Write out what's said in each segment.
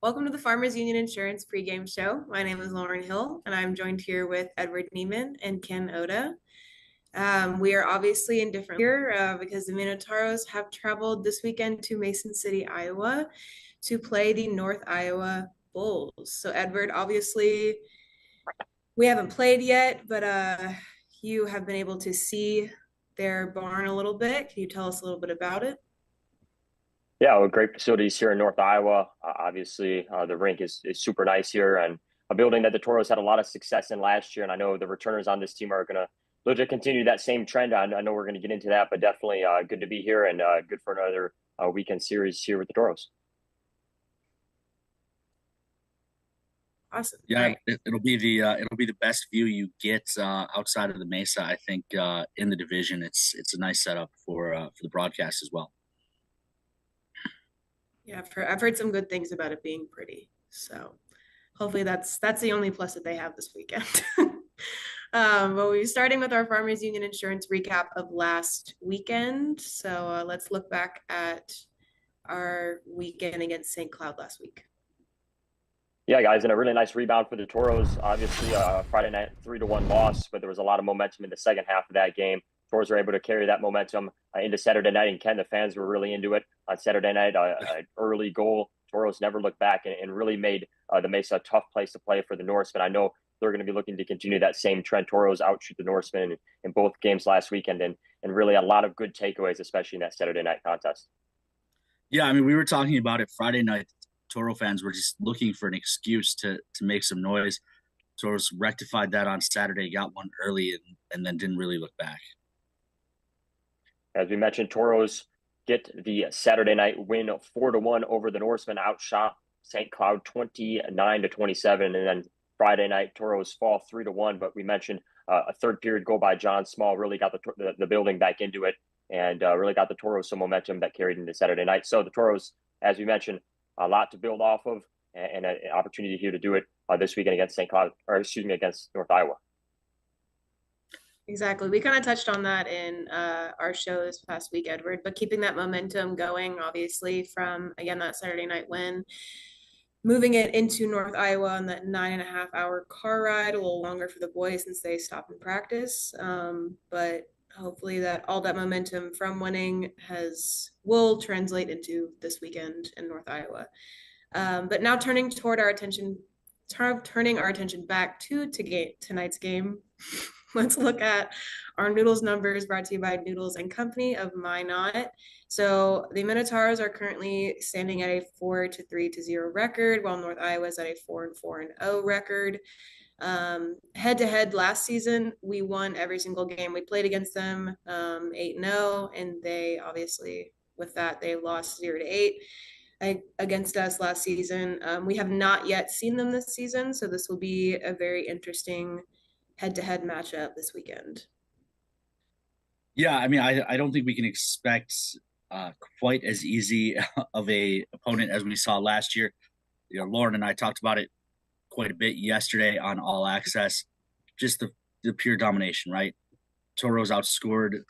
Welcome to the Farmers Union Insurance pregame show. My name is Lauren Hill, and I'm joined here with Edward Neiman and Ken Oda. We are obviously in different here because the Tauros have traveled this weekend to Mason City, Iowa, to play the North Iowa Bulls. So, Edward, obviously, we haven't played yet, but you have been able to see their barn a little bit. Can you tell us a little bit about it? Yeah, well, great facilities here in North Iowa. Obviously, the rink is super nice here, and a building that the Toros had a lot of success in last year. And I know the returners on this team are going to look to continue that same trend. I know we're going to get into that, but definitely good to be here and good for another weekend series here with the Toros. Awesome. Yeah, right. It'll be the best view you get outside of the Mesa. I think in the division, it's a nice setup for the broadcast as well. Yeah, I've heard some good things about it being pretty. So hopefully that's the only plus that they have this weekend. But we're starting with our Farmers Union Insurance recap of last weekend. So let's look back at our weekend against St. Cloud last week. Yeah, guys, and a really nice rebound for the Toros. Obviously, Friday night 3-1 loss, but there was a lot of momentum in the second half of that game. Toros were able to carry that momentum into Saturday night, and Ken, the fans were really into it on Saturday night. An early goal. Toros never looked back and really made the Mesa a tough place to play for the Norsemen. I know they're going to be looking to continue that same trend. Toros outshoot the Norsemen in both games last weekend, and really a lot of good takeaways, especially in that Saturday night contest. Yeah, I mean, we were talking about it Friday night. Toro fans were just looking for an excuse to make some noise. Toros rectified that on Saturday, got one early, and then didn't really look back. As we mentioned, Toros get the Saturday night win 4-1 over the Norsemen, outshot St. Cloud 29-27, and then Friday night Toros fall 3-1. But we mentioned a third period goal by John Small really got the building back into it, and really got the Toros some momentum that carried into Saturday night. So the Toros, as we mentioned, a lot to build off of, and an opportunity here to do it this weekend against against North Iowa. Exactly. We kind of touched on that in our show this past week, Edward, but keeping that momentum going, obviously, from, again, that Saturday night win, moving it into North Iowa on that 9.5-hour car ride, a little longer for the boys since they stopped in practice. But hopefully that all that momentum from winning will translate into this weekend in North Iowa. But now turning our attention back to tonight's game. Let's look at our Noodles numbers brought to you by Noodles and Company of Minot. So the Minotaurs are currently standing at a 4-3-0 record, while North Iowa is at a 4-4-0 record. Head-to-head last season, we won every single game we played against them, 8-0, and they obviously, with that, they lost 0-8 against us last season. We have not yet seen them this season, so this will be a very interesting head-to-head matchup this weekend. Yeah, I mean, I don't think we can expect quite as easy of a opponent as we saw last year. You know, Lauren and I talked about it quite a bit yesterday on All Access. Just the pure domination, right? Toros outscored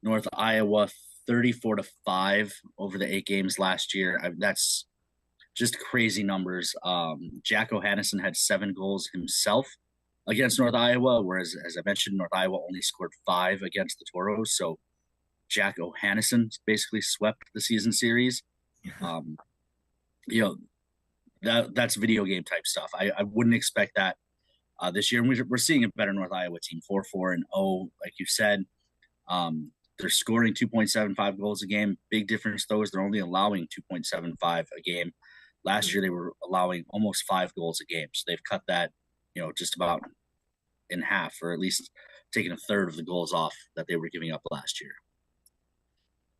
North Iowa 34-5 over the 8 games last year. That's just crazy numbers. Jack O'Hannison had 7 goals himself against North Iowa, whereas, as I mentioned, North Iowa only scored 5 against the Toros. So Jack O'Hannison basically swept the season series. You know, that's video game type stuff. I wouldn't expect that this year. And we're seeing a better North Iowa team, 4-4-0, like you said. They're scoring 2.75 goals a game. Big difference, though, is they're only allowing 2.75 a game. Last year, they were allowing almost 5 goals a game. So they've cut that, just about in half, or at least taken a third of the goals off that they were giving up last year.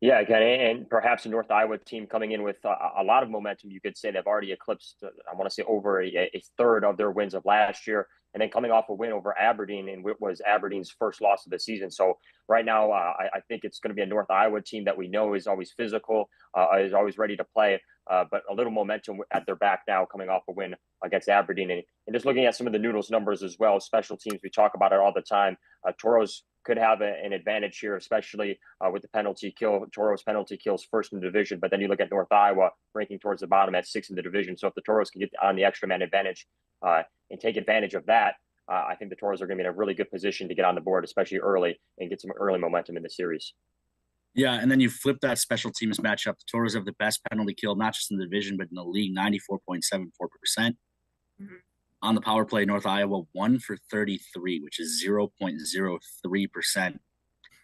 Yeah, again, and perhaps a North Iowa team coming in with a lot of momentum. You could say they've already eclipsed, I want to say, over a third of their wins of last year, and then coming off a win over Aberdeen, and what was Aberdeen's first loss of the season. So right now, I think it's going to be a North Iowa team that we know is always physical, is always ready to play, but a little momentum at their back now coming off a win against Aberdeen. And just looking at some of the Noodles numbers as well, special teams, we talk about it all the time. Toros could have an advantage here, especially with the penalty kill. Tauros penalty kills first in the division, but then you look at North Iowa ranking towards the bottom at 6th in the division. So if the Tauros can get on the extra man advantage and take advantage of that, I think the Tauros are going to be in a really good position to get on the board, especially early, and get some early momentum in the series. Yeah, and then you flip that special teams matchup. The Tauros have the best penalty kill, not just in the division, but in the league, 94.74%. Mm-hmm. On the power play, North Iowa 1 for 33, which is 0.03%,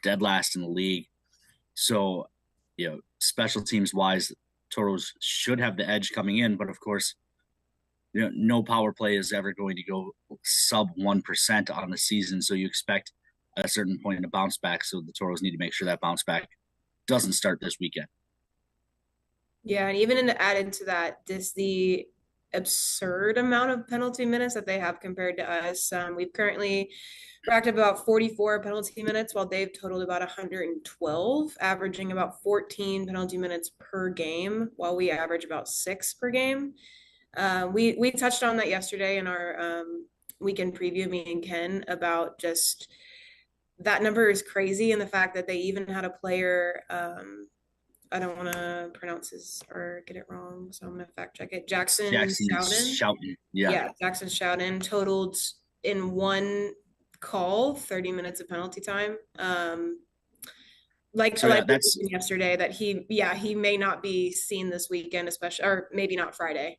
dead last in the league. So, special teams wise, Tauros should have the edge coming in, but of course, no power play is ever going to go sub 1% on the season. So you expect at a certain point to bounce back. So the Tauros need to make sure that bounce back doesn't start this weekend. Yeah, and even added to that, just the absurd amount of penalty minutes that they have compared to us. We've currently racked up about 44 penalty minutes, while they've totaled about 112, averaging about 14 penalty minutes per game, while we average about 6 per game. We touched on that yesterday in our weekend preview, me and Ken, about just that number is crazy, and the fact that they even had a player, I don't want to pronounce his or get it wrong, so I'm going to fact check it. Jackson Schouten. Yeah, Jackson Schouten totaled in one call 30 minutes of penalty time. That's yesterday that he may not be seen this weekend, especially, or maybe not Friday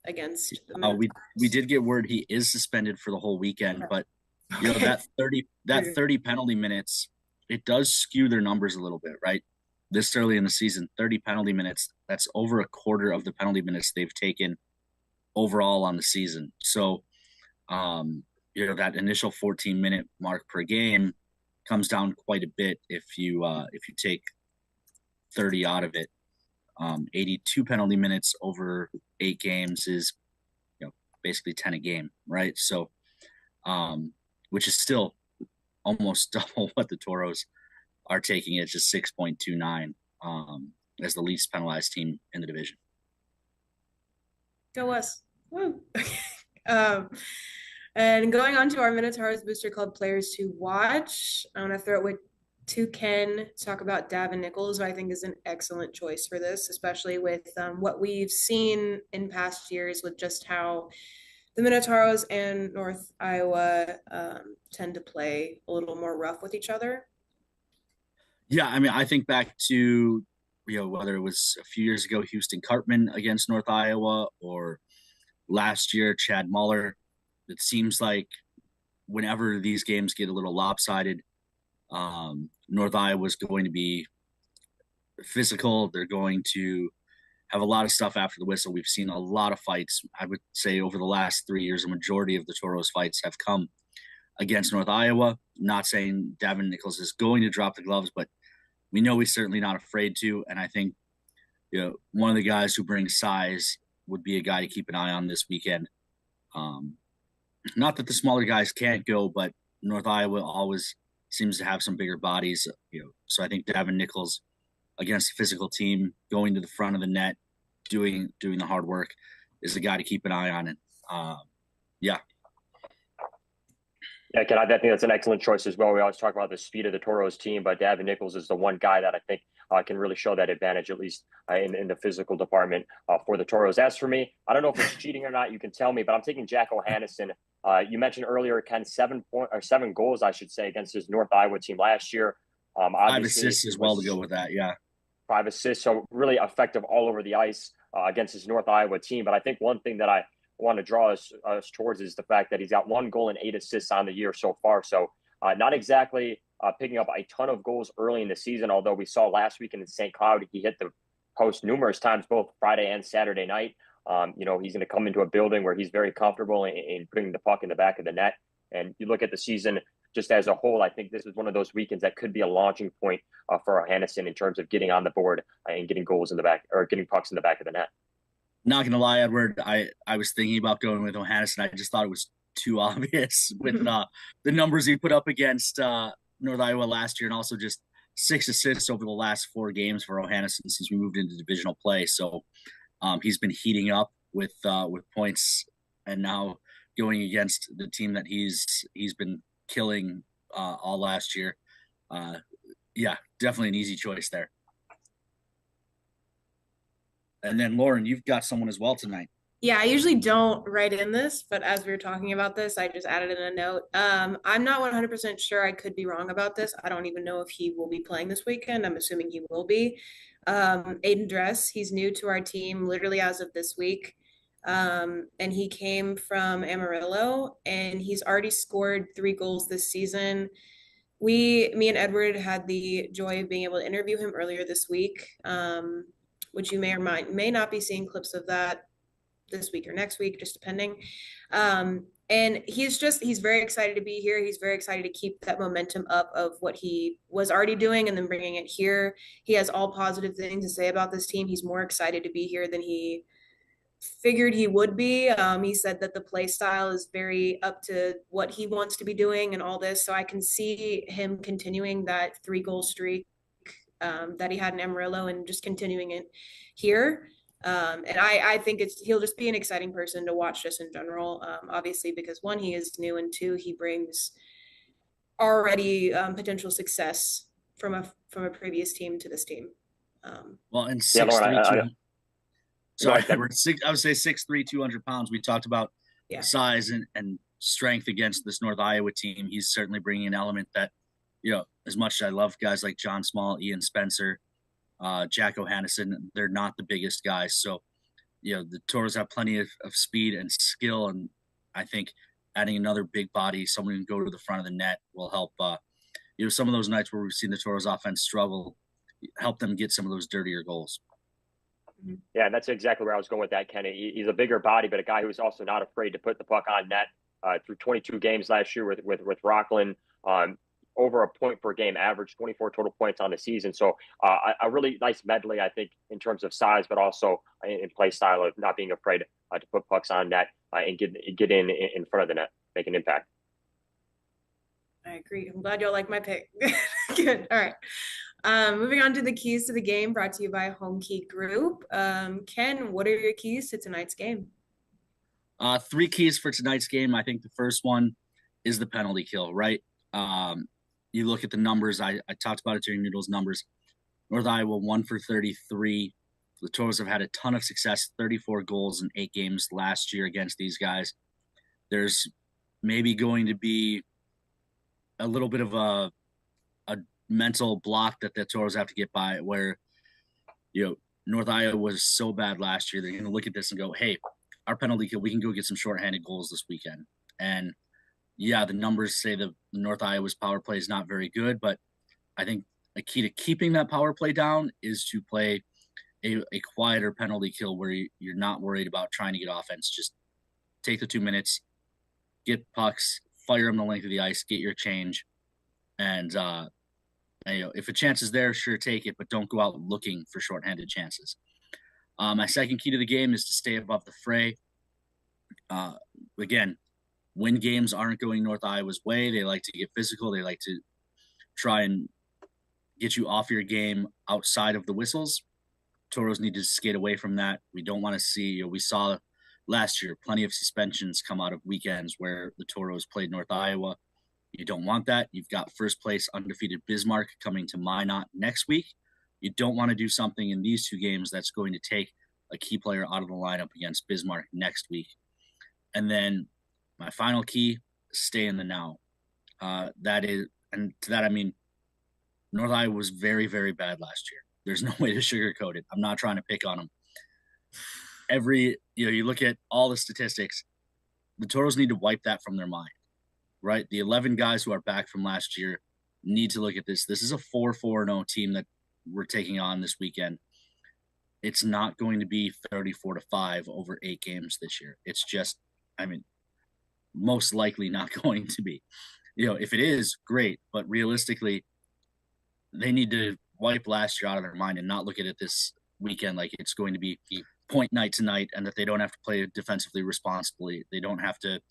against the we did get word he is suspended for the whole weekend, but that 30 penalty minutes, it does skew their numbers a little bit, right? This early in the season, 30 penalty minutes, that's over a quarter of the penalty minutes they've taken overall on the season. So that initial 14-minute mark per game comes down quite a bit if you take 30 out of it. 82 penalty minutes over 8 games is basically 10 a game, right? So which is still almost double what the Tauros are taking. It's just 6.29 as the least penalized team in the division. Go us. Woo. And going on to our Minotauros Booster Club players to watch, I'm going to throw it to Ken to talk about Davin Nichols, who I think is an excellent choice for this, especially with what we've seen in past years with just how the Minotauros and North Iowa tend to play a little more rough with each other. Yeah, I mean, I think back to, whether it was a few years ago, Houston Cartman against North Iowa, or last year, Chad Muller. It seems like whenever these games get a little lopsided, North Iowa is going to be physical. They're going to have a lot of stuff after the whistle. We've seen a lot of fights. I would say over the last 3 years, a majority of the Tauros fights have come against North Iowa. Not saying Davin Nichols is going to drop the gloves, but we know he's certainly not afraid to. And I think, one of the guys who brings size would be a guy to keep an eye on this weekend. Not that the smaller guys can't go, but North Iowa always seems to have some bigger bodies. So I think Davin Nichols against a physical team, going to the front of the net, doing the hard work, is a guy to keep an eye on. And yeah. Yeah, Ken, I think that's an excellent choice as well. We always talk about the speed of the Tauros team, but Davin Nichols is the one guy that I think can really show that advantage, at least in the physical department for the Tauros. As for me, I don't know if it's cheating or not. You can tell me, but I'm taking Jack O'Hannison. You mentioned earlier, Ken, 7 goals, I should say, against his North Iowa team last year. 5 assists as well to go with that, yeah. 5 assists, so really effective all over the ice against his North Iowa team. But I think one thing that I want to draw us towards is the fact that he's got 1 goal and 8 assists on the year so far. So not exactly picking up a ton of goals early in the season, although we saw last weekend in St. Cloud, he hit the post numerous times, both Friday and Saturday night. He's going to come into a building where he's very comfortable in putting the puck in the back of the net. And you look at the season just as a whole, I think this is one of those weekends that could be a launching point for O'Hannison in terms of getting on the board and getting goals in the back, or getting pucks in the back of the net. Not going to lie, Edward, I was thinking about going with O'Hannison. I just thought it was too obvious with the numbers he put up against North Iowa last year, and also just 6 assists over the last 4 games for O'Hannison since we moved into divisional play. So he's been heating up with points, and now going against the team that he's been killing all last year. Yeah, definitely an easy choice there. And then Lauren, you've got someone as well tonight. Yeah, I usually don't write in this, but as we were talking about this, I just added in a note. I'm not 100% sure. I could be wrong about this. I don't even know if he will be playing this weekend. I'm assuming he will be. Aiden Dress, he's new to our team literally as of this week. And he came from Amarillo, and he's already scored 3 goals this season. Me and Edward had the joy of being able to interview him earlier this week, which you may or may not be seeing clips of that this week or next week, just depending. And he's very excited to be here. He's very excited to keep that momentum up of what he was already doing and then bringing it here. He has all positive things to say about this team. He's more excited to be here than he figured he would be. He said that the play style is very up to what he wants to be doing and all this. So I can see him continuing that 3 goal streak that he had in Amarillo and just continuing it here. And I think he'll just be an exciting person to watch just in general. Obviously, because one, he is new, and two, he brings already potential success from a previous team to this team. Well, and Yeah, 6'3", Lauren, sorry, I would say 6'3", 200 pounds. We talked about Yeah. size and strength against this North Iowa team. He's certainly bringing an element that, as much as I love guys like John Small, Ian Spencer, Jack O'Hannison, they're not the biggest guys. So, the Tauros have plenty of speed and skill. And I think adding another big body, someone who can go to the front of the net will help, some of those nights where we've seen the Tauros offense struggle, help them get some of those dirtier goals. Yeah, that's exactly where I was going with that, Kenny. He's a bigger body, but a guy who's also not afraid to put the puck on net. Through 22 games last year with Rockland, over a point per game average, 24 total points on the season. So a really nice medley, I think, in terms of size, but also in play style of not being afraid to put pucks on net and get in front of the net, make an impact. I agree. I'm glad y'all like my pick. Good. All right. Moving on to the keys to the game, brought to you by Home Key Group. Ken, what are your keys to tonight's game? 3 keys for tonight's game. I think the first one is the penalty kill, right? You look at the numbers. I talked about it during Noodle's numbers. North Iowa 1 for 33. The Tauros have had a ton of success, 34 goals in 8 games last year against these guys. There's maybe going to be a little bit of a mental block that the Tauros have to get by, where North Iowa was so bad last year. They're going to look at this and go, hey, our penalty kill, we can go get some shorthanded goals this weekend. And yeah, the numbers say the North Iowa's power play is not very good, but I think a key to keeping that power play down is to play a quieter penalty kill where you're not worried about trying to get offense. Just take the 2 minutes, get pucks, fire them the length of the ice, get your change, and if a chance is there, sure, take it, but don't go out looking for shorthanded chances. My second key to the game is to stay above the fray. Again, when games aren't going North Iowa's way, they like to get physical. They like to try and get you off your game outside of the whistles. Tauros need to skate away from that. We don't want to see, we saw last year plenty of suspensions come out of weekends where the Tauros played North Iowa. You don't want that. You've got first place undefeated Bismarck coming to Minot next week. You don't want to do something in these 2 games that's going to take a key player out of the lineup against Bismarck next week. And then my final key, stay in the now. That is, and to that I mean, North Iowa was very, very bad last year. There's no way to sugarcoat it. I'm not trying to pick on them. You look at all the statistics, the Tauros need to wipe that from their mind, right? The 11 guys who are back from last year need to look at this. This is a 4-4-0 team that we're taking on this weekend. It's not going to be 34-5 over 8 games this year. It's just, most likely not going to be. If it is, great, but realistically, they need to wipe last year out of their mind and not look at it this weekend like it's going to be point night to night, and that they don't have to play defensively responsibly. They don't have to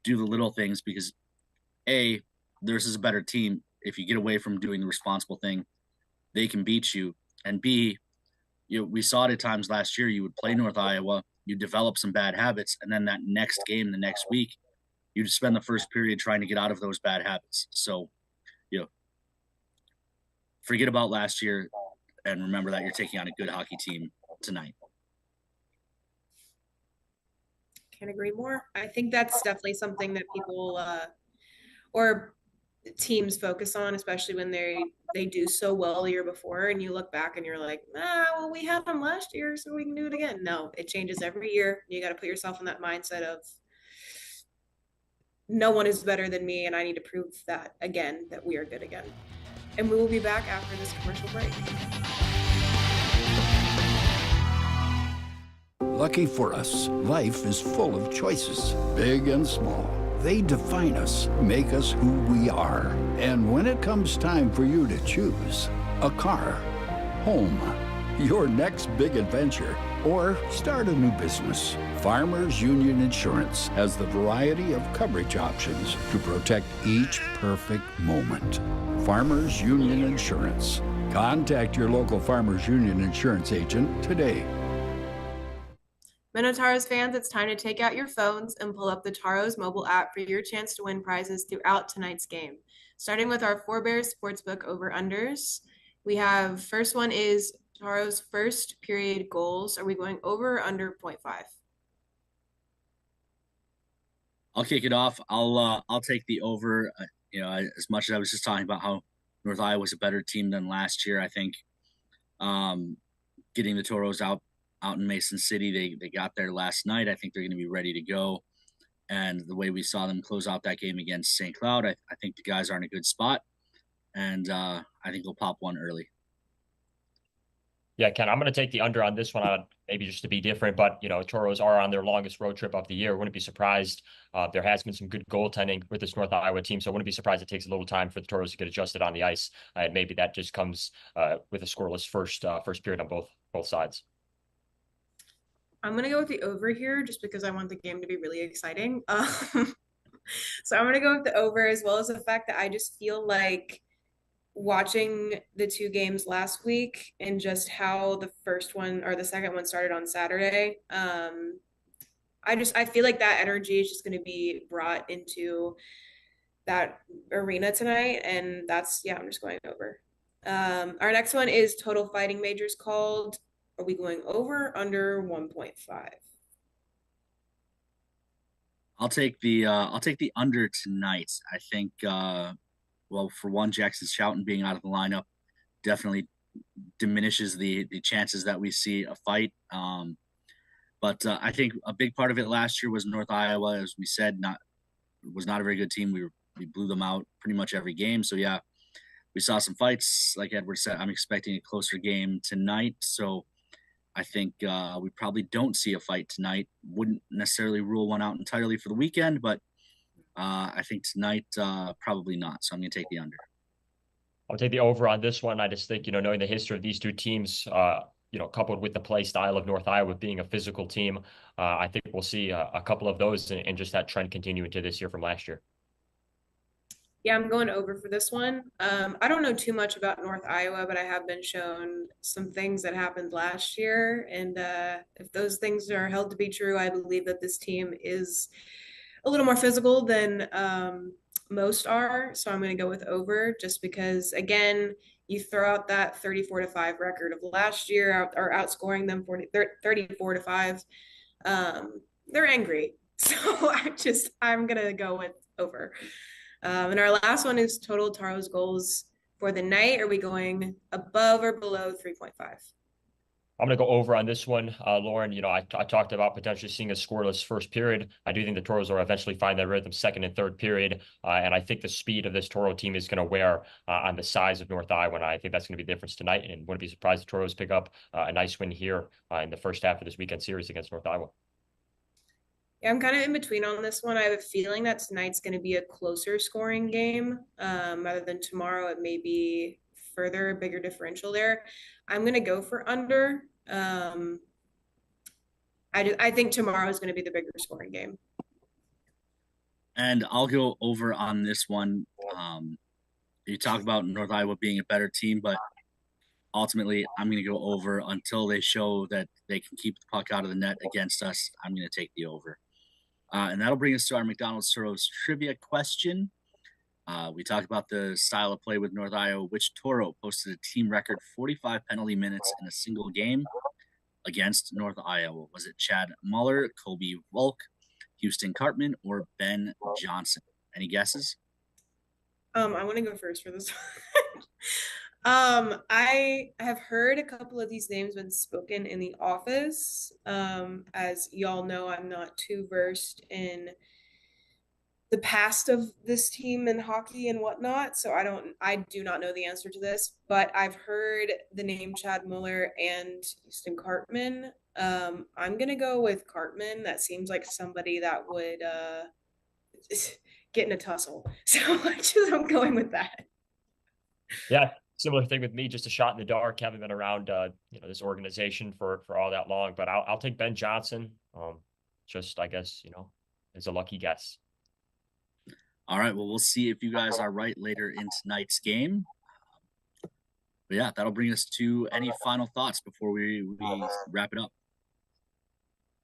do the little things, because A, theirs is a better team. If you get away from doing the responsible thing, they can beat you. And B, we saw it at times last year. You would play North Iowa, you develop some bad habits, and then that next game, the next week, you'd spend the first period trying to get out of those bad habits. So you know, forget about last year and remember that you're taking on a good hockey team tonight. Can't agree more. I think that's definitely something that people or teams focus on, especially when they do so well the year before, and you look back and you're like, well, we had them last year, so we can do it again. No, it changes every year. You got to put yourself in that mindset of no one is better than me, and I need to prove that again, that we are good again. And we will be back after this commercial break. Lucky for us, life is full of choices, big and small. They define us, make us who we are. And when it comes time for you to choose, a car, home, your next big adventure, or start a new business, Farmers Union Insurance has the variety of coverage options to protect each perfect moment. Farmers Union Insurance. Contact your local Farmers Union Insurance agent today. Minotauros fans, it's time to take out your phones and pull up the Tauros mobile app for your chance to win prizes throughout tonight's game. Starting with our Four Bears Sportsbook over-unders, we have first one is Tauros first period goals. Are we going over or under 0.5? I'll kick it off. I'll take the over. As much as I was just talking about how North Iowa was a better team than last year, I think getting the Tauros out in Mason City, they got there last night. I think they're going to be ready to go. And the way we saw them close out that game against St. Cloud, I think the guys are in a good spot. And I think they'll pop one early. Yeah, Ken, I'm going to take the under on this one, maybe just to be different. But, Toros are on their longest road trip of the year. Wouldn't be surprised. There has been some good goaltending with this North Iowa team, so I wouldn't be surprised it takes a little time for the Toros to get adjusted on the ice. And maybe that just comes with a scoreless first period on both sides. I'm going to go with the over here just because I want the game to be really exciting. So I'm going to go with the over, as well as the fact that I just feel like watching the two games last week and just how the first one or the second one started on Saturday. I feel like that energy is just going to be brought into that arena tonight. And I'm just going over. Our next one is total fighting majors called. Are we going over under 1.5? I'll take the under tonight. I think for one, Jackson Schouten being out of the lineup definitely diminishes the chances that we see a fight. But I think a big part of it last year was North Iowa, as we said, was not a very good team. We blew them out pretty much every game. So yeah, we saw some fights. Like Edward said, I'm expecting a closer game tonight. So I think we probably don't see a fight tonight. Wouldn't necessarily rule one out entirely for the weekend, but I think tonight probably not. So I'm going to take the under. I'll take the over on this one. I just think, knowing the history of these two teams, coupled with the play style of North Iowa being a physical team, I think we'll see a couple of those and just that trend continue into this year from last year. Yeah, I'm going over for this one. I don't know too much about North Iowa, but I have been shown some things that happened last year. And if those things are held to be true, I believe that this team is a little more physical than most are. So I'm going to go with over just because, again, you throw out that 34-5 record of last year or outscoring them 34-5. They're angry. So I'm going to go with over. And our last one is total Tauros goals for the night. Are we going above or below 3.5? I'm going to go over on this one, Lauren. I talked about potentially seeing a scoreless first period. I do think the Toros will eventually find their rhythm second and third period. And I think the speed of this Toro team is going to wear on the size of North Iowa. And I think that's going to be the difference tonight. And wouldn't be surprised if Toros pick up a nice win here in the first half of this weekend series against North Iowa. Yeah, I'm kind of in between on this one. I have a feeling that tonight's going to be a closer scoring game rather than tomorrow. It may be a bigger differential there. I'm going to go for under. I think tomorrow is going to be the bigger scoring game. And I'll go over on this one. You talk about North Iowa being a better team, but ultimately I'm going to go over until they show that they can keep the puck out of the net against us. I'm going to take the over. And that'll bring us to our McDonald's Toros trivia question. We talked about the style of play with North Iowa, which Toro posted a team record 45 penalty minutes in a single game against North Iowa. Was it Chad Muller, Kobe Volk, Houston Cartman, or Ben Johnson? Any guesses? I want to go first for this I have heard a couple of these names been spoken in the office. As y'all know, I'm not too versed in the past of this team in hockey and whatnot, so I do not know the answer to this, but I've heard the name Chad Muller and Houston Cartman. I'm gonna go with Cartman. That seems like somebody that would get in a tussle. So I'm going with that. Yeah, similar thing with me, just a shot in the dark. Haven't been around this organization for all that long, but I'll take Ben Johnson. Just I guess, as a lucky guess. All right, well, we'll see if you guys are right later in tonight's game. But yeah, that'll bring us to any final thoughts before we wrap it up.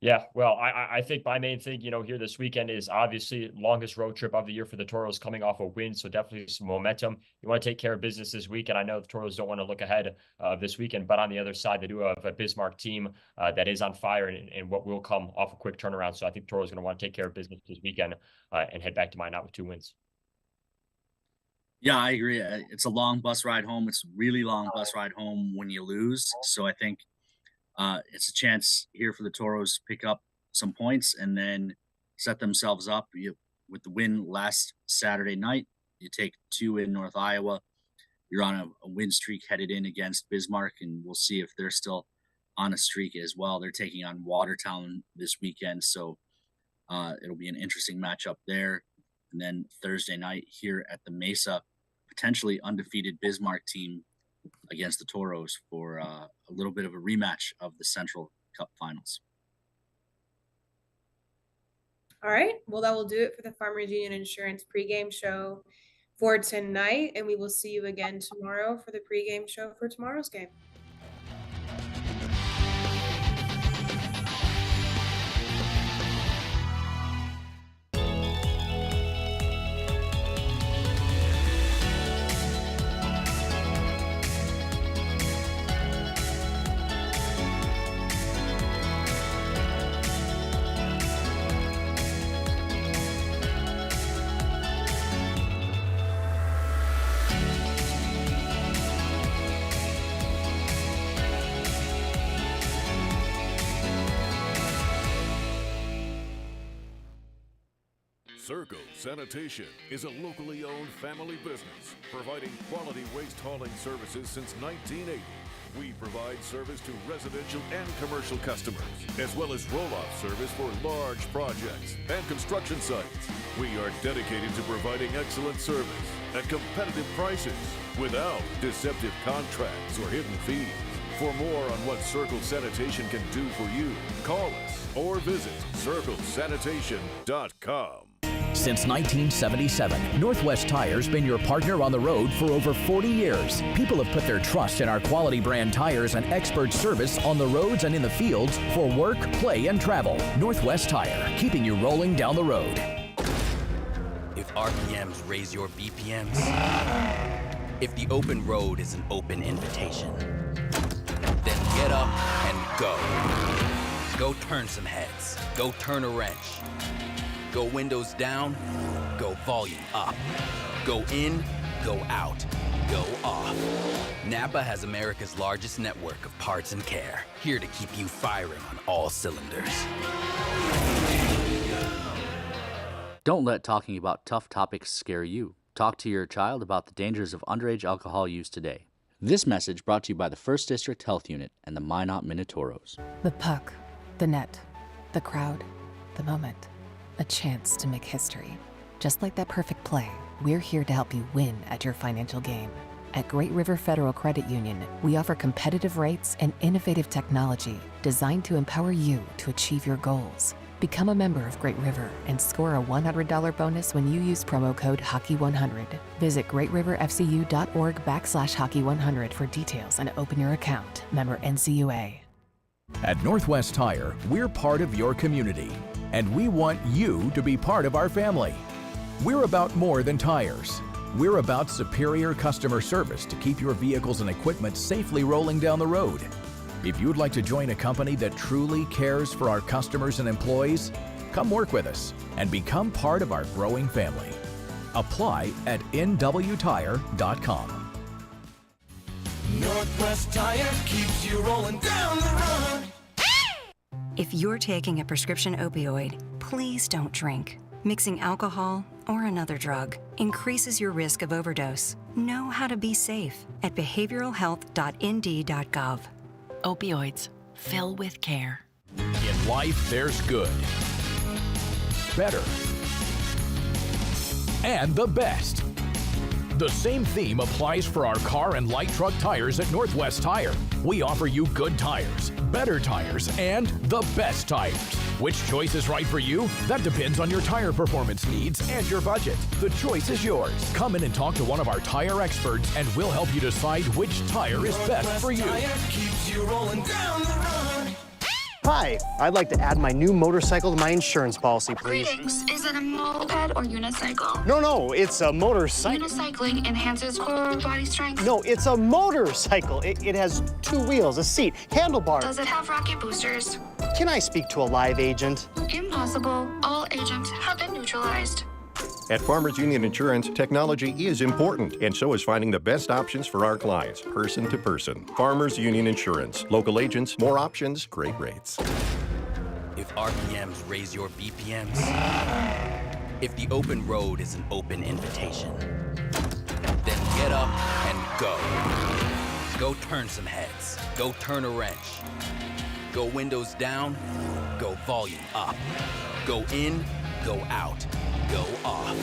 Yeah, well, I think my main thing, here this weekend is obviously longest road trip of the year for the Toros, coming off a win, so definitely some momentum. You want to take care of business this weekend. I know the Toros don't want to look ahead of this weekend, but on the other side, they do have a Bismarck team that is on fire and what will come off a quick turnaround. So I think Toros going to want to take care of business this weekend and head back to Minot with 2 wins. Yeah, I agree. It's a long bus ride home. It's a really long bus ride home when you lose. So I think it's a chance here for the Toros to pick up some points and then set themselves up. With the win last Saturday night, you take 2 in North Iowa. You're on a win streak headed in against Bismarck, and we'll see if they're still on a streak as well. They're taking on Watertown this weekend, so it'll be an interesting matchup there. And then Thursday night here at the Mesa, potentially undefeated Bismarck team against the Tauros for a little bit of a rematch of the Central Cup Finals. All right. Well, that will do it for the Farmers Union Insurance pregame show for tonight, and we will see you again tomorrow for the pregame show for tomorrow's game. Circle Sanitation is a locally owned family business providing quality waste hauling services since 1980. We provide service to residential and commercial customers, as well as roll-off service for large projects and construction sites. We are dedicated to providing excellent service at competitive prices without deceptive contracts or hidden fees. For more on what Circle Sanitation can do for you, call us or visit circlesanitation.com. Since 1977, Northwest Tire's been your partner on the road for over 40 years. People have put their trust in our quality brand tires and expert service on the roads and in the fields for work, play, and travel. Northwest Tire, keeping you rolling down the road. If RPMs raise your BPMs, if the open road is an open invitation, then get up and go. Go turn some heads. Go turn a wrench. Go windows down, go volume up. Go in, go out, go off. Napa has America's largest network of parts and care, here to keep you firing on all cylinders. Don't let talking about tough topics scare you. Talk to your child about the dangers of underage alcohol use today. This message brought to you by the 1st District Health Unit and the Minot Minotauros. The puck, the net, the crowd, the moment. A chance to make history. Just like that perfect play, we're here to help you win at your financial game. At Great River Federal Credit Union, we offer competitive rates and innovative technology designed to empower you to achieve your goals. Become a member of Great River and score a $100 bonus when you use promo code HOCKEY100. Visit greatriverfcu.org/hockey100 for details and open your account. Member NCUA. At Northwest Tire, we're part of your community, and we want you to be part of our family. We're about more than tires. We're about superior customer service to keep your vehicles and equipment safely rolling down the road. If you'd like to join a company that truly cares for our customers and employees, come work with us and become part of our growing family. Apply at nwtire.com. Northwest Tire keeps you rolling down the road. If you're taking a prescription opioid, please don't drink. Mixing alcohol or another drug increases your risk of overdose. Know how to be safe at behavioralhealth.nd.gov. Opioids. Fill with care. In life, there's good, better, and the best. The same theme applies for our car and light truck tires at Northwest Tire. We offer you good tires, better tires, and the best tires. Which choice is right for you? That depends on your tire performance needs and your budget. The choice is yours. Come in and talk to one of our tire experts and we'll help you decide which tire is best for you. Tire keeps you rolling down the road. Hi, I'd like to add my new motorcycle to my insurance policy, please. Greetings. Is it a moped or unicycle? No, it's a motorcycle. Unicycling enhances core body strength. No, it's a motorcycle. It has 2 wheels, a seat, handlebars. Does it have rocket boosters? Can I speak to a live agent? Impossible. All agents have been neutralized. At Farmers Union Insurance, technology is important, and so is finding the best options for our clients, person to person. Farmers Union Insurance. Local agents, more options, great rates. If RPMs raise your BPMs, if the open road is an open invitation, then get up and go. Go turn some heads. Go turn a wrench. Go windows down. Go volume up. Go in. Go out. Go off.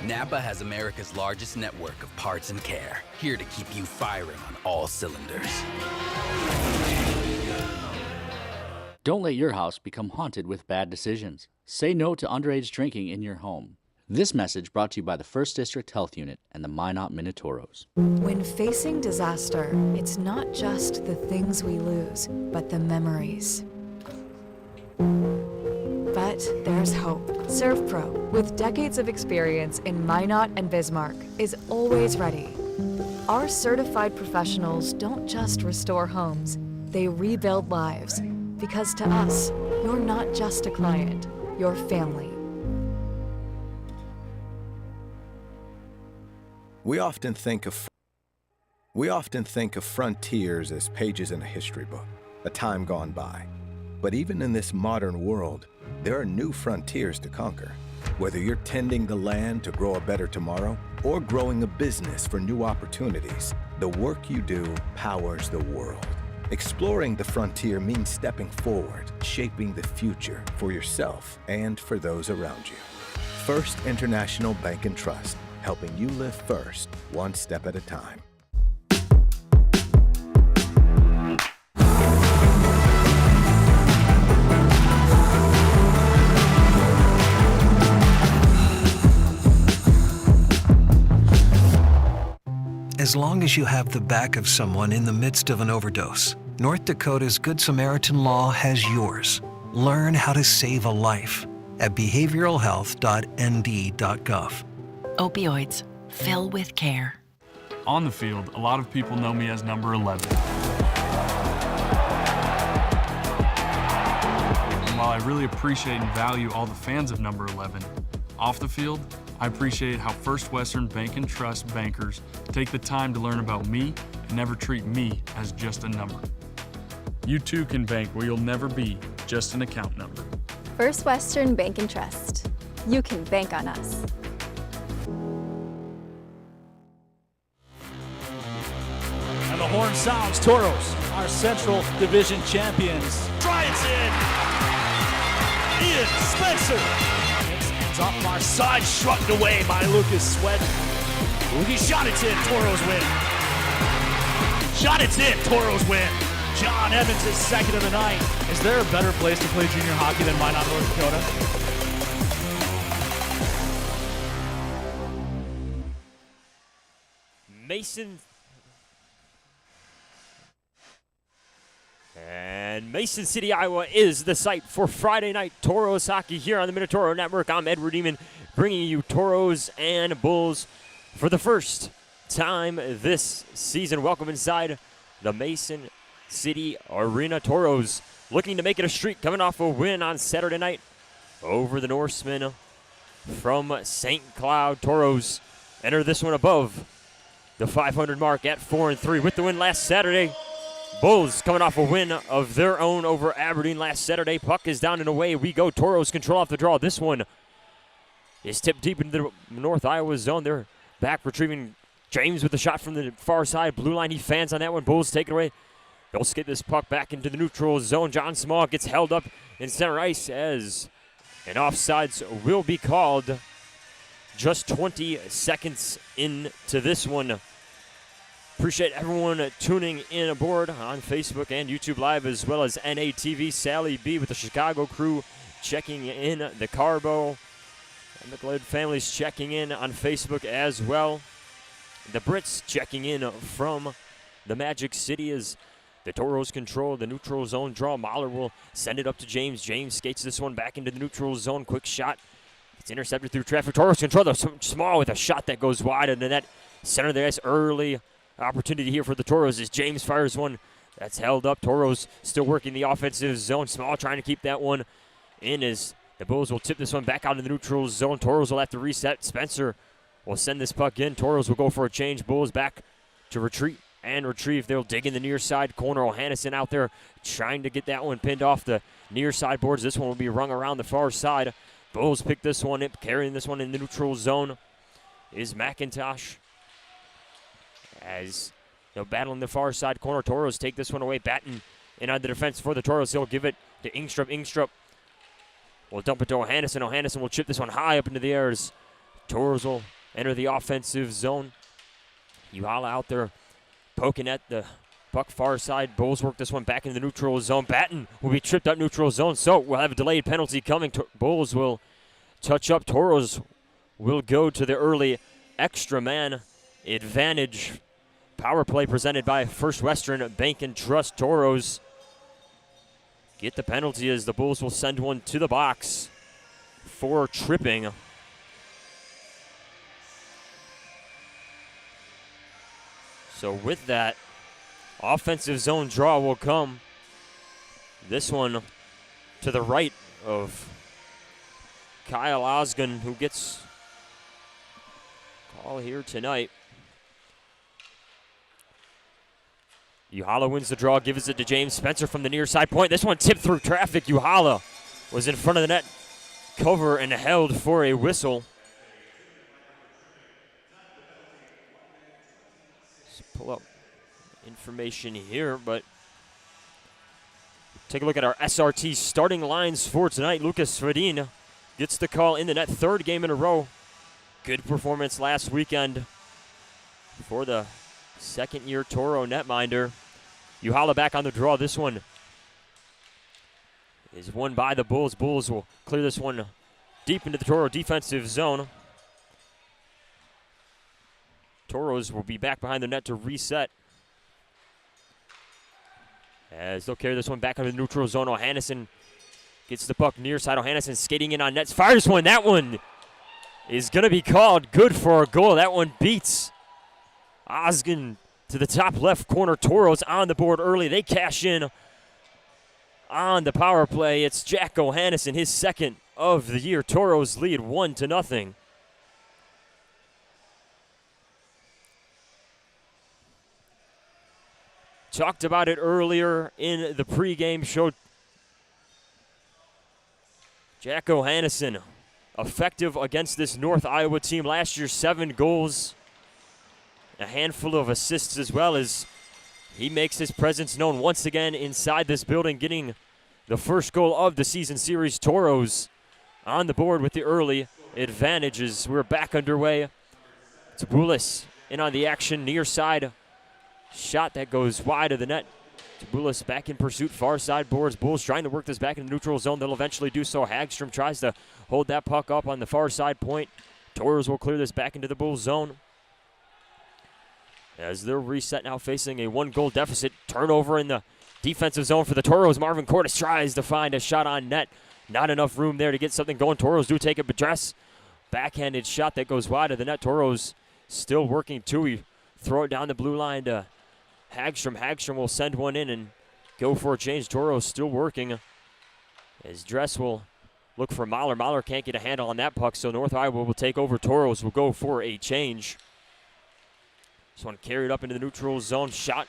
Napa has America's largest network of parts and care, here to keep you firing on all cylinders. Don't let your house become haunted with bad decisions. Say no to underage drinking in your home. This message brought to you by the 1st District Health Unit and the Minot Minotauros. When facing disaster, it's not just the things we lose, but the memories. But there's hope. ServPro, with decades of experience in Minot and Bismarck, is always ready. Our certified professionals don't just restore homes, they rebuild lives. Because to us, you're not just a client, you're family. We often think of frontiers as pages in a history book, a time gone by. But even in this modern world, there are new frontiers to conquer. Whether you're tending the land to grow a better tomorrow or growing a business for new opportunities, the work you do powers the world. Exploring the frontier means stepping forward, shaping the future for yourself and for those around you. First International Bank and Trust, helping you live first, one step at a time. As long as you have the back of someone in the midst of an overdose, North Dakota's Good Samaritan Law has yours. Learn how to save a life at behavioralhealth.nd.gov. Opioids. Fill with care. On the field, a lot of people know me as number 11. And while I really appreciate and value all the fans of number 11, off the field, I appreciate how First Western Bank and Trust bankers take the time to learn about me and never treat me as just a number. You too can bank where you'll never be just an account number. First Western Bank and Trust. You can bank on us. And the horn sounds. Tauros, our Central Division champions. Drives in. Ian Spencer. Hands off far side, shrugged away by Lucas Sweat. He shot it in. Tauros win. Shot it in. Tauros win. John Evans is second of the night. Is there a better place to play junior hockey than Minot, North Dakota? Mason City, Iowa is the site for Friday night Tauros hockey here on the Minotauro Network. I'm Edward Eamon, bringing you Tauros and Bulls for the first time this season. Welcome inside the Mason City Arena. Tauros looking to make it a streak, coming off a win on Saturday night over the Norsemen from St. Cloud. Tauros enter this one above the 500 mark at 4-3 with the win last Saturday. Bulls coming off a win of their own over Aberdeen last Saturday. Puck is down and away we go. Tauros control off the draw. This one is tipped deep into the North Iowa zone. They're back retrieving James with a shot from the far side. Blue line, he fans on that one. Bulls take it away. They'll skate this puck back into the neutral zone. John Small gets held up in center ice as an offsides will be called just 20 seconds into this one. Appreciate everyone tuning in aboard on Facebook and YouTube Live, as well as NATV. Sally B with the Chicago crew checking in. The Carbo and the Glade families checking in on Facebook as well. The Brits checking in from the Magic City as the Tauros control the neutral zone draw. Mahler will send it up to James. James skates this one back into the neutral zone. Quick shot. It's intercepted through traffic. Tauros control the Small with a shot that goes wide of the net. Center of the ice early. Opportunity here for the Tauros as James fires one that's held up. Tauros still working the offensive zone. Small trying to keep that one in as the Bulls will tip this one back out of the neutral zone. Tauros will have to reset. Spencer will send this puck in. Tauros will go for a change. Bulls back to retreat and retrieve. They'll dig in the near side corner. O'Hannison out there trying to get that one pinned off the near side boards. This one will be rung around the far side. Bulls pick this one up. Carrying this one in the neutral zone is McIntosh. As they'll battle in the far side corner. Tauros take this one away. Batten in on the defense for the Tauros. He'll give it to Ingstrup. Ingstrup will dump it to O'Hannison. O'Hannison will chip this one high up into the air as Tauros will enter the offensive zone. Uhala out there poking at the puck far side. Bulls work this one back in the neutral zone. Batten will be tripped up neutral zone, so we'll have a delayed penalty coming. Bulls will touch up. Tauros will go to the early extra man advantage. Power play presented by First Western Bank and Trust. Tauros get the penalty as the Bulls will send one to the box for tripping. So with that, offensive zone draw will come. This one to the right of Kyle Osgun, who gets call here tonight. Uhala wins the draw, gives it to James Spencer from the near side point. This one tipped through traffic. Uhala was in front of the net, cover and held for a whistle. Let's pull up information here, but take a look at our SRT starting lines for tonight. Lucas Fredin gets the call in the net, third game in a row. Good performance last weekend for the second-year Toro netminder. Uhala back on the draw. This one is won by the Bulls. Bulls will clear this one deep into the Toro defensive zone. Tauros will be back behind the net to reset. As they'll carry this one back into the neutral zone. O'Hannison gets the puck near side. O'Hannison skating in on net. Fires one. That one is going to be called good for a goal. That one beats Osgun to the top left corner. Tauros on the board early. They cash in on the power play. It's Jack O'Hannison, his second of the year. Tauros lead 1-0. Talked about it earlier in the pregame show. Jack O'Hannison, effective against this North Iowa team last year, 7 goals. A handful of assists as well, as he makes his presence known once again inside this building, getting the first goal of the season series. Tauros on the board with the early advantages. We're back underway. Tabulis in on the action, near side. Shot that goes wide of the net. Tabulis back in pursuit, far side boards. Bulls trying to work this back in the neutral zone. They'll eventually do so. Hagstrom tries to hold that puck up on the far side point. Tauros will clear this back into the Bulls zone. As they're reset now, facing a 1-goal deficit. Turnover in the defensive zone for the Tauros. Marvin Cordes tries to find a shot on net. Not enough room there to get something going. Tauros do take a address. Backhanded shot that goes wide of the net. Tauros still working Tui. Throw it down the blue line to Hagstrom. Hagstrom will send one in and go for a change. Tauros still working. As Dress will look for Mahler. Mahler can't get a handle on that puck, so North Iowa will take over. Tauros will go for a change. This one carried up into the neutral zone. Shot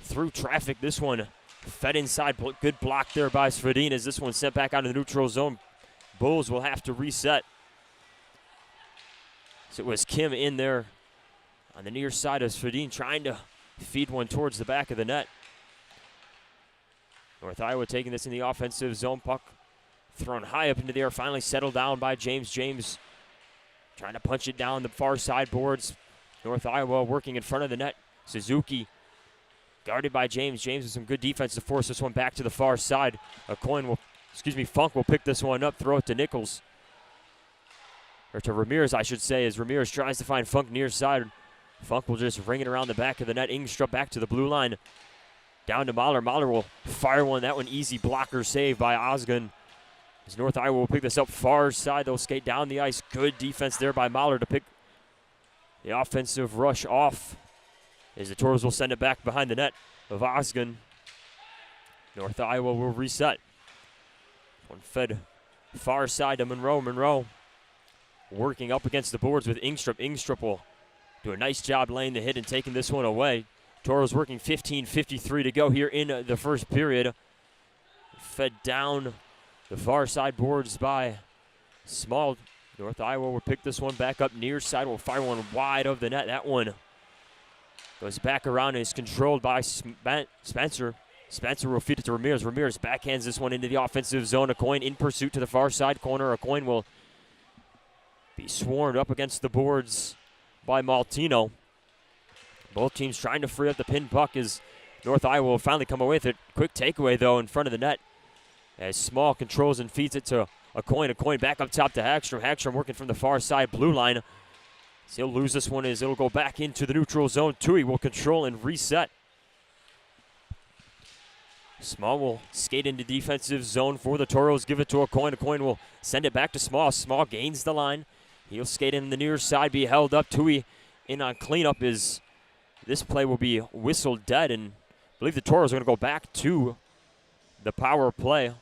through traffic. This one fed inside. Good block there by Svedin as this one sent back out of the neutral zone. Bulls will have to reset. So it was Kim in there on the near side of Svedin trying to feed one towards the back of the net. North Iowa taking this in the offensive zone. Puck thrown high up into the air. Finally settled down by James. James trying to punch it down the far side boards. North Iowa working in front of the net. Suzuki guarded by James. James with some good defense to force this one back to the far side. Funk will pick this one up, throw it to Nichols. Or to Ramirez, I should say, as Ramirez tries to find Funk near side. Funk will just ring it around the back of the net. Ingstrup back to the blue line. Down to Mahler. Mahler will fire one. That one easy blocker save by Osgun. As North Iowa will pick this up far side. They'll skate down the ice. Good defense there by Mahler to pick the offensive rush off. As the Tauros will send it back behind the net of Osgun. North Iowa will reset. One fed far side to Monroe. Monroe working up against the boards with Ingstrup. Ingstrup will do a nice job laying the hit and taking this one away. Tauros working 15:53 to go here in the first period. Fed down the far side boards by Small. North Iowa will pick this one back up near side. Will fire one wide of the net. That one goes back around and is controlled by Spencer. Spencer will feed it to Ramirez. Ramirez backhands this one into the offensive zone. A coin in pursuit to the far side corner. A coin will be swarmed up against the boards by Maltino. Both teams trying to free up the pin puck as North Iowa will finally come away with it. Quick takeaway, though, in front of the net as Small controls and feeds it to a coin back up top to Hagstrom. Hagstrom working from the far side blue line. So he'll lose this one as it'll go back into the neutral zone. Tui will control and reset. Small will skate into defensive zone for the Tauros. Give it to a coin. A coin will send it back to Small. Small gains the line. He'll skate in the near side, be held up. Tui in on cleanup is this play will be whistled dead, and I believe the Tauros are going to go back to the power play.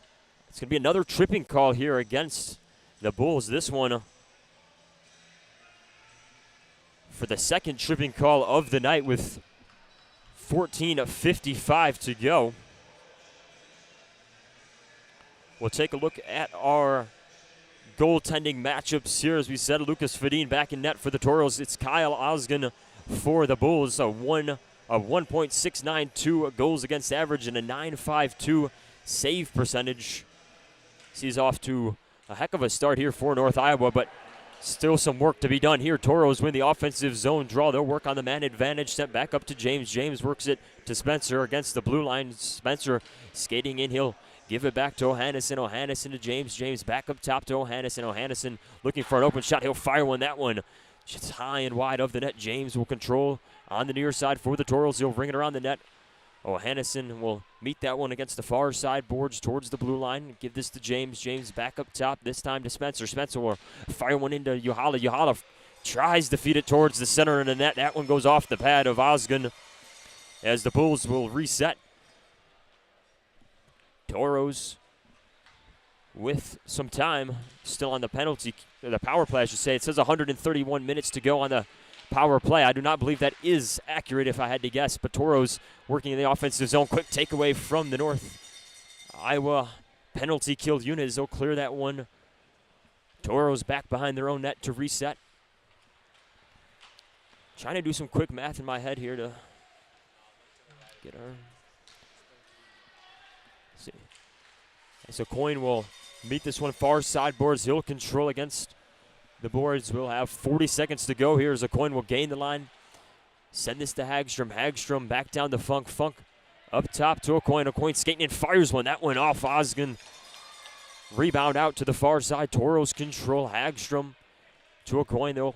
It's going to be another tripping call here against the Bulls. This one for the second tripping call of the night with 14:55 to go. We'll take a look at our goaltending matchups here. As we said, Lucas Fedin back in net for the Tauros. It's Kyle Osgun for the Bulls. A 1.692 goals against average and a 9.52 save percentage. He's off to a heck of a start here for North Iowa, but still some work to be done here. Tauros win the offensive zone draw. They'll work on the man advantage. Sent back up to James. James works it to Spencer against the blue line. Spencer skating in. He'll give it back to Ohannesson. Ohannesson to James. James back up top to Ohannesson. Ohannesson looking for an open shot. He'll fire one. That one just high and wide of the net. James will control on the near side for the Tauros. He'll ring it around the net. Ohannesson will meet that one against the far side boards towards the blue line. Give this to James. James back up top, this time to Spencer. Spencer will fire one into Yohala. Yohala tries to feed it towards the center of the net. That one goes off the pad of Osgun as the Bulls will reset. Tauros with some time still on the penalty, or the power play, I should say. It says 131 minutes to go on the power play. I do not believe that is accurate if I had to guess, but Tauros working in the offensive zone. Quick takeaway from the North Iowa penalty killed unit as they'll clear that one. Tauros back behind their own net to reset. Trying to do some quick math in my head here to get our... Let's see. So Coyne will meet this one far side boards. He'll control against the boards. We'll have 40 seconds to go here as Coyne will gain the line. Send this to Hagstrom. Hagstrom back down to Funk. Funk up top to Coyne. Coyne skating and fires one. That one off Osgun. Rebound out to the far side. Tauros control. Hagstrom to Coyne. They'll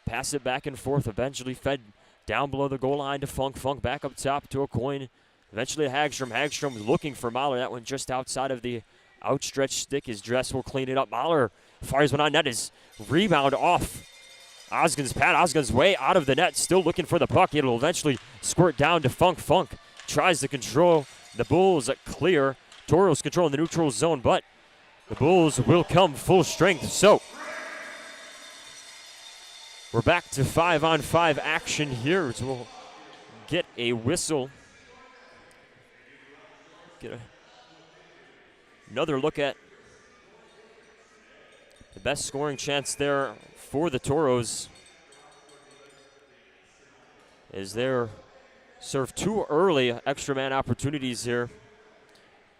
pass it back and forth. Eventually fed down below the goal line to Funk. Funk back up top to Coyne. Eventually to Hagstrom. Hagstrom looking for Mahler. That one just outside of the outstretched stick. His dress will clean it up. Mahler fires one on net. His rebound off Osgon's pad. Osgon's way out of the net, still looking for the puck. It'll eventually squirt down to Funk. Funk tries to control the Bulls clear. Tauros controlling the neutral zone, but the Bulls will come full strength. So we're back to 5-on-5 action here. So we'll get a whistle. Get another look at the best scoring chance there for the Tauros. Is there served two early extra man opportunities here.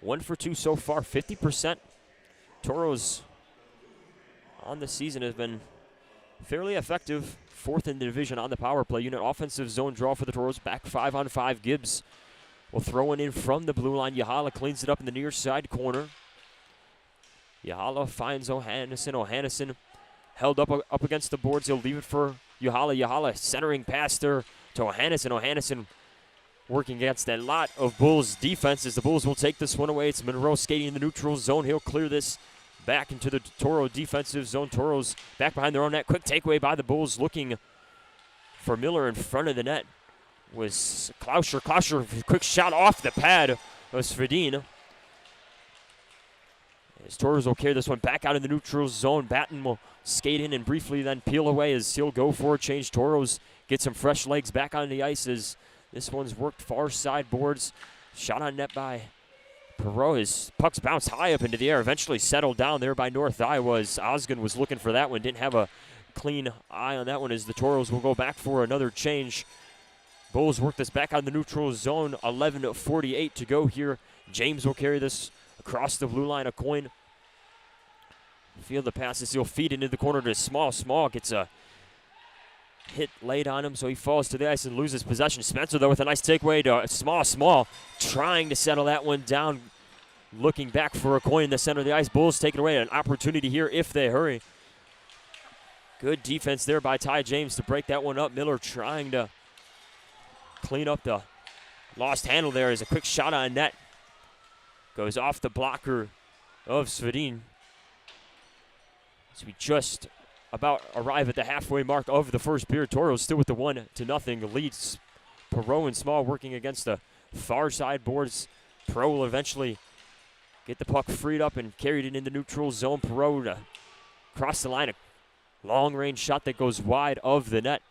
1 for 2 so far, 50%. Tauros on the season has been fairly effective. 4th in the division on the power play unit. Offensive zone draw for the Tauros. Back 5-on-5. Gibbs will throw it in from the blue line. Yahala cleans it up in the near side corner. Yahala finds Ohannesson. Ohannesson held up against the boards. He'll leave it for Yahala. Yahala centering past her to Ohannesson. Ohannesson working against a lot of Bulls defenses. The Bulls will take this one away. It's Monroe skating in the neutral zone. He'll clear this back into the Toro defensive zone. Toros back behind their own net. Quick takeaway by the Bulls, looking for Miller in front of the net was Klauscher. Klauscher, quick shot off the pad of Svedin. As Toros will carry this one back out in the neutral zone. Batten will skate in and briefly then peel away as he'll go for a change. Toros get some fresh legs back on the ice as this one's worked far side boards. Shot on net by Perot. His puck's bounced high up into the air, eventually settled down there by North Iowa as Osgon was looking for that one. Didn't have a clean eye on that one as the Toros will go back for another change. Bulls work this back on the neutral zone. 11:48 to go here. James will carry this across the blue line. A coin. Field the passes. He'll feed into the corner to Small. Small gets a hit laid on him, so he falls to the ice and loses possession. Spencer, though, with a nice takeaway to Small. Small trying to settle that one down. Looking back for a coin in the center of the ice. Bulls take it away. An opportunity here if they hurry. Good defense there by Ty James to break that one up. Miller trying to clean up the lost handle there as a quick shot on net. Goes off the blocker of Svedin. So we just about arrive at the halfway mark of the first period. Toros still with the 1-0 leads. Perot and Small working against the far side boards. Perot will eventually get the puck freed up and carried it in the neutral zone. Perot across the line, a long-range shot that goes wide of the net.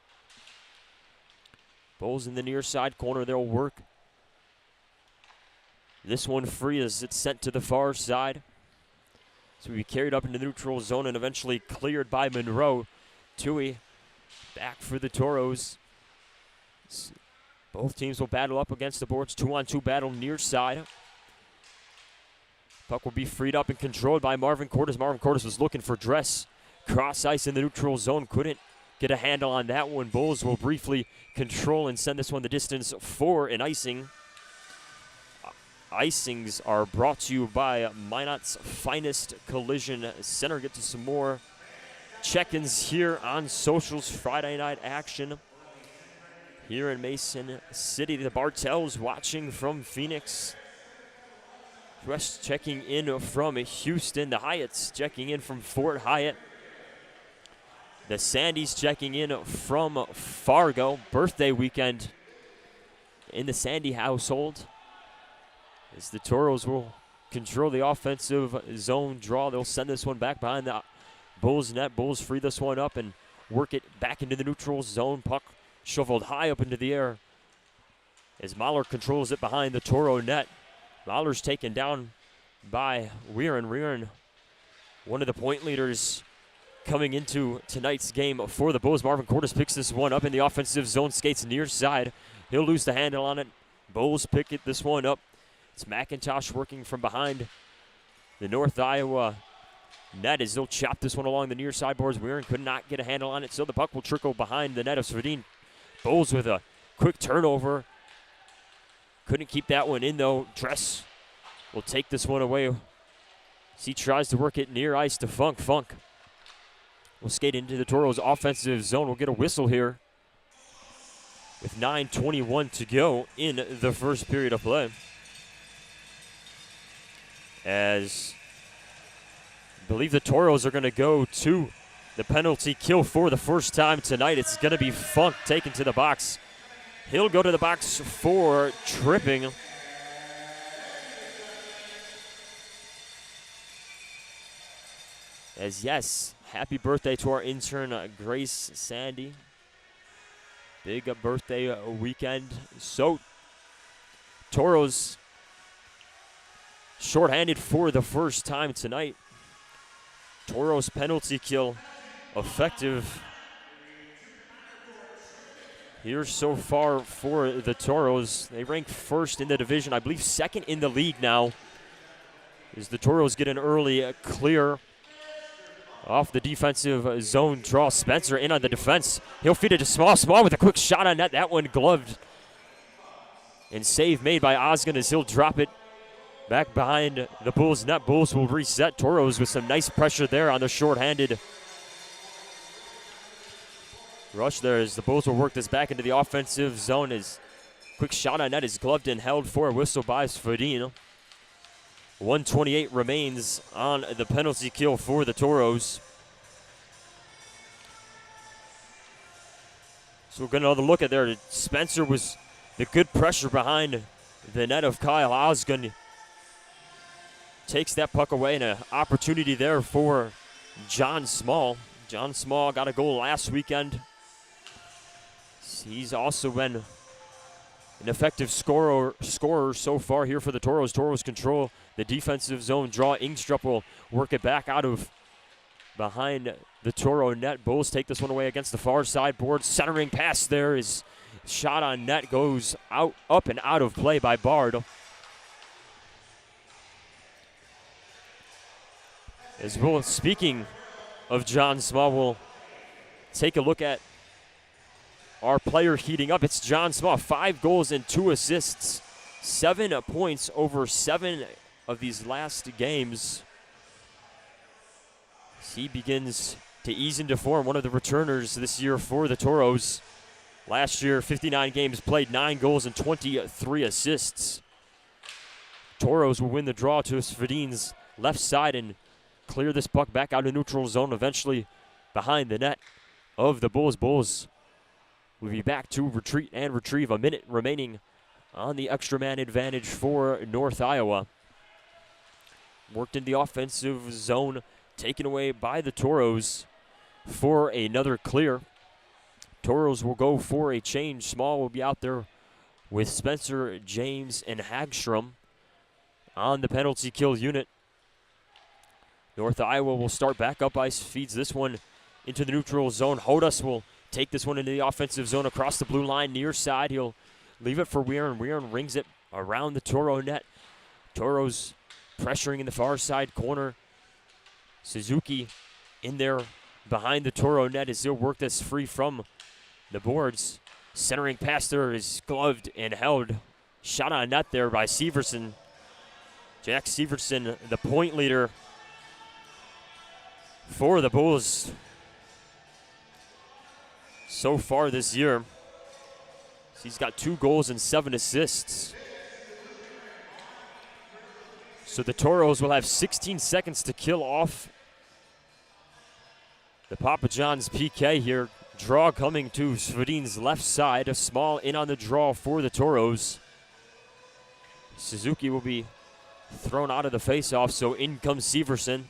Bulls in the near side corner, they'll work this one free as it's sent to the far side. So we carried up into the neutral zone and eventually cleared by Monroe. Tui back for the Toros. Both teams will battle up against the boards. 2-on-2 battle near side. Puck will be freed up and controlled by Marvin Cordes. Marvin Cordes was looking for Dress. Cross ice in the neutral zone. Couldn't get a handle on that one. Bulls will briefly control and send this one the distance for an icing. Icings are brought to you by Minot's Finest Collision Center. Get to some more check-ins here on socials. Friday night action here in Mason City. The Bartels watching from Phoenix. West checking in from Houston. The Hyatts checking in from Fort Hyatt. The Sandys checking in from Fargo. Birthday weekend in the Sandy household. As the Toros will control the offensive zone draw. They'll send this one back behind the Bulls net. Bulls free this one up and work it back into the neutral zone. Puck shoveled high up into the air as Mahler controls it behind the Toro net. Mahler's taken down by Weirin. Weirin, one of the point leaders coming into tonight's game for the Bulls. Marvin Cordes picks this one up in the offensive zone, skates near side. He'll lose the handle on it. Bulls pick this one up. It's McIntosh working from behind the North Iowa net as they'll chop this one along the near side boards. Weirin could not get a handle on it, so the puck will trickle behind the net of Svedin. Bulls with a quick turnover. Couldn't keep that one in, though. Dress will take this one away as he tries to work it near ice to Funk. Funk will skate into the Toros' offensive zone. We'll get a whistle here with 9:21 to go in the first period of play. As I believe the Toros are going to go to the penalty kill for the first time tonight. It's going to be Funk taken to the box. He'll go to the box for tripping. As yes, happy birthday to our intern, Grace Sandy. Big birthday weekend. So, Tauros shorthanded for the first time tonight. Tauros penalty kill effective here so far for the Tauros. They rank first in the division, I believe second in the league now. As the Tauros get an early clear off the defensive zone draw. Spencer in on the defense. He'll feed it to Small. Small with a quick shot on net. That one gloved. And save made by Osgood as he'll drop it back behind the Bulls net. Bulls will reset. Tauros with some nice pressure there on the shorthanded rush there as the Bulls will work this back into the offensive zone. As quick shot on net is gloved and held for a whistle by Svedin. 1:28 remains on the penalty kill for the Tauros. So we're getting another look at there. Spencer was the good pressure behind the net of Kyle Osgood. Takes that puck away, and an opportunity there for John Small. John Small got a goal last weekend. He's also been an effective scorer so far here for the Tauros. Tauros control the defensive zone draw. Ingstrup will work it back out of behind the Toro net. Bulls take this one away against the far side board. Centering pass there is shot on net, goes out, up and out of play by Bard. As well, speaking of John Small, we'll take a look at our player heating up. It's John Small, 5 goals and 2 assists, 7 points over 7 of these last games. He begins to ease into form, one of the returners this year for the Tauros. Last year, 59 games played, 9 goals and 23 assists. Tauros will win the draw to Svedin's left side and clear this puck back out of neutral zone, eventually behind the net of the Bulls. Bulls will be back to retreat and retrieve. A minute remaining on the extra man advantage for North Iowa. Worked in the offensive zone, taken away by the Tauros for another clear. Tauros will go for a change. Small will be out there with Spencer, James, and Hagstrom on the penalty kill unit. North Iowa will start back up ice, feeds this one into the neutral zone. Hodas will take this one into the offensive zone across the blue line near side. He'll leave it for Weirin. Weirin rings it around the Toro net. Tauros pressuring in the far side corner. Suzuki in there behind the Toro net as he'll work this free from the boards. Centering pass there is gloved and held. Shot on net there by Severson. Jack Severson, the point leader for the Bulls so far this year. He's got 2 goals and 7 assists. So the Tauros will have 16 seconds to kill off the Papa John's PK here. Draw coming to Svedin's left side. A Small in on the draw for the Tauros. Suzuki will be thrown out of the faceoff, so in comes Severson.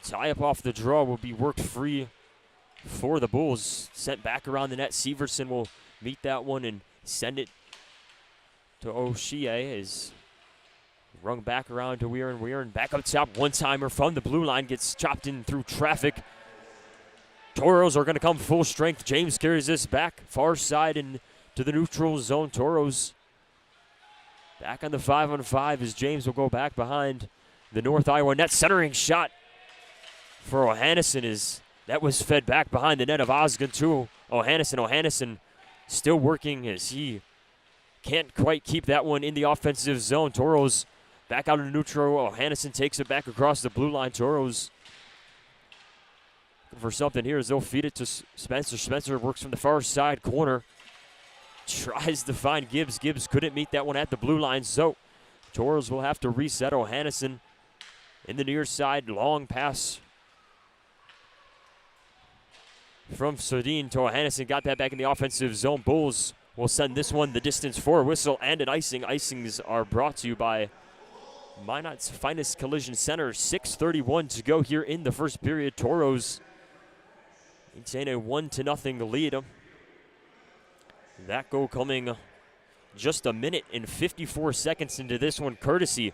Tie up off the draw will be worked free for the Bulls. Sent back around the net. Severson will meet that one and send it to Oshie. Is rung back around to Weirin. Weirin back up top. One-timer from the blue line gets chopped in through traffic. Tauros are going to come full strength. James carries this back far side and to the neutral zone. Tauros back on the 5-on-5 as James will go back behind the North Iowa net. Centering shot for Ohannison that was fed back behind the net of Osgood to Ohannison. Ohannison still working as he can't quite keep that one in the offensive zone. Tauros back out of neutral. Ohannison takes it back across the blue line. Tauros looking for something here as they'll feed it to Spencer. Spencer works from the far side corner. Tries to find Gibbs. Gibbs couldn't meet that one at the blue line, so Tauros will have to reset. Ohannison in the near side. Long pass from Sardine to Hannison. Got that back in the offensive zone. Bulls will send this one the distance for a whistle and an icing. Icings are brought to you by Minot's Finest Collision Center. 6:31 to go here in the first period. Tauros maintain a 1-0 lead. That goal coming just a minute and 54 seconds into this one, courtesy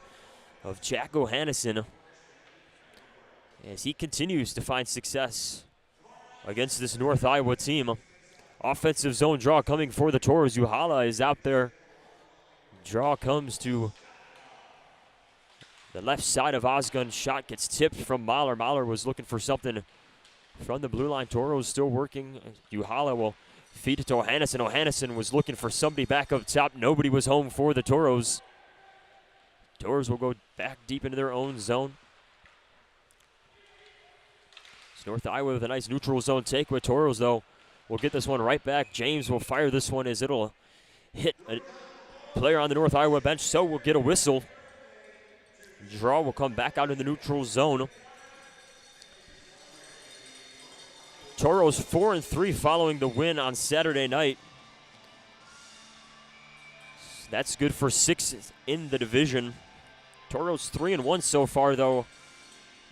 of Jacko Hannison, as he continues to find success against this North Iowa team. Offensive zone draw coming for the Tauros. Uhala is out there. Draw comes to the left side of Osgun. Shot gets tipped from Mahler. Mahler was looking for something from the blue line. Tauros still working. Uhala will feed it to O'Hannison. O'Hannison was looking for somebody back up top. Nobody was home for the Tauros. Tauros will go back deep into their own zone. It's North Iowa with a nice neutral zone take with Tauros, though. We'll get this one right back. James will fire this one as it'll hit a player on the North Iowa bench, so we'll get a whistle. Draw will come back out in the neutral zone. Tauros 4-3 following the win on Saturday night. That's good for 6th in the division. Tauros 3-1 so far, though,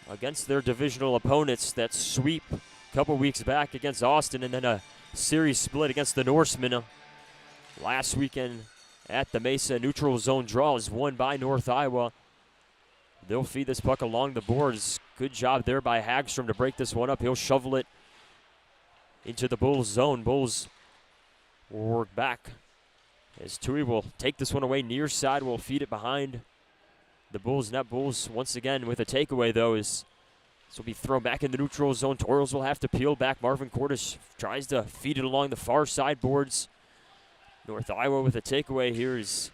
against their divisional opponents. That sweep a couple weeks back against Austin, and then a series split against the Norsemen last weekend at the Mesa. Neutral zone draw is won by North Iowa. They'll feed this puck along the boards. Good job there by Hagstrom to break this one up. He'll shovel it into the Bulls zone. Bulls will work back as Tui will take this one away near side. Will feed it behind the Bulls net. Bulls once again with a takeaway, though, as this will be thrown back in the neutral zone. Tauros will have to peel back. Marvin Cordish tries to feed it along the far side boards. North Iowa with a takeaway here is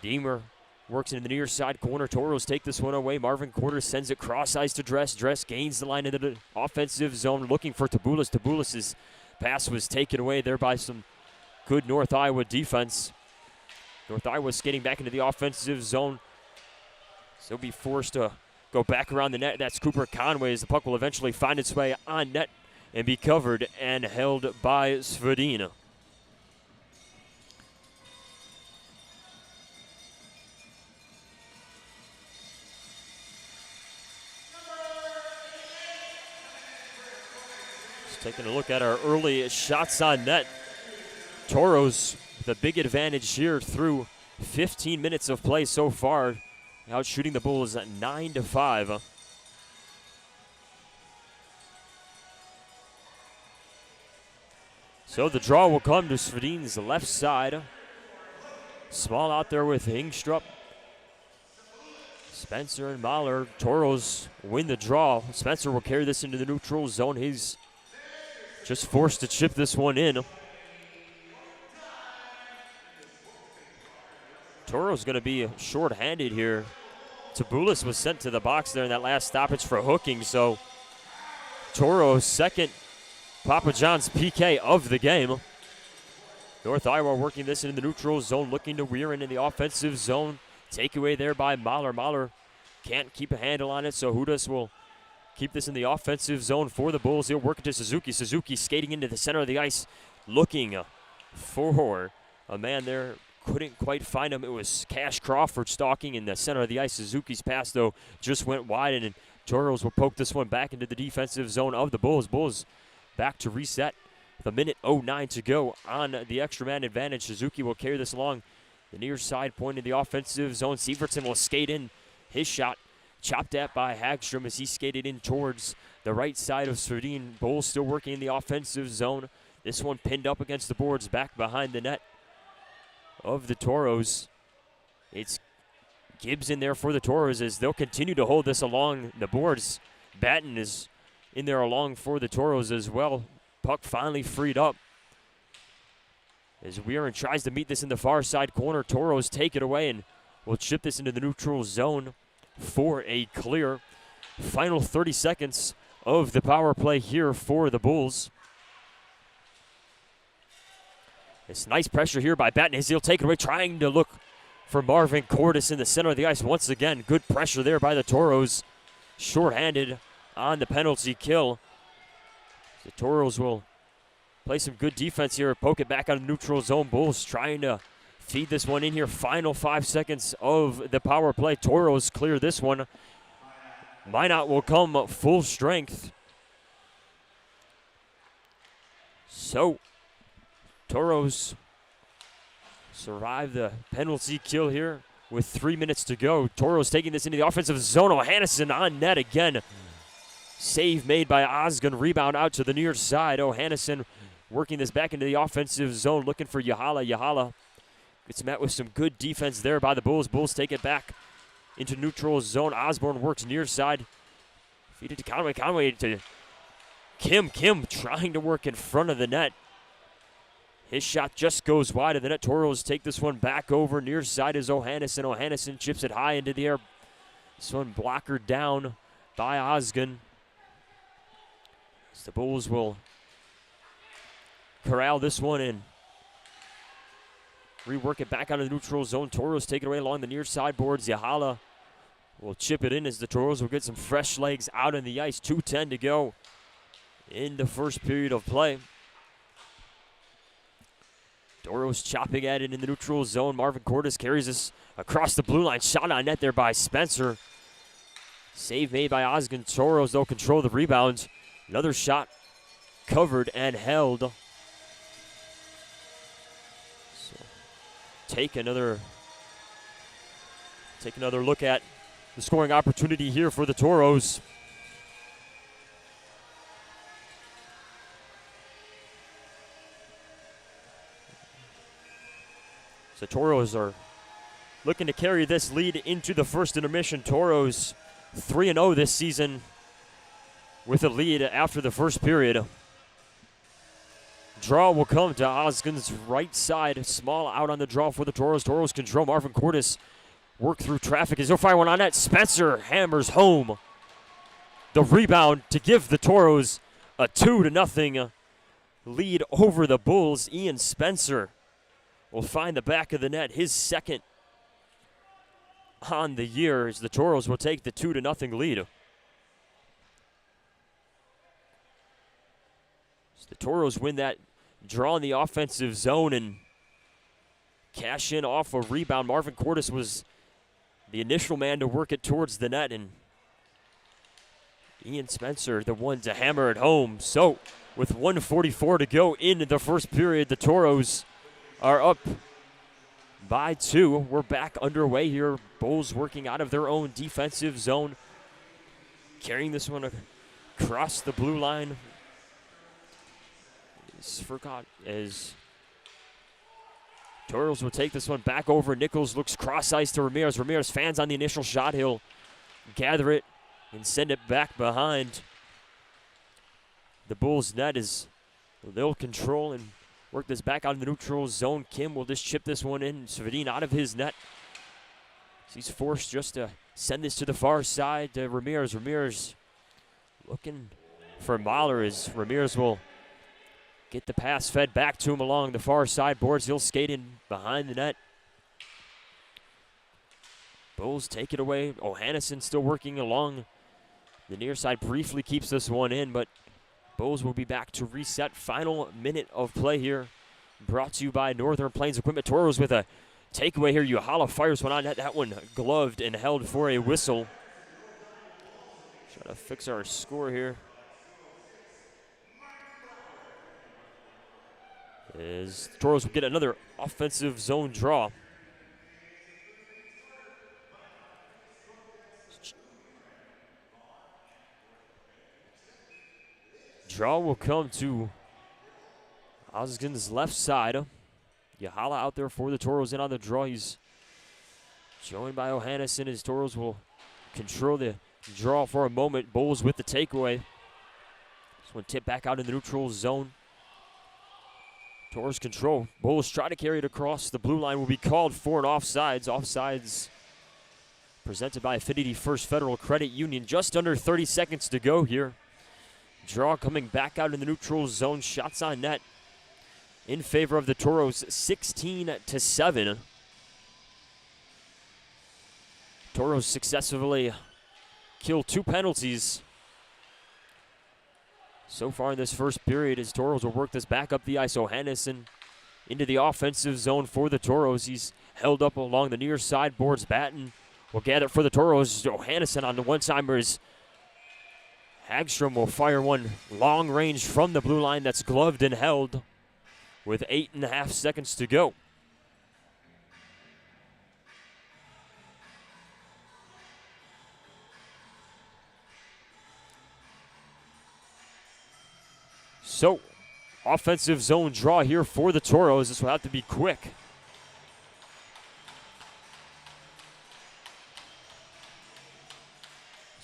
Deemer. Works into the near side corner. Tauros take this one away. Marvin Cordish sends it cross ice to Dress. Dress gains the line into the offensive zone, looking for Tabulis. Tabulis' pass was taken away there by some good North Iowa defense. North Iowa skating back into the offensive zone. So be forced to go back around the net. That's Cooper Conway, as the puck will eventually find its way on net and be covered and held by Svedina. Taking a look at our early shots on net. Tauros with a big advantage here through 15 minutes of play so far. Out shooting the Bulls at 9-5. So the draw will come to Svedin's left side. Small out there with Ingstrup. Spencer and Mahler. Tauros win the draw. Spencer will carry this into the neutral zone. He's just forced to chip this one in. Tauros going to be short-handed here. Tabulis was sent to the box there in that last stoppage for hooking, so Tauros' second Papa John's PK of the game. North Iowa working this into the neutral zone, looking to rear into the offensive zone. Takeaway there by Mahler. Mahler can't keep a handle on it, so Hudas will keep this in the offensive zone for the Bulls. He'll work it to Suzuki. Suzuki skating into the center of the ice, looking for a man there. Couldn't quite find him. It was Cash Crawford stalking in the center of the ice. Suzuki's pass, though, just went wide, and Tauros will poke this one back into the defensive zone of the Bulls. Bulls back to reset. The 1:09 to go on the extra man advantage. Suzuki will carry this along the near side point in the offensive zone. Sievertson will skate in his shot. Chopped at by Hagstrom as he skated in towards the right side of Svedin. Bulls still working in the offensive zone. This one pinned up against the boards back behind the net of the Tauros. It's Gibbs in there for the Tauros as they'll continue to hold this along the boards. Batten is in there along for the Tauros as well. Puck finally freed up as Weirin tries to meet this in the far side corner. Tauros take it away and will chip this into the neutral zone for a clear. Final 30 seconds of the power play here for the Bulls. It's nice pressure here by Batten as he'll take it away, trying to look for Marvin Cordes in the center of the ice. Once again, good pressure there by the Toros. Shorthanded on the penalty kill. The Toros will play some good defense here. Poke it back out of neutral zone. Bulls trying to feed this one in here. Final 5 seconds of the power play. Toros clear this one. Minot will come full strength. So, Toros survive the penalty kill here with 3 minutes to go. Toros taking this into the offensive zone. O'Hannesson on net again. Save made by Osgun. Rebound out to the near side. O'Hannesson working this back into the offensive zone, looking for Yahala. Yahala gets met with some good defense there by the Bulls. Bulls take it back into neutral zone. Osborne works near side. Feed it to Conway. Conway to Kim. Kim trying to work in front of the net. His shot just goes wide of the net. Toros take this one back over. Near side is O'Hannesson. O'Hannesson chips it high into the air. This one blocker down by Osgun. The Bulls will corral this one and rework it back out of the neutral zone. Toros take it away along the near side boards. Yahala will chip it in as the Toros will get some fresh legs out on the ice. 2:10 to go in the first period of play. Toros chopping at it in the neutral zone. Marvin Cordes carries this across the blue line. Shot on net there by Spencer. Save made by Osgun. Toros, though, control the rebound. Another shot covered and held. So take another look at the scoring opportunity here for the Toros. So Toros are looking to carry this lead into the first intermission. Toros 3-0 this season with a lead after the first period. Draw will come to Osgun's right side. Small out on the draw for the Toros. Toros control. Marvin Cordes work through traffic. As they'll fire one on net. Spencer hammers home the rebound to give the Toros a 2-0 lead over the Bulls. Ian Spencer will find the back of the net, his second on the year, as the Toros will take the 2-0 lead. So the Toros win that draw in the offensive zone and cash in off a rebound. Marvin Cordes was the initial man to work it towards the net, and Ian Spencer the one to hammer it home. So with 1:44 to go in the first period, the Toros are up by 2. We're back underway here. Bulls working out of their own defensive zone, carrying this one across the blue line. As Toros will take this one back over. Nichols looks cross-ice to Ramirez. Ramirez fans on the initial shot. He'll gather it and send it back behind the Bulls' net as they'll control and work this back out in the neutral zone. Kim will just chip this one in. Svadin out of his net. He's forced just to send this to the far side to Ramirez. Ramirez looking for Mahler as Ramirez will get the pass fed back to him along the far side boards. He'll skate in behind the net. Bulls take it away. O'Hannesson still working along the near side. Briefly keeps this one in, but Bulls will be back to reset. Final minute of play here. Brought to you by Northern Plains Equipment. Toros with a takeaway here. Yahala fires one on net. That one gloved and held for a whistle. Trying to fix our score here. As Toros will get another offensive zone draw. Draw will come to Osgun's left side. Yahala out there for the Toros in on the draw. He's joined by O'Hannesson as Toros will control the draw for a moment. Bulls with the takeaway. This one tipped back out in the neutral zone. Toros control. Bulls try to carry it across. The blue line will be called for an offsides. Offsides presented by Affinity First Federal Credit Union. Just under 30 seconds to go here. Draw coming back out in the neutral zone. Shots on net in favor of the Toros, 16-7. Tauros successfully killed 2 penalties so far in this first period as Tauros will work this back up the ice. O'Hannison into the offensive zone for the Tauros. He's held up along the near side boards. Batten will gather for the Tauros. O'Hannison on the one-timers. Hagstrom will fire one long range from the blue line that's gloved and held with 8.5 seconds to go. So, offensive zone draw here for the Tauros. This will have to be quick.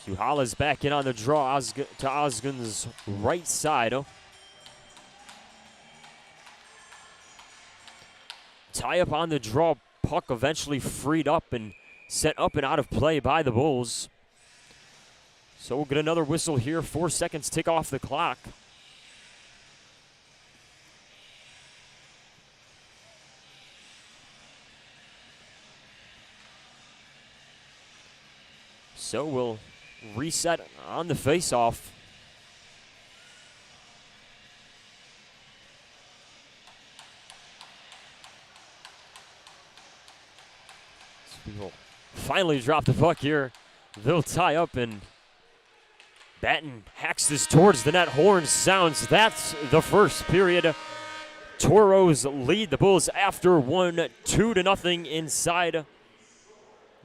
Suhala's back in on the draw to Osgun's right side. Tie up on the draw. Puck eventually freed up and set up and out of play by the Bulls. So we'll get another whistle here. 4 seconds tick off the clock. So we'll reset on the face-off. So we will finally drop the puck here. They'll tie up and Batten hacks this towards the net. Horn sounds. That's the first period. Tauros lead the Bulls after one, 2-0 inside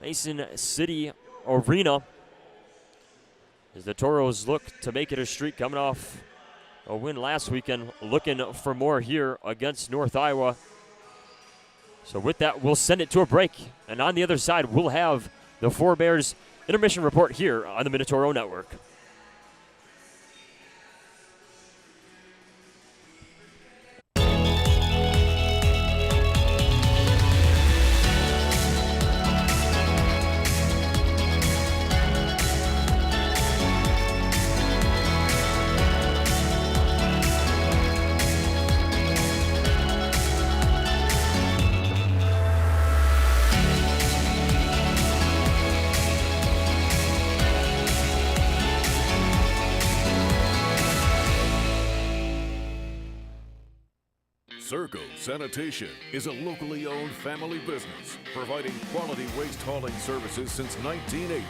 Mason City Arena as the Tauros look to make it a streak coming off a win last weekend, looking for more here against North Iowa. So with that, we'll send it to a break, and on the other side, we'll have the Four Bears intermission report here on the Minotauro Network. Circle Sanitation is a locally owned family business providing quality waste hauling services since 1980.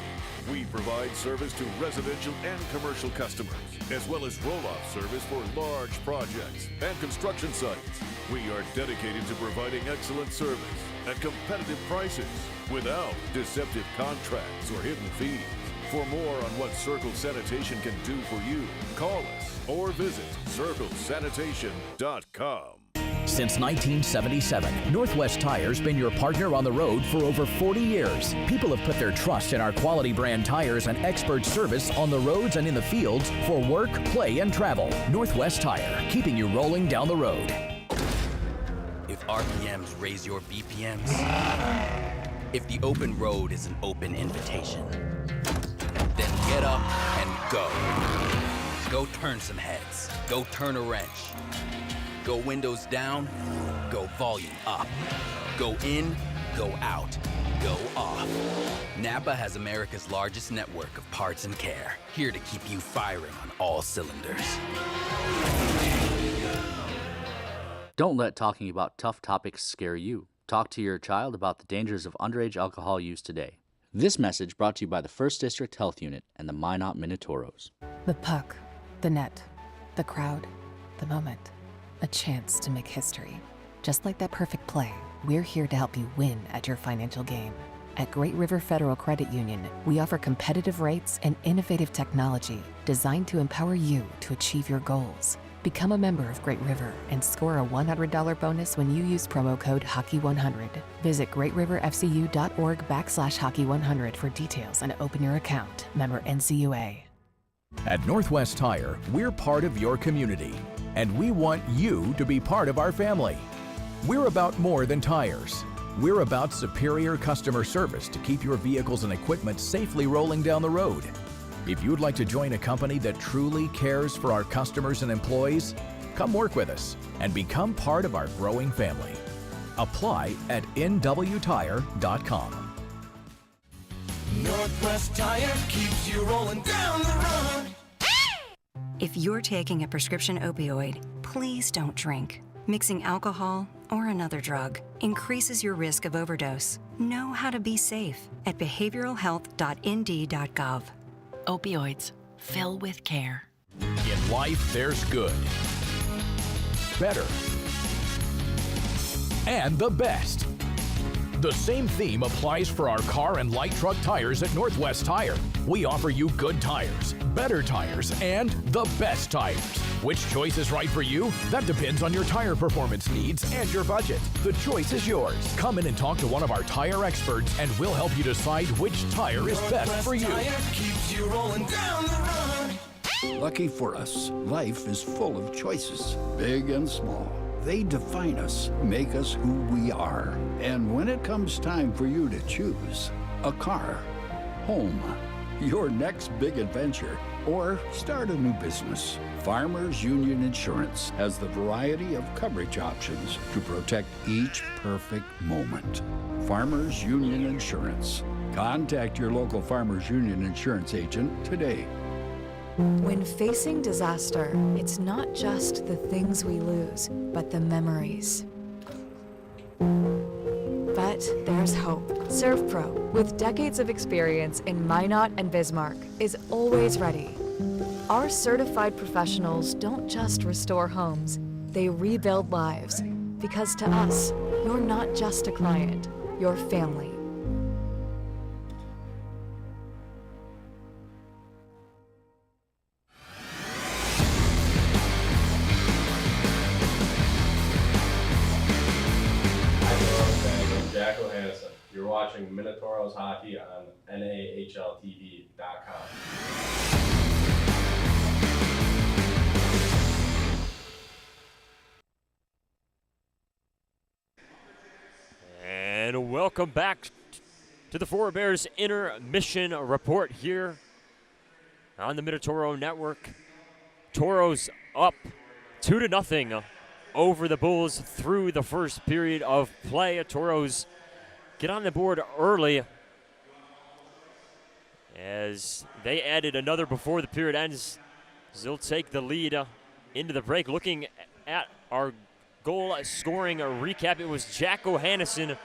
We provide service to residential and commercial customers, as well as roll-off service for large projects and construction sites. We are dedicated to providing excellent service at competitive prices without deceptive contracts or hidden fees. For more on what Circle Sanitation can do for you, call us or visit circlesanitation.com. Since 1977, Northwest Tire's been your partner on the road for over 40 years. People have put their trust in our quality brand tires and expert service on the roads and in the fields for work, play, and travel. Northwest Tire, keeping you rolling down the road. If RPMs raise your BPMs, if the open road is an open invitation, then get up and go. Go turn some heads. Go turn a wrench. Go windows down, go volume up. Go in, go out, go off. Napa has America's largest network of parts and care, here to keep you firing on all cylinders. Don't let talking about tough topics scare you. Talk to your child about the dangers of underage alcohol use today. This message brought to you by the 1st District Health Unit and the Minot Minotauros. The puck, the net, the crowd, the moment. A chance to make history. Just like that perfect play, we're here to help you win at your financial game. At Great River Federal Credit Union, we offer competitive rates and innovative technology designed to empower you to achieve your goals. Become a member of Great River and score a $100 bonus when you use promo code HOCKEY100. Visit greatriverfcu.org/hockey100 for details and open your account. Member NCUA. At Northwest Tire, we're part of your community, and we want you to be part of our family. We're about more than tires. We're about superior customer service to keep your vehicles and equipment safely rolling down the road. If you'd like to join a company that truly cares for our customers and employees, come work with us and become part of our growing family. Apply at nwtire.com. Northwest Tire keeps you rolling down the road. If you're taking a prescription opioid, please don't drink. Mixing alcohol or another drug increases your risk of overdose. Know how to be safe at behavioralhealth.nd.gov. Opioids. Fill with care. In life, there's good, better, and the best. The same theme applies for our car and light truck tires at Northwest Tire. We offer you good tires, better tires, and the best tires. Which choice is right for you? That depends on your tire performance needs and your budget. The choice is yours. Come in and talk to one of our tire experts and we'll help you decide which tire is best for you. Northwest Tire keeps you rolling down the road. Lucky for us, life is full of choices, big and small. They define us, make us who we are. And when it comes time for you to choose a car, home, your next big adventure, or start a new business, Farmers Union Insurance has the variety of coverage options to protect each perfect moment. Farmers Union Insurance. Contact your local Farmers Union Insurance agent today. When facing disaster, it's not just the things we lose, but the memories. But there's hope. ServPro, with decades of experience in Minot and Bismarck, is always ready. Our certified professionals don't just restore homes, they rebuild lives. Because to us, you're not just a client, you're family. You're watching Tauros hockey on NAHLTV.com. And welcome back to the Four Bears Intermission Report here on the Minotauro Network. Tauros up 2-0 over the Bulls through the first period of play. Tauros get on the board early as they added another before the period ends. They'll take the lead into the break. Looking at our goal scoring recap, it was Jack O'Hannison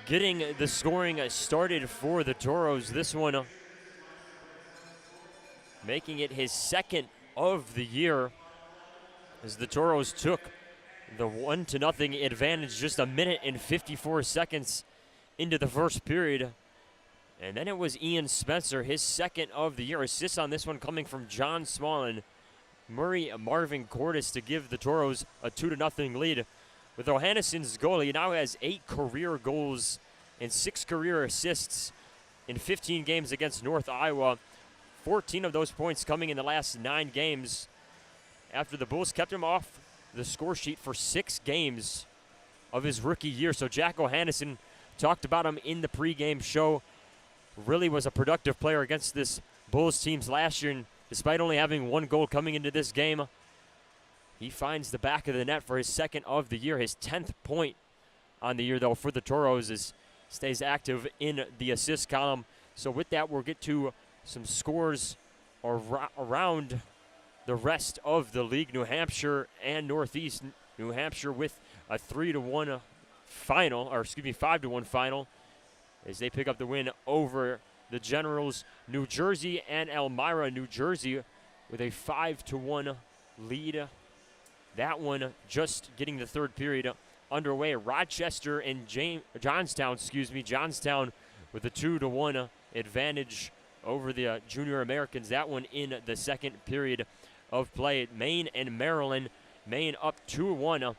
getting the scoring started for the Tauros. This one making it his second of the year as the Tauros took the 1-0 advantage just a minute and 54 seconds into the first period. And then it was Ian Spencer, his second of the year. Assists on this one coming from John Small and Murray Marvin Cordes to give the Tauros a 2-0 lead. With O'Hannison's goal, he now has 8 career goals and 6 career assists in 15 games against North Iowa. 14 of those points coming in the last 9 games after the Bulls kept him off the score sheet for 6 games of his rookie year. So Jack O'Hannison, talked about him in the pregame show, really was a productive player against this Bulls teams last year, and despite only having 1 goal coming into this game, he finds the back of the net for his second of the year, his 10th point on the year, though, for the Tauros, as stays active in the assist column. So with that, we'll get to some scores around the rest of the league. New Hampshire and Northeast. New Hampshire with a 3-1 final, or excuse me, 5-1 final, as they pick up the win over the Generals. New Jersey and Elmira, New Jersey, with a 5-1 lead. That one just getting the third period underway. Rochester and Johnstown with a 2-1 advantage over the Junior Americans. That one in the second period of play. Maine and Maryland. Maine up 2-1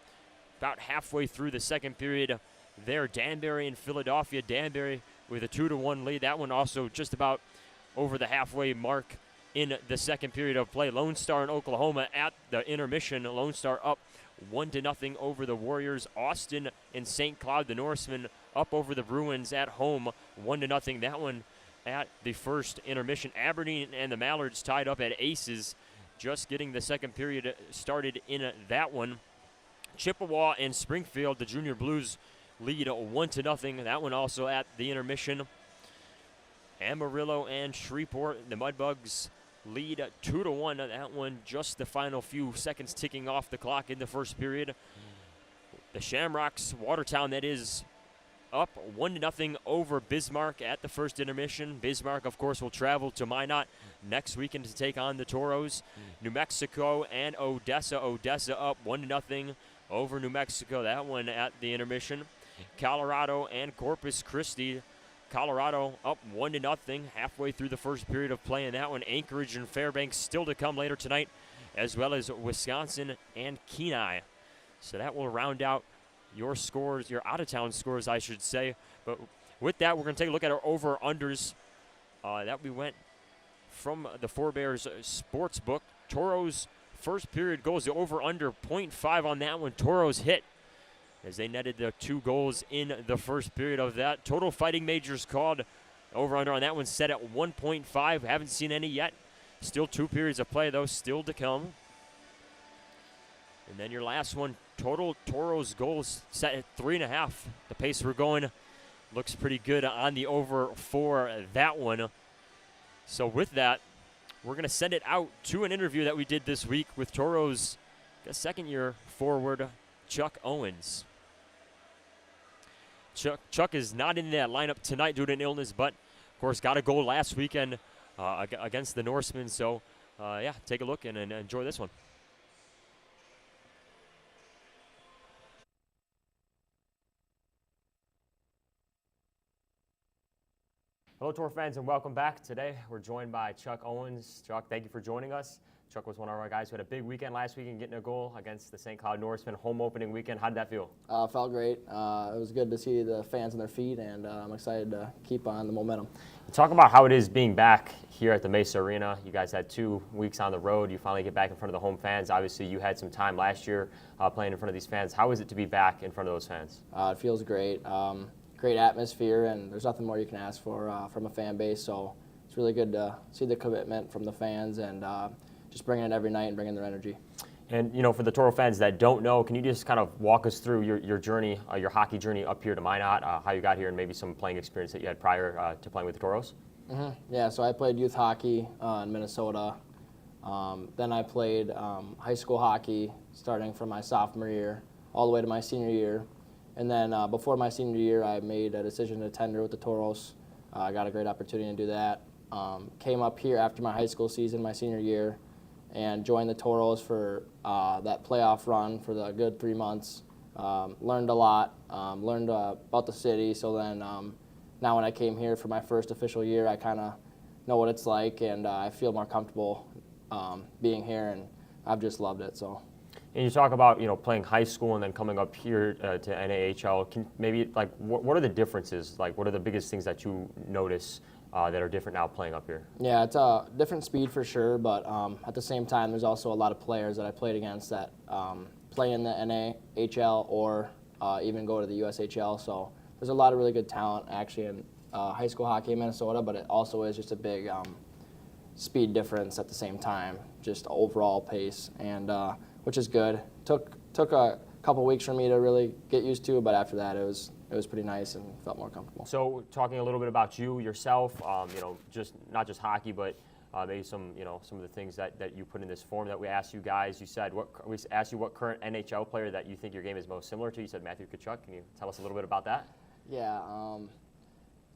about halfway through the second period there. Danbury and Philadelphia. Danbury with a 2-1 lead. That one also just about over the halfway mark in the second period of play. Lone Star and Oklahoma at the intermission. Lone Star up 1-0 over the Warriors. Austin and St. Cloud, the Norsemen, up over the Bruins at home 1-0. That one at the first intermission. Aberdeen and the Mallards tied up at aces, just getting the second period started in that one. Chippewa and Springfield, the Junior Blues lead 1-0. That one also at the intermission. Amarillo and Shreveport. The Mudbugs lead 2-1. That one just the final few seconds ticking off the clock in the first period. The Shamrocks, Watertown, that is up 1-0 over Bismarck at the first intermission. Bismarck, of course, will travel to Minot next weekend to take on the Tauros. New Mexico and Odessa. Odessa up 1-0 over New Mexico. That one at the intermission. Colorado and Corpus Christi. Colorado up 1-0 halfway through the first period of play in that one. Anchorage and Fairbanks still to come later tonight, as well as Wisconsin and Kenai. So that will round out your scores, your out-of-town scores, I should say. But with that, we're going to take a look at our over-unders that we went from the Forebears sports book. Tauros first period goes to over-under 0.5 on that one. Tauros hit as they netted the 2 goals in the first period of that. Total Fighting Majors called over-under on that one, set at 1.5. Haven't seen any yet. Still 2 periods of play, though, still to come. And then your last one, total Tauros goals set at 3.5. The pace we're going looks pretty good on the over for that one. So with that, we're going to send it out to an interview that we did this week with Tauros second-year forward Chuck Owens. Chuck is not in that lineup tonight due to an illness, but of course got a goal last weekend against the Norsemen. So yeah, take a look and enjoy this one. Hello, Tour fans, and welcome back. Today, we're joined by Chuck Owens. Chuck, thank you for joining us. Chuck was one of our guys who had a big weekend last weekend, getting a goal against the St. Cloud Norsemen home opening weekend. How did that feel? Felt great. It was good to see the fans on their feet, and I'm excited to keep on the momentum. Talk about how it is being back here at the Mesa Arena. You guys had 2 weeks on the road. You finally get back in front of the home fans. Obviously, you had some time last year playing in front of these fans. How is it to be back in front of those fans? It feels great. Great atmosphere, and there's nothing more you can ask for from a fan base. So it's really good to see the commitment from the fans and just bringing it every night and bringing their energy. And, you know, for the Toro fans that don't know, can you just kind of walk us through your journey, your hockey journey up here to Minot, how you got here, and maybe some playing experience that you had prior to playing with the Toros? Mm-hmm. Yeah, so I played youth hockey in Minnesota. Then I played high school hockey starting from my sophomore year all the way to my senior year. And then before my senior year, I made a decision to tender with the Tauros. I got a great opportunity to do that. Came up here after my high school season, my senior year, and joined the Tauros for that playoff run for the good 3 months. Learned a lot, learned about the city. So then now when I came here for my first official year, I kind of know what it's like, and I feel more comfortable being here, and I've just loved it. So. And you talk about, you know, playing high school and then coming up here to NAHL. Can maybe, like, what are the differences? Like, what are the biggest things that you notice that are different now playing up here? Yeah, it's a different speed for sure, but at the same time, there's also a lot of players that I played against that play in the NAHL or even go to the USHL. So there's a lot of really good talent actually in high school hockey in Minnesota, but it also is just a big speed difference at the same time, just overall pace, and which is good. Took a couple weeks for me to really get used to, but after that it was pretty nice and felt more comfortable. So talking a little bit about you yourself, you know, just not just hockey, but maybe some of the things that you put in this form that we asked you guys. You said we asked you what current NHL player that you think your game is most similar to. You said Matthew Tkachuk. Can you tell us a little bit about that? Yeah,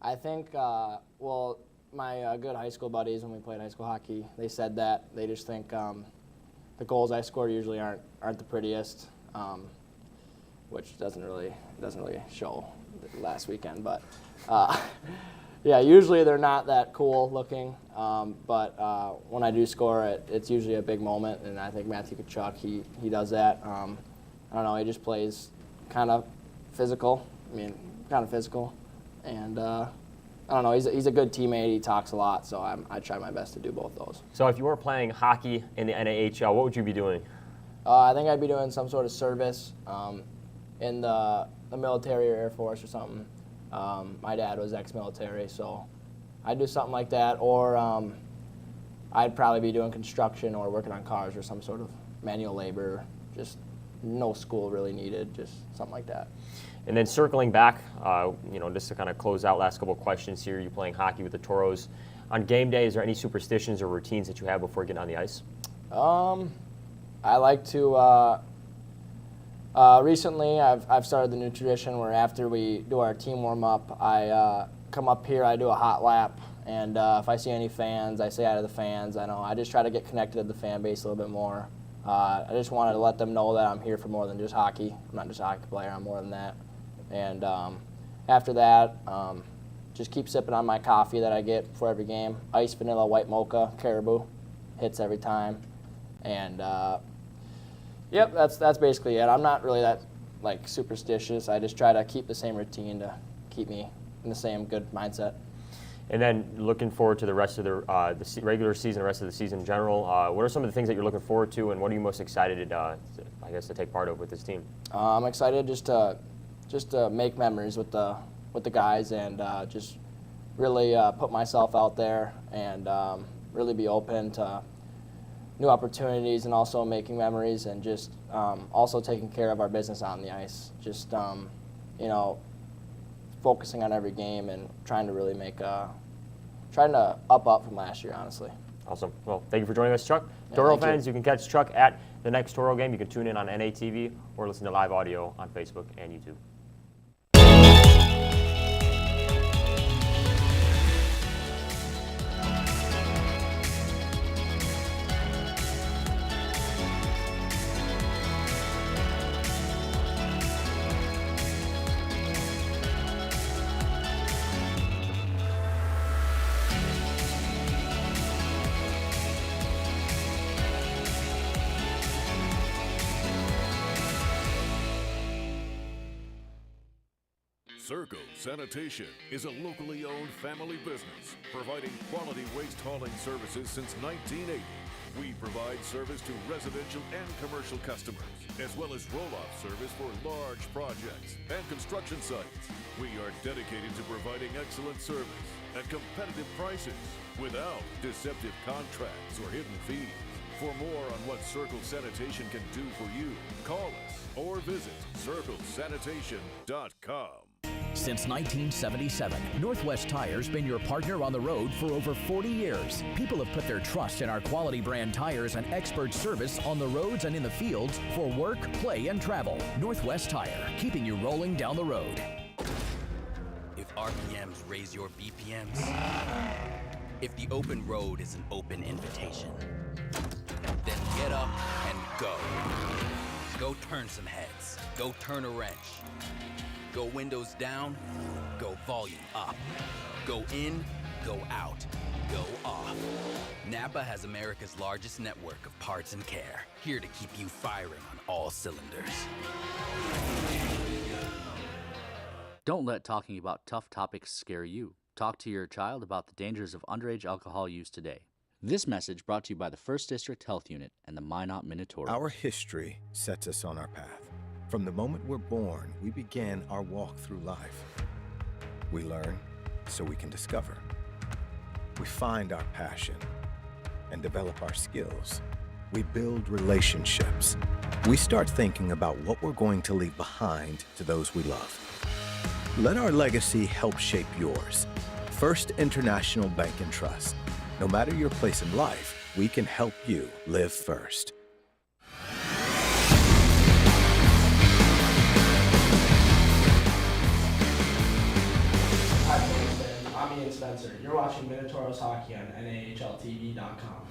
I think well, my good high school buddies when we played high school hockey, they said that they just think the goals I score usually aren't the prettiest, which doesn't really show last weekend. But yeah, usually they're not that cool looking. But when I do score, it's usually a big moment, and I think Matthew Tkachuk he does that. I don't know, he just plays kind of physical. And I don't know, he's a good teammate. He talks a lot, so I try my best to do both those. So if you were playing hockey in the NAHL, what would you be doing? I think I'd be doing some sort of service in the military or Air Force or something. My dad was ex-military, so I'd do something like that. Or I'd probably be doing construction or working on cars or some sort of manual labor, just no school really needed, just something like that. And then circling back, just to kind of close out last couple of questions here, you're playing hockey with the Tauros. On game day, is there any superstitions or routines that you have before getting on the ice? I like to, recently I've started the new tradition where after we do our team warm-up, I come up here, I do a hot lap, and if I see any fans, I say hi to the fans. I just try to get connected to the fan base a little bit more. I just wanted to let them know that I'm here for more than just hockey. I'm not just a hockey player, I'm more than that. And after that, just keep sipping on my coffee that I get before every game. Iced vanilla, white mocha, caribou, hits every time. And yep, that's basically it. I'm not really that superstitious. I just try to keep the same routine to keep me in the same good mindset. And then looking forward to the rest of the regular season, the rest of the season in general. What are some of the things that you're looking forward to, and what are you most excited to take part of with this team? I'm excited just to make memories with the guys and just really put myself out there and really be open to new opportunities and also making memories and just also taking care of our business on the ice. Just focusing on every game and trying to really trying to up from last year, honestly. Awesome. Well, thank you for joining us, Chuck. Yeah, Toro thank you. fans, you can catch Chuck at the next Toro game. You can tune in on NATV or listen to live audio on Facebook and YouTube. Circle Sanitation is a locally owned family business providing quality waste hauling services since 1980. We provide service to residential and commercial customers, as well as roll-off service for large projects and construction sites. We are dedicated to providing excellent service at competitive prices without deceptive contracts or hidden fees. For more on what Circle Sanitation can do for you, call us or visit circlesanitation.com. Since 1977, Northwest Tire's been your partner on the road for over 40 years. People have put their trust in our quality brand tires and expert service on the roads and in the fields for work, play, and travel. Northwest Tire, keeping you rolling down the road. If RPMs raise your BPMs, if the open road is an open invitation, then get up and go. Go turn some heads. Go turn a wrench. Go windows down, go volume up. Go in, go out, go off. Napa has America's largest network of parts and care, here to keep you firing on all cylinders. Don't let talking about tough topics scare you. Talk to your child about the dangers of underage alcohol use today. This message brought to you by the 1st District Health Unit and the Minot Minotaur. Our history sets us on our path. From the moment we're born, we begin our walk through life. We learn so we can discover. We find our passion and develop our skills. We build relationships. We start thinking about what we're going to leave behind to those we love. Let our legacy help shape yours. First International Bank and Trust. No matter your place in life, we can help you live first. I'm Ian Spencer. You're watching Minotauros Hockey on NAHLTV.com.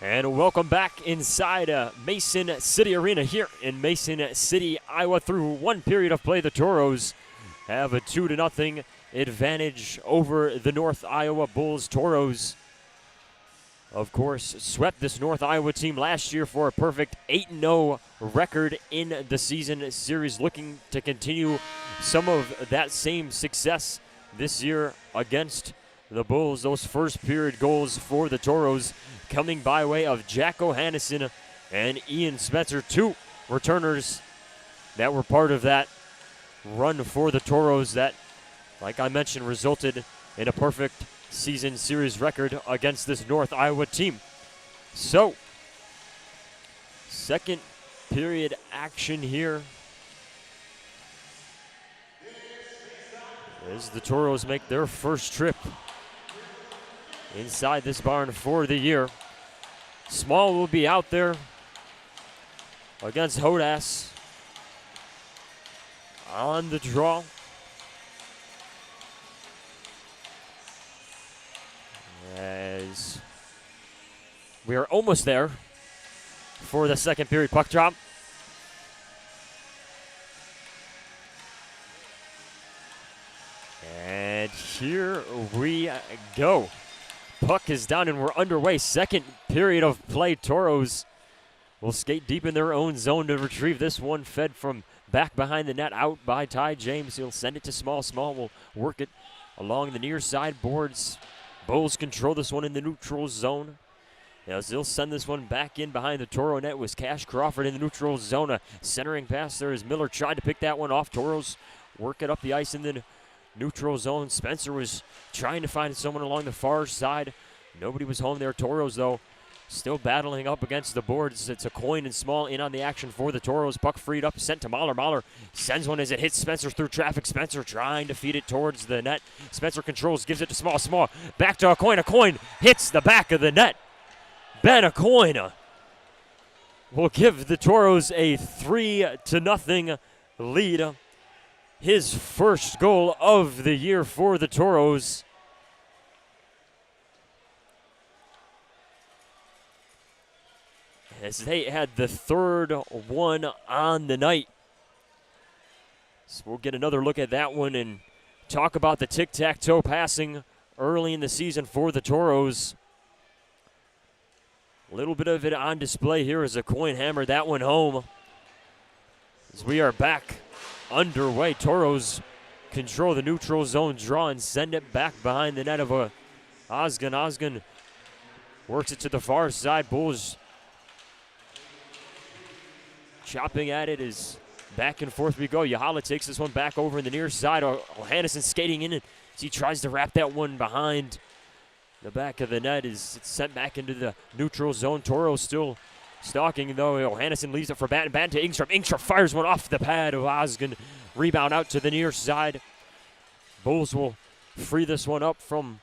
And welcome back inside Mason City Arena here in Mason City, Iowa. Through one period of play, the Tauros have a 2-0 advantage over the North Iowa Bulls. Tauros, of course, swept this North Iowa team last year for a perfect 8-0 record in the season series, looking to continue some of that same success this year against the Bulls. Those first period goals for the Tauros coming by way of Jack O'Hannison and Ian Spencer, two returners that were part of that run for the Tauros that, like I mentioned, resulted in a perfect season series record against this North Iowa team. So, Second period action here as the Tauros make their first trip inside this barn for the year. Small will be out there against Hodas on the draw. As we are almost there for the second period puck drop. And here we go. Puck is down and we're underway. Second period of play. Tauros will skate deep in their own zone to retrieve this one, fed from back behind the net out by Ty James. He'll send it to Small. Small will work it along the near side boards. Bulls control this one in the neutral zone. As they'll send this one back in behind the Toro net was Cash Crawford in the neutral zone. A centering pass there as Miller tried to pick that one off. Toros work it up the ice in the neutral zone. Spencer was trying to find someone along the far side. Nobody was home there. Toros, though, still battling up against the boards. It's a Coin and Small in on the action for the Toros. Puck freed up, sent to Mahler. Mahler sends one as it hits Spencer through traffic. Spencer trying to feed it towards the net. Spencer controls, gives it to Small. Small back to a Coin. A Coin hits the back of the net. Ben Acoina will give the Tauros a 3-0 lead. His first goal of the year for the Tauros. As they had the third one on the night. So we'll get another look at that one and talk about the tic-tac-toe passing early in the season for the Tauros. A little bit of it on display here as a Coin hammered that one home. As we are back underway, Tauros control the neutral zone draw and send it back behind the net of Osgun. Osgun works it to the far side. Bulls chopping at it as back and forth we go. Yahala takes this one back over in the near side. O'Hannison skating in, and as he tries to wrap that one behind the back of the net, is it's sent back into the neutral zone. Toro still stalking, though. O'Hannison leaves it for Batten. Batten to Ingstrom. Ingstrom fires one off the pad of Osgun. Rebound out to the near side. Bulls will free this one up from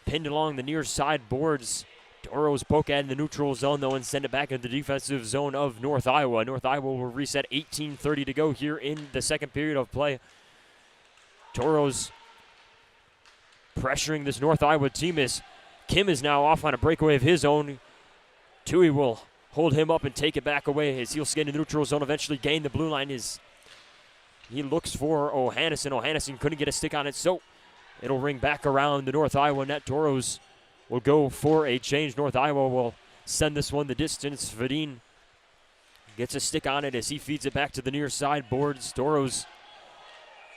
pinned along the near side boards. Toros poke at in the neutral zone, though, and send it back into the defensive zone of North Iowa. North Iowa will reset. 18:30 to go here in the second period of play. Toros pressuring this North Iowa team as Kim is now off on a breakaway of his own. Tui will hold him up and take it back away as he'll skate in the neutral zone, eventually gain the blue line. He looks for O'Hannison. O'Hannison couldn't get a stick on it, so it'll ring back around the North Iowa net. Toros will go for a change. North Iowa will send this one the distance. Vadin gets a stick on it as he feeds it back to the near side boards. Toros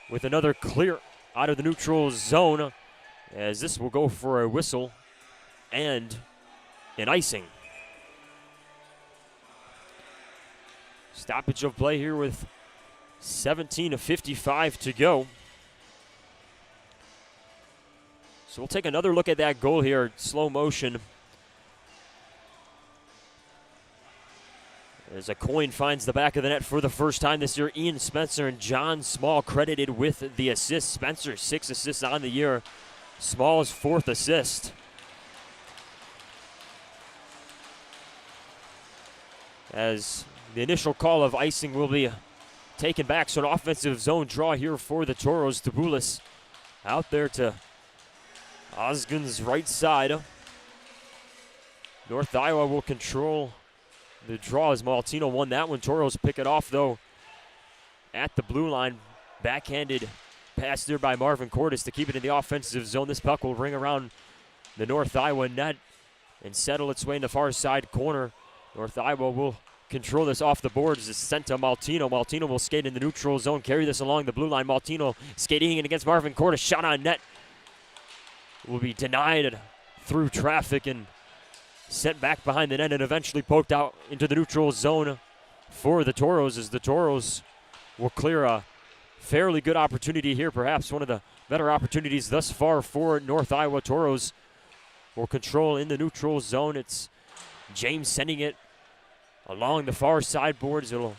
with another clear out of the neutral zone, as this will go for a whistle and an icing. Stoppage of play here with 17:55 to go. So we'll take another look at that goal here, slow motion. As a Coin finds the back of the net for the first time this year. Ian Spencer and John Small credited with the assist. Spencer, 6 assists on the year. Small's 4th assist. As the initial call of icing will be taken back. So an offensive zone draw here for the Toros. Tabulis out there to Osgun's right side. North Iowa will control the draw as Maltino won that one. Toros pick it off, though, at the blue line. Backhanded pass there by Marvin Cordes to keep it in the offensive zone. This puck will ring around the North Iowa net and settle its way in the far side corner. North Iowa will control this off the boards. It's sent to Maltino. Maltino will skate in the neutral zone, carry this along the blue line. Maltino skating in against Marvin Cordes. Shot on net will be denied through traffic and sent back behind the net and eventually poked out into the neutral zone for the Toros, as the Toros will clear a fairly good opportunity here, perhaps one of the better opportunities thus far for North Iowa. Toros will control in the neutral zone. It's James sending it along the far side boards. It'll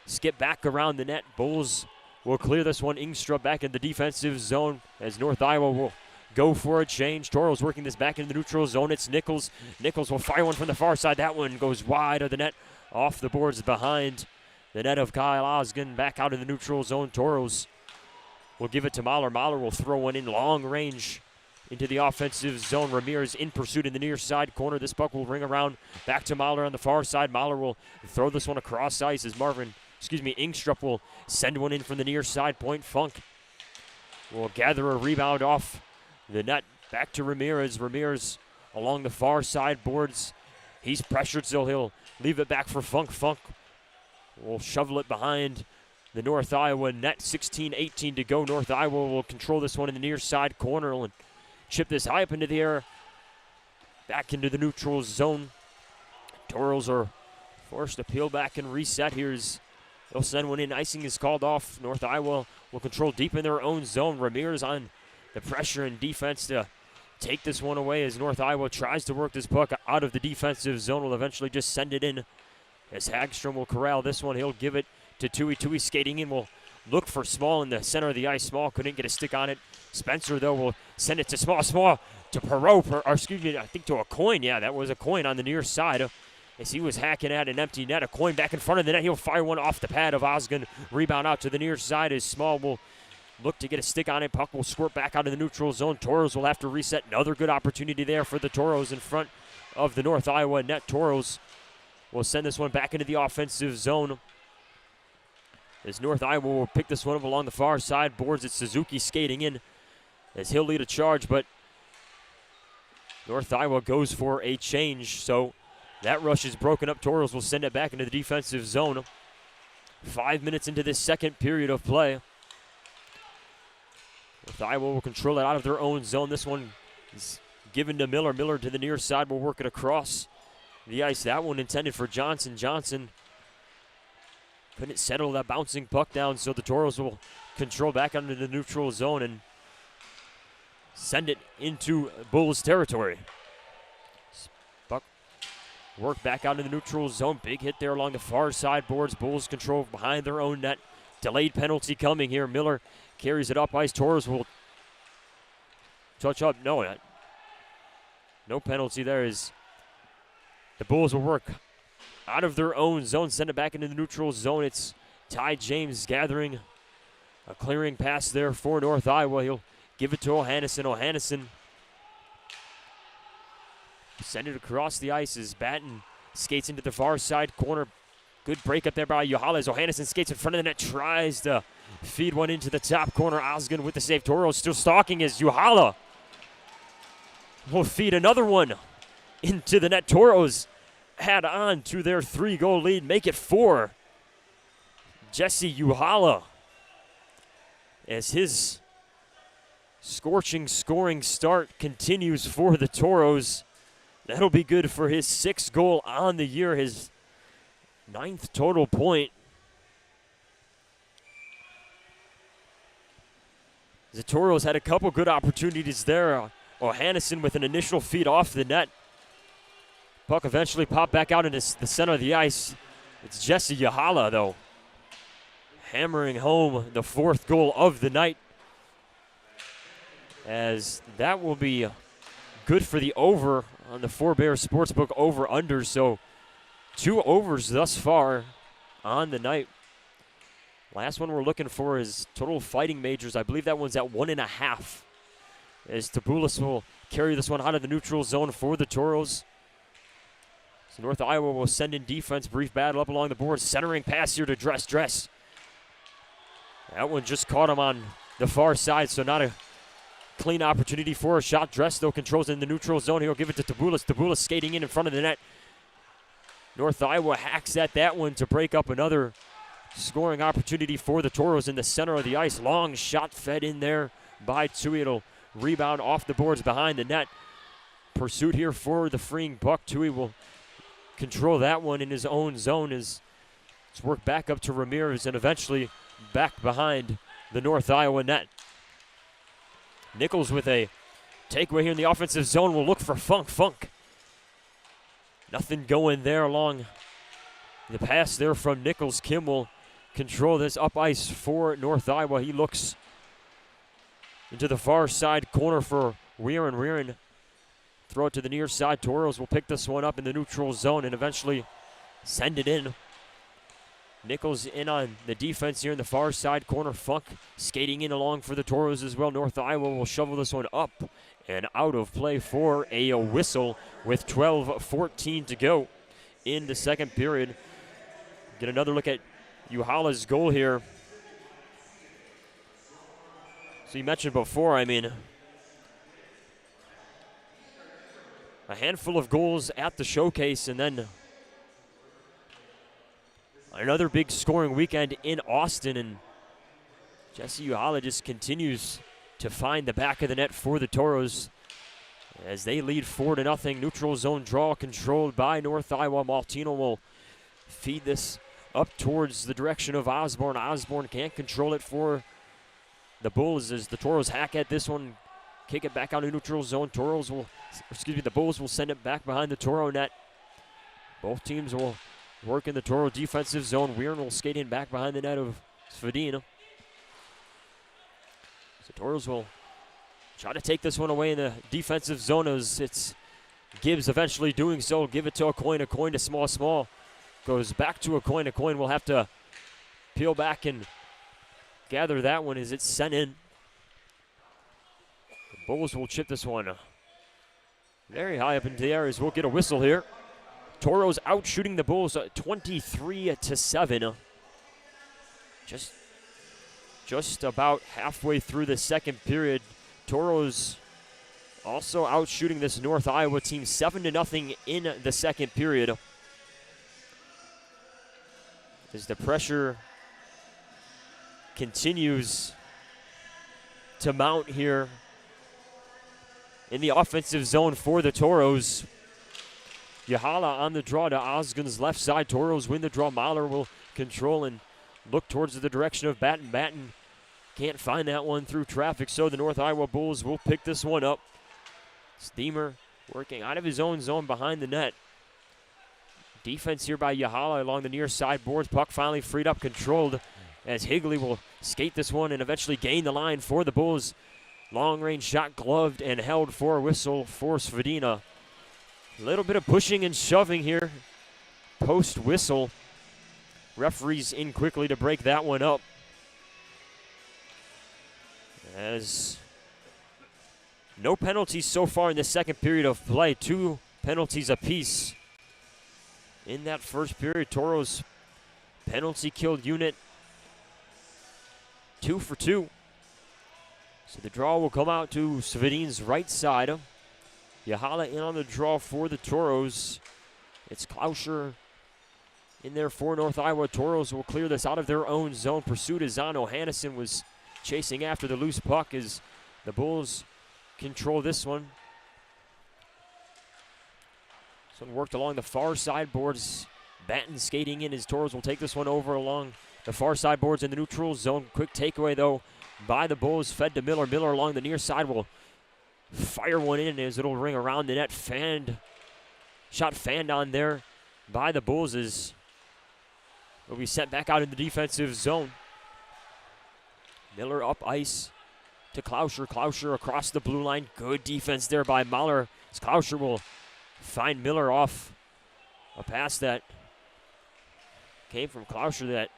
skip back around the net. Bulls will clear this one. Ingstrup back in the defensive zone as North Iowa will go for a change. Tauros working this back into the neutral zone. It's Nichols. Nichols will fire one from the far side. That one goes wide of the net, off the boards behind the net of Kyle Osgood. Back out of the neutral zone. Tauros will give it to Mahler. Mahler will throw one in long range into the offensive zone. Ramirez in pursuit in the near side corner. This puck will ring around back to Mahler on the far side. Mahler will throw this one across ice as Ingstrup will send one in from the near side point. Funk will gather a rebound off the net. Back to Ramirez. Ramirez along the far side boards. He's pressured, so he'll leave it back for Funk. Funk will shovel it behind the North Iowa net. 16-18 to go. North Iowa will control this one in the near side corner and chip this high up into the air. Back into the neutral zone. Tauros are forced to peel back and reset here as they'll send one in. Icing is called off. North Iowa will control deep in their own zone. Ramirez on the pressure and defense to take this one away as North Iowa tries to work this puck out of the defensive zone. Will eventually just send it in as Hagstrom will corral this one. He'll give it to Tui. Tui skating in will look for Small in the center of the ice. Small couldn't get a stick on it. Spencer, though, will send it to Small. Small to Perot, I think to a coin. Yeah, that was a coin on the near side as he was hacking at an empty net. A coin back in front of the net. He'll fire one off the pad of Osgood. Rebound out to the near side as Small will look to get a stick on it. Puck will squirt back out of the neutral zone. Tauros will have to reset. Another good opportunity there for the Tauros in front of the North Iowa net. Tauros will send this one back into the offensive zone as North Iowa will pick this one up along the far side boards. It's Suzuki skating in as he'll lead a charge, but North Iowa goes for a change, so that rush is broken up. Tauros will send it back into the defensive zone. 5 minutes into this second period of play. North Iowa will control it out of their own zone. This one is given to Miller. Miller to the near side will work it across the ice. That one intended for Johnson. Johnson couldn't settle that bouncing puck down, so the Tauros will control back under the neutral zone and send it into Bulls territory. Puck work back out in the neutral zone. Big hit there along the far side boards. Bulls control behind their own net. Delayed penalty coming here. Miller carries it up ice. Tauros will touch up. No penalty there as the Bulls will work out of their own zone. Send it back into the neutral zone. It's Ty James gathering a clearing pass there for North Iowa. He'll give it to Ohannesson. Ohannesson send it across the ice as Batten skates into the far side corner. Good break up there by Yohala as Ohannesson skates in front of the net. Tries to feed one into the top corner. Osgood with the save. Tauros still stalking as Yohala will feed another one into the net. Tauros add on to their 3-goal lead. Make it 4. Jesse Yohala as his scorching scoring start continues for the Tauros. That'll be good for his 6th goal on the year, his 9th total point. The Tauros had a couple good opportunities there. Ohannesson with an initial feed off the net. Puck eventually popped back out into the center of the ice. It's Jesse Yohala, though, hammering home the 4th goal of the night, as that will be good for the over on the Forebear Sportsbook over-under. So 2 overs thus far on the night. Last one we're looking for is total fighting majors. I believe that one's at 1.5. As Tabulis will carry this one out of the neutral zone for the Tauros. So North Iowa will send in defense. Brief battle up along the board. Centering pass here to Dress. That one just caught him on the far side, so not a clean opportunity for a shot. Dress, though, controls in the neutral zone. He'll give it to Tabulis. Tabulis skating in front of the net. North Iowa hacks at that one to break up another scoring opportunity for the Tauros in the center of the ice. Long shot fed in there by Tui. It'll rebound off the boards behind the net. Pursuit here for the freeing puck. Tui will control that one in his own zone as it's worked back up to Ramirez and eventually back behind the North Iowa net. Nichols with a takeaway here in the offensive zone will look for Funk. Nothing going there along The pass there from Nichols. Kim will control this up ice for North Iowa. He looks into the far side corner for Weirin. Weirin throw it to the near side. Tauros will pick this one up in the neutral zone and eventually send it in. Nichols in on the defense here in the far side corner. Funk skating in along for the Tauros as well. North Iowa will shovel this one up and out of play for a whistle with 12:14 to go in the second period. Get another look at Uhala's goal here. So you mentioned before, I mean, a handful of goals at the showcase and then another big scoring weekend in Austin, and Jesse Uhala just continues to find the back of the net for the Tauros as they lead 4-0. Neutral zone draw controlled by North Iowa. Maltino will feed this up towards the direction of Osborne. Osborne can't control it for the Bulls as the Tauros hack at this one, kick it back out of neutral zone. The Bulls will send it back behind the Toro net. Both teams will work in the Toro defensive zone. Weirin will skate in back behind the net of Svedina. So Toros will try to take this one away in the defensive zone as it's Gibbs eventually doing so. Give it to a coin to small. Goes back to a coin. Will have to peel back and gather that one as it's sent in. The Bulls will chip this one very high up into the air as we'll get a whistle here. Toros out shooting the Bulls 23-7. Just about halfway through the second period. Toros also out shooting this North Iowa team 7-0 in the second period. As the pressure continues to mount here in the offensive zone for the Toros. Yahala on the draw to Osgun's left side. Toros win the draw. Mahler will control and look towards the direction of Batten. Batten can't find that one through traffic, so the North Iowa Bulls will pick this one up. Steamer working out of his own zone behind the net. Defense here by Yahala along the near side boards. Puck finally freed up, controlled as Higley will skate this one and eventually gain the line for the Bulls. Long range shot gloved and held for a whistle for Svedina. A little bit of pushing and shoving here post whistle. Referees in quickly to break that one up. As no penalties so far in the second period of play. 2 penalties apiece. In that first period, Toros penalty killed unit 2 for 2. So the draw will come out to Svedin's right side. Yahala in on the draw for the Toros. It's Klauscher in there for North Iowa. Toros will clear this out of their own zone. Pursuit is on. O'Hannison was chasing after the loose puck as the Bulls control this one. This one worked along the far side boards. Batten skating in as Toros will take this one over along the far side boards in the neutral zone. Quick takeaway though by the Bulls. Fed to Miller. Miller along the near side will fire one in as it'll ring around the net. Shot fanned on there by the Bulls as it'll be sent back out in the defensive zone. Miller up ice to Klauscher. Klauscher across the blue line. Good defense there by Mahler as Klauscher will find Miller off a pass that came from Klauscher that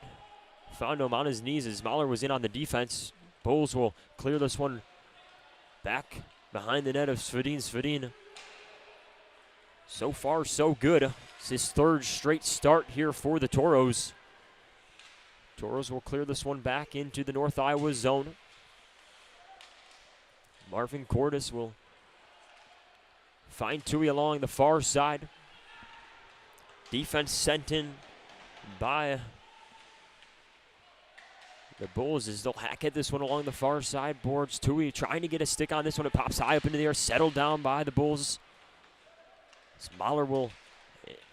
found him on his knees as Mahler was in on the defense. Bulls will clear this one back behind the net of Svedin. Svedin, so far so good. It's his third straight start here for the Toros. Toros will clear this one back into the North Iowa zone. Marvin Cordes will find Tui along the far side. Defense sent in by the Bulls as they'll hack at this one along the far side boards. Tui trying to get a stick on this one. It pops high up into the air, settled down by the Bulls. Mahler will,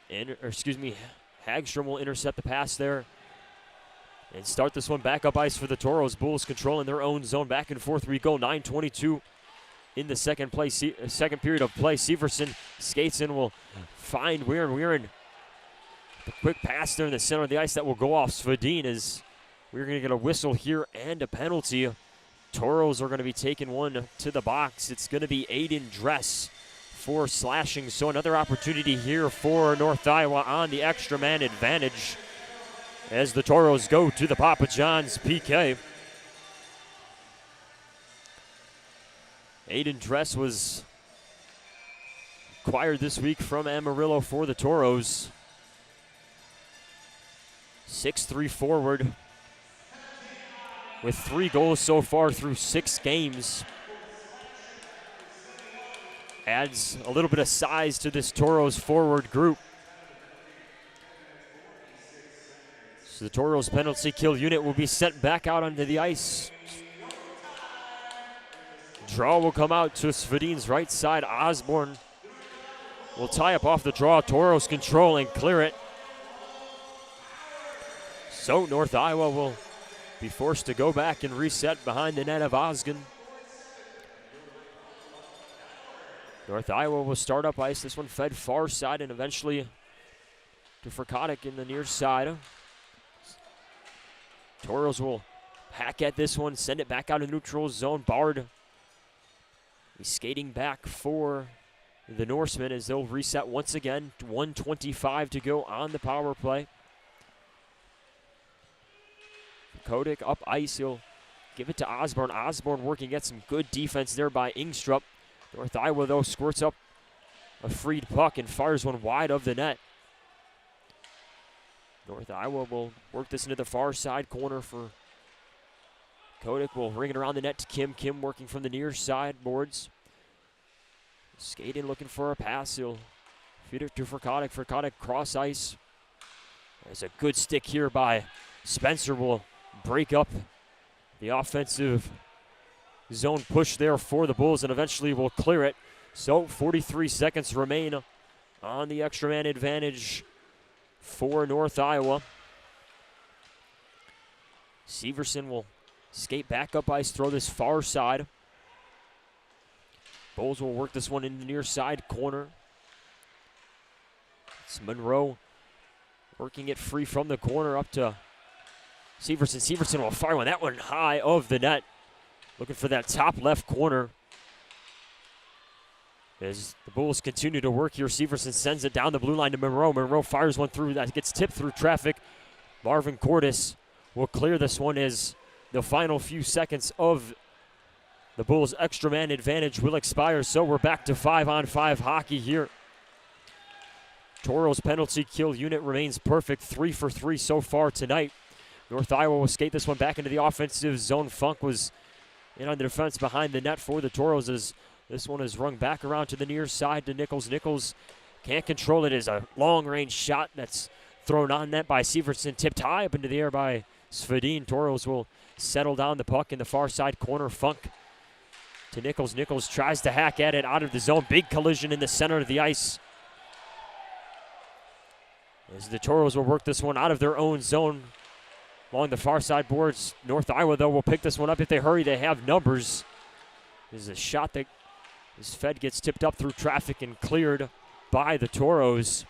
Hagstrom will intercept the pass there and start this one back up ice for the Toros. Bulls controlling their own zone. Back and forth we go. 9:22 in the second period of play. Severson skates in, will find Weirin. Weirin The quick pass there in the center of the ice that will go off Svedin as we're going to get a whistle here and a penalty. Tauros are going to be taking one to the box. It's going to be Aiden Dress for slashing. So another opportunity here for North Iowa on the extra man advantage as the Tauros go to the Papa John's PK. Aiden Dress was acquired this week from Amarillo for the Tauros. 6'3" forward with 3 goals so far through 6 games. Adds a little bit of size to this Tauros forward group. So the Tauros penalty kill unit will be sent back out onto the ice. Draw will come out to Svedin's right side. Osborne will tie up off the draw. Tauros control and clear it. So North Iowa will be forced to go back and reset behind the net of Osgood. North Iowa will start up ice. This one fed far side and eventually to Furkadic in the near side. Tauros will hack at this one, send it back out of neutral zone. Bard, he's skating back for the Norsemen as they'll reset once again. 1:25 to go on the power play. Kodik up ice, he'll give it to Osborne. Osborne working at some good defense there by Ingstrup. North Iowa, though, squirts up a freed puck and fires one wide of the net. North Iowa will work this into the far side corner for Kodik. Will ring it around the net to Kim. Kim working from the near side boards. Skating, looking for a pass. He'll feed it to Furkadic. Furkadic cross ice. There's a good stick here by Spencer. Will break up the offensive zone push there for the Bulls and eventually will clear it. So 43 seconds remain on the extra man advantage for North Iowa. Severson will skate back up ice, throw this far side. Bulls will work this one in the near side corner. It's Monroe working it free from the corner up to Severson. Severson will fire one. That one high of the net. Looking for that top left corner. As the Bulls continue to work here, Severson sends it down the blue line to Monroe. Monroe fires one through that gets tipped through traffic. Marvin Cordes will clear this one as the final few seconds of the Bulls' extra man advantage will expire. So we're back to 5-on-5 hockey here. Tauros penalty kill unit remains perfect, 3 for 3 so far tonight. North Iowa will skate this one back into the offensive zone. Funk was in on the defense behind the net for the Tauros as this one is rung back around to the near side to Nichols. Nichols can't control it as a long-range shot that's thrown on net by Severson. Tipped high up into the air by Svedin. Tauros will settle down the puck in the far side corner. Funk to Nichols. Nichols tries to hack at it out of the zone. Big collision in the center of the ice. As the Tauros will work this one out of their own zone along the far side boards. North Iowa, though, will pick this one up. If they hurry, they have numbers. This is a shot that is fed, gets tipped up through traffic and cleared by the Tauros.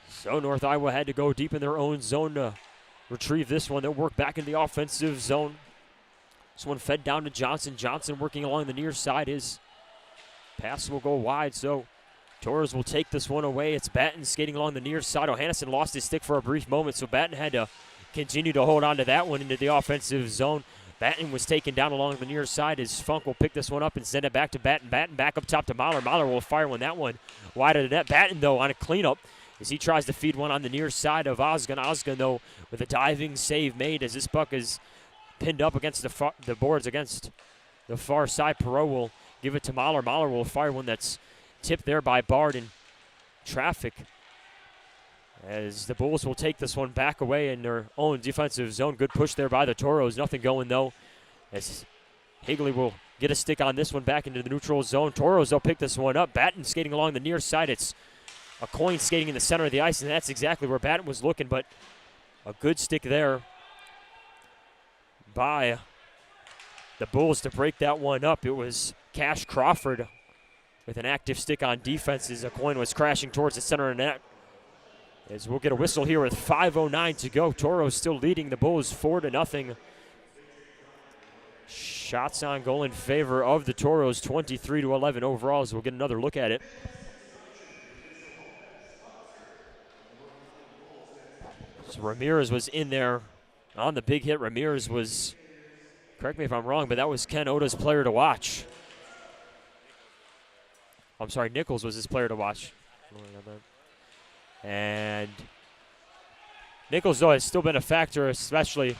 So North Iowa had to go deep in their own zone to retrieve this one. They'll work back in the offensive zone. This one fed down to Johnson. Johnson working along the near side. His pass will go wide, so Tauros will take this one away. It's Batten skating along the near side. O'Hannison lost his stick for a brief moment, so Batten had to continue to hold on to that one into the offensive zone. Batten was taken down along the near side as Funk will pick this one up and send it back to Batten. Batten back up top to Mahler. Mahler will fire one. That one wide of the net. Batten, though, on a cleanup as he tries to feed one on the near side of Osgood. Osgood, though, with a diving save made as this puck is pinned up against the boards against the far side. Perot will give it to Mahler. Mahler will fire one that's tipped there by Bard in traffic. As the Bulls will take this one back away in their own defensive zone. Good push there by the Tauros. Nothing going, though, as Higley will get a stick on this one back into the neutral zone. Tauros, they'll pick this one up. Batten skating along the near side. It's a coin skating in the center of the ice, and that's exactly where Batten was looking, but a good stick there by the Bulls to break that one up. It was Cash Crawford with an active stick on defense as a coin was crashing towards the center of the net. As we'll get a whistle here with 5:09 to go. Tauros still leading the Bulls 4-0. Shots on goal in favor of the Tauros, 23-11 overall, as we'll get another look at it. So Ramirez was in there on the big hit. Ramirez was, correct me if I'm wrong, but that was Ken Oda's player to watch. I'm sorry, Nichols was his player to watch. And Nichols, though, has still been a factor, especially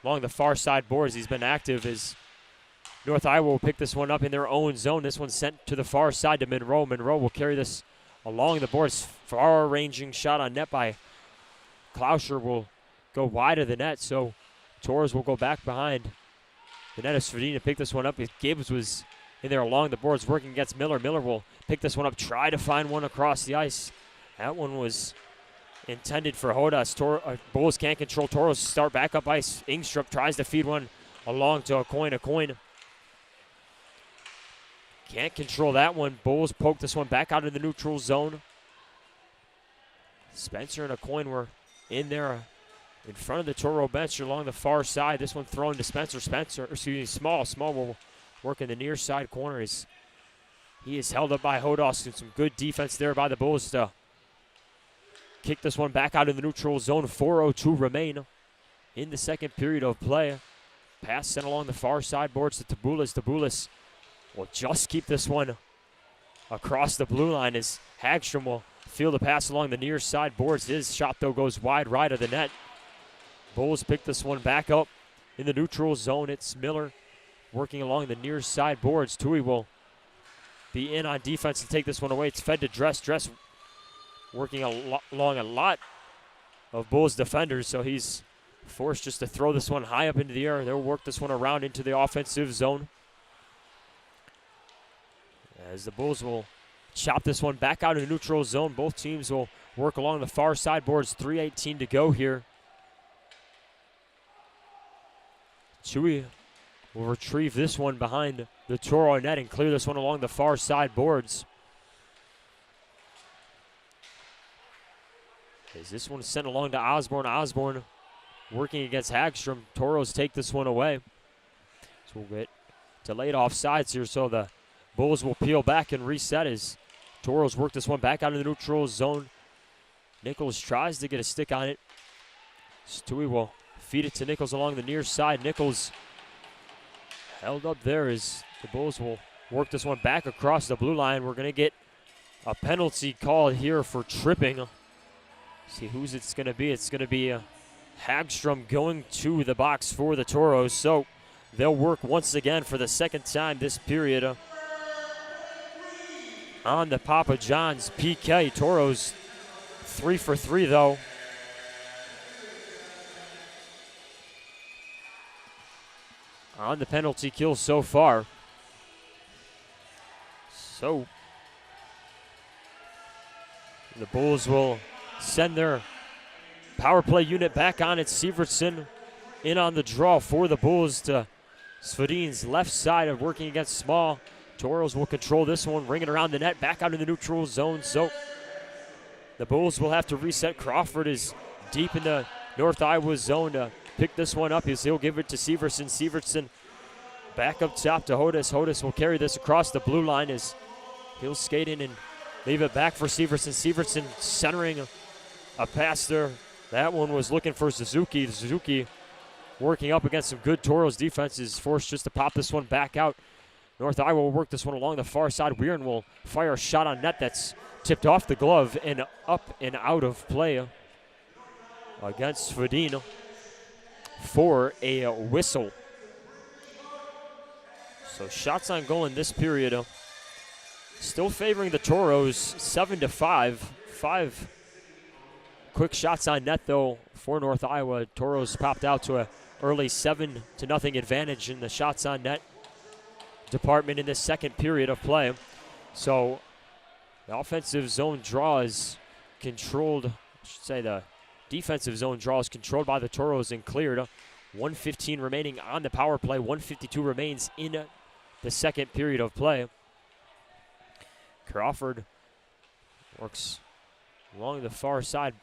along the far side boards. He's been active as North Iowa will pick this one up in their own zone. This one's sent to the far side to Monroe. Monroe will carry this along the boards. Far-ranging shot on net by Klauscher will go wide of the net, so Torres will go back behind the net of Svedin to pick this one up. If Gibbs was in there along the boards working against Miller, Miller will pick this one up, try to find one across the ice. That one was intended for Hodas. Bulls can't control Tauros. Start back up ice. Ingstrup tries to feed one along to a coin. Can't control that one. Bulls poke this one back out of the neutral zone. Spencer and a coin were in there in front of the Toro bench along the far side. This one thrown to Spencer. Small will work in the near side corner. He is held up by Hodas, and some good defense there by the Bulls to kick this one back out of the neutral zone. 4:02 remain in the second period of play. Pass sent along the far side boards to Tabulas. Tabulas will just keep this one across the blue line as Hagstrom will field the pass along the near side boards. His shot, though, goes wide right of the net. Bulls pick this one back up in the neutral zone. It's Miller working along the near side boards. Tui will be in on defense to take this one away. It's fed to Dress. Dress working along a lot of Bulls defenders, so he's forced just to throw this one high up into the air. They'll work this one around into the offensive zone, as the Bulls will chop this one back out of the neutral zone. Both teams will work along the far side boards. 3:18 to go here. Chewy will retrieve this one behind the Toro net and clear this one along the far side boards. As this one is sent along to Osborne. Osborne working against Hagstrom. Toros take this one away. So we'll get delayed offsides here, so the Bulls will peel back and reset as Toros work this one back out of the neutral zone. Nichols tries to get a stick on it. Stewie will feed it to Nichols along the near side. Nichols held up there as the Bulls will work this one back across the blue line. We're going to get a penalty called here for tripping. See whose it's going to be. It's going to be Hagstrom going to the box for the Toros. So they'll work once again for the second time this period on the Papa John's PK. Toros 3 for 3 though. On the penalty kill so far. So the Bulls will send their power play unit back on it. Sievertson in on the draw for the Bulls to Svedin's left side of working against Small. Toros will control this one, ring it around the net, back out in the neutral zone. So the Bulls will have to reset. Crawford is deep in the North Iowa zone to pick this one up as he'll give it to Sievertson. Sievertson back up top to Hodas. Hodas will carry this across the blue line as he'll skate in and leave it back for Sievertson. Sievertson centering a pass there. That one was looking for Suzuki. Suzuki working up against some good Toros defense is forced just to pop this one back out. North Iowa will work this one along the far side. Weirin will fire a shot on net that's tipped off the glove and up and out of play against Svedin for a whistle. So shots on goal in this period still favoring the Toros 7-5. 5 quick shots on net though for North Iowa. Toros popped out to a early 7-0 advantage in the shots on net department in the second period of play. So the offensive zone draw is controlled, I should say the defensive zone draw is controlled by the Toros and cleared. 1:15 remaining on the power play. 1:52 remains in the second period of play. Crawford works along the far side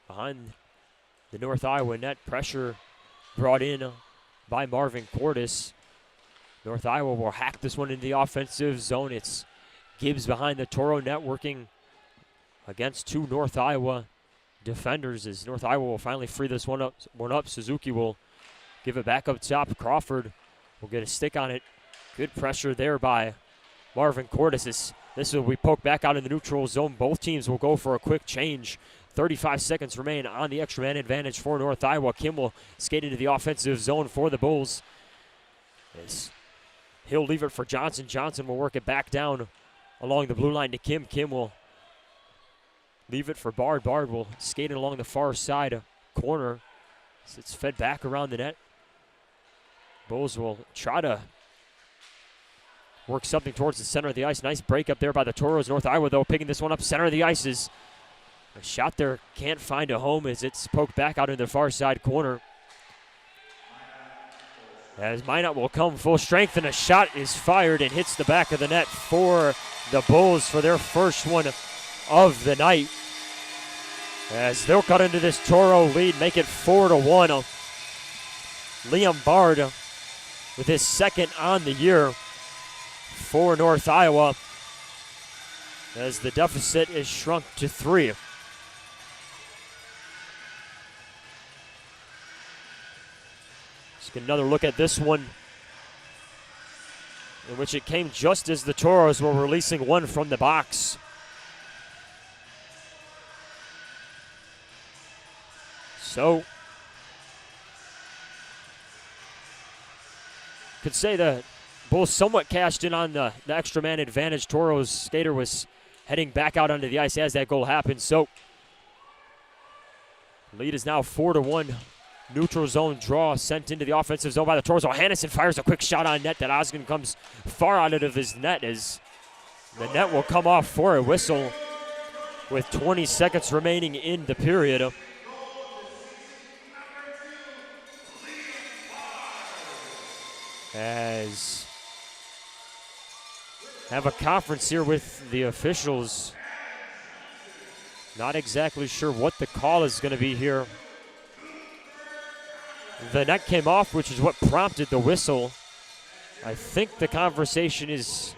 behind the North Iowa net. Pressure brought in by Marvin Cordes. North Iowa will hack this one into the offensive zone. It's Gibbs behind the Toro net working against two North Iowa defenders as North Iowa will finally free this one up. Suzuki will give it back up top. Crawford will get a stick on it. Good pressure there by Marvin Cordes. This will be poked back out in the neutral zone. Both teams will go for a quick change. 35 seconds remain on the extra man advantage for North Iowa. Kim will skate into the offensive zone for the Bulls. As he'll leave it for Johnson. Johnson will work it back down along the blue line to Kim. Kim will leave it for Bard. Bard will skate it along the far side corner. So it's fed back around the net. Bulls will try to work something towards the center of the ice. Nice break up there by the Toros. North Iowa, though, picking this one up. Center of the ice is a shot there. Can't find a home as it's poked back out in the far side corner. As Minot will come full strength, and a shot is fired and hits the back of the net for the Bulls for their first one of the night. As they'll cut into this Toro lead, make it 4-1. Liam Bard with his second on the year for North Iowa as the deficit is shrunk to 3. Let's get another look at this one, in which it came just as the Toros were releasing one from the box. So, could say the Bulls somewhat cashed in on the extra man advantage. Toros skater was heading back out onto the ice as that goal happened. So, lead is now 4-1. Neutral zone draw sent into the offensive zone by the Toros. Hannison fires a quick shot on net that Osgood comes far out of his net as the net will come off for a whistle with 20 seconds remaining in the period. As have a conference here with the officials. Not exactly sure what the call is going to be here. The net came off, which is what prompted the whistle. I think the conversation is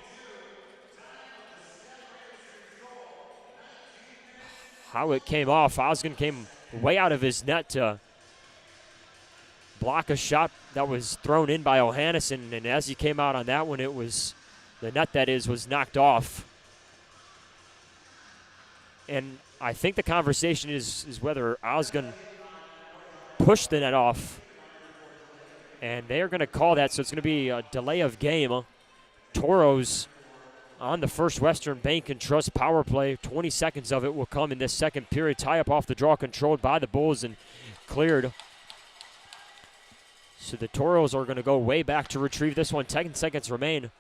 how it came off. Osgood came way out of his net to block a shot that was thrown in by O'Hannison, and as he came out on that one, it was the net, that is, was knocked off. And I think the conversation is whether Osgood pushed the net off, and they are going to call that, so it's going to be a delay of game. Toros on the First Western Bank and Trust power play. 20 seconds of it will come in this second period. Tie up off the draw controlled by the Bulls and cleared. So the Toros are going to go way back to retrieve this one. 10 seconds remain.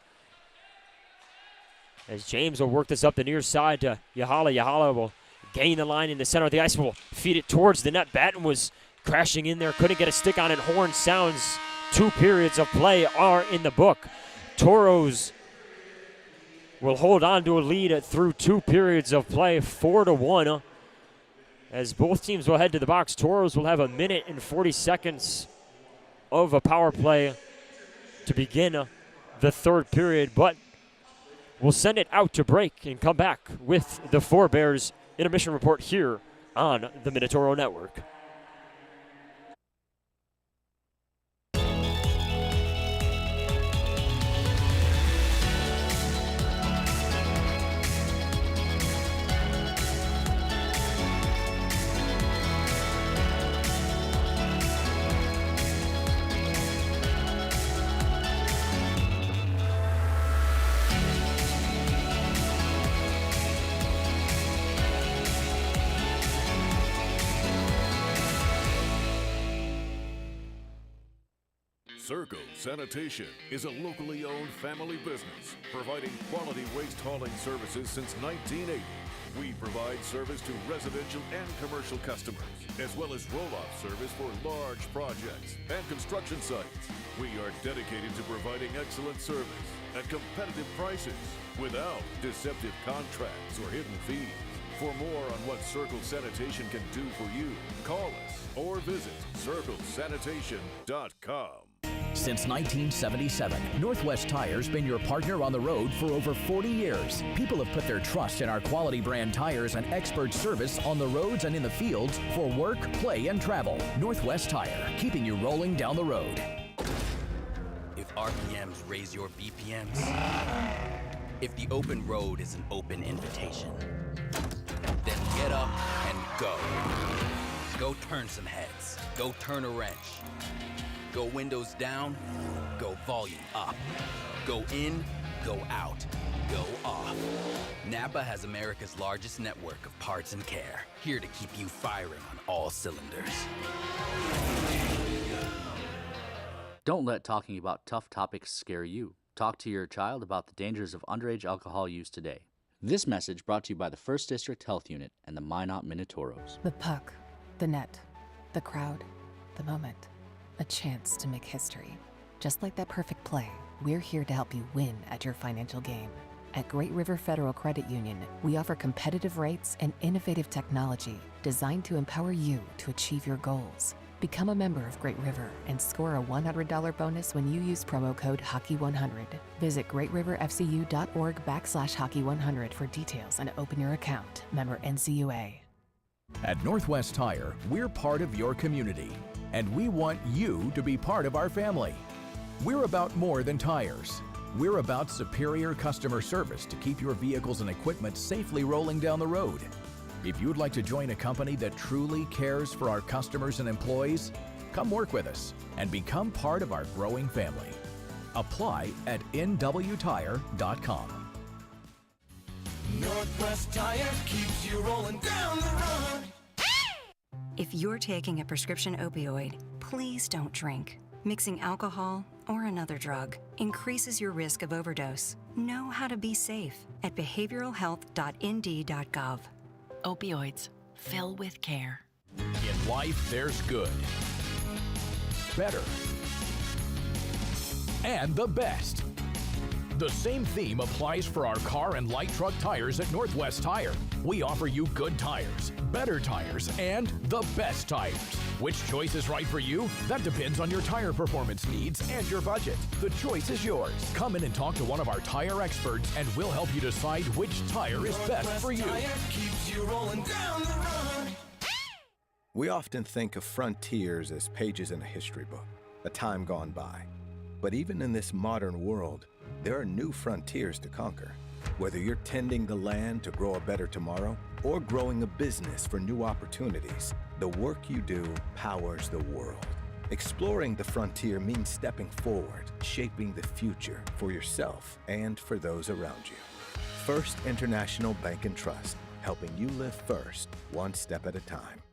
As James will work this up the near side to Yahala. Yahala will gain the line in the center of the ice. Will feed it towards the net. Batten was crashing in there. Couldn't get a stick on it. Horn sounds. 2 periods of play are in the book. Toros will hold on to a lead through 2 periods of play. 4-1. As both teams will head to the box. Toros will have 1 minute and 40 seconds of a power play to begin the third period, but we'll send it out to break and come back with the Four Bears intermission report here on the Minotauro Network. Serco Sanitation is a locally owned family business providing quality waste hauling services since 1980. We provide service to residential and commercial customers, as well as roll-off service for large projects and construction sites. We are dedicated to providing excellent service at competitive prices without deceptive contracts or hidden fees. For more on what Circle Sanitation can do for you, call us or visit circlesanitation.com. Since 1977, Northwest Tire's been your partner on the road for over 40 years. People have put their trust in our quality brand tires and expert service on the roads and in the fields for work, play, and travel. Northwest Tire, keeping you rolling down the road. If RPMs raise your BPMs, if the open road is an open invitation, then get up and go. Go turn some heads. Go turn a wrench. Go windows down, go volume up. Go in, go out, go off. Napa has America's largest network of parts and care, here to keep you firing on all cylinders. Don't let talking about tough topics scare you. Talk to your child about the dangers of underage alcohol use today. This message brought to you by the 1st District Health Unit and the Minot Tauros. The puck, the net, the crowd, the moment. A chance to make history. Just like that perfect play, we're here to help you win at your financial game. At Great River Federal Credit Union, we offer competitive rates and innovative technology designed to empower you to achieve your goals. Become a member of Great River and score a $100 bonus when you use promo code HOCKEY100. Visit greatriverfcu.org/hockey100 for details and open your account. Member NCUA. At Northwest Tire, we're part of your community, and we want you to be part of our family. We're about more than tires. We're about superior customer service to keep your vehicles and equipment safely rolling down the road. If you'd like to join a company that truly cares for our customers and employees, come work with us and become part of our growing family. Apply at nwtire.com. Northwest Tire keeps you rolling down the road. If you're taking a prescription opioid, please don't drink. Mixing alcohol or another drug increases your risk of overdose. Know how to be safe at behavioralhealth.nd.gov. Opioids. Fill with care. In life, there's good, better, and the best. The same theme applies for our car and light truck tires at Northwest Tire. We offer you good tires, better tires, and the best tires. Which choice is right for you? That depends on your tire performance needs and your budget. The choice is yours. Come in and talk to one of our tire experts and we'll help you decide which tire is best for you. Tire keeps you rolling down the road. We often think of frontiers as pages in a history book, a time gone by. But even in this modern world, there are new frontiers to conquer. Whether you're tending the land to grow a better tomorrow or growing a business for new opportunities, the work you do powers the world. Exploring the frontier means stepping forward, shaping the future for yourself and for those around you. First International Bank and Trust, helping you live first, one step at a time.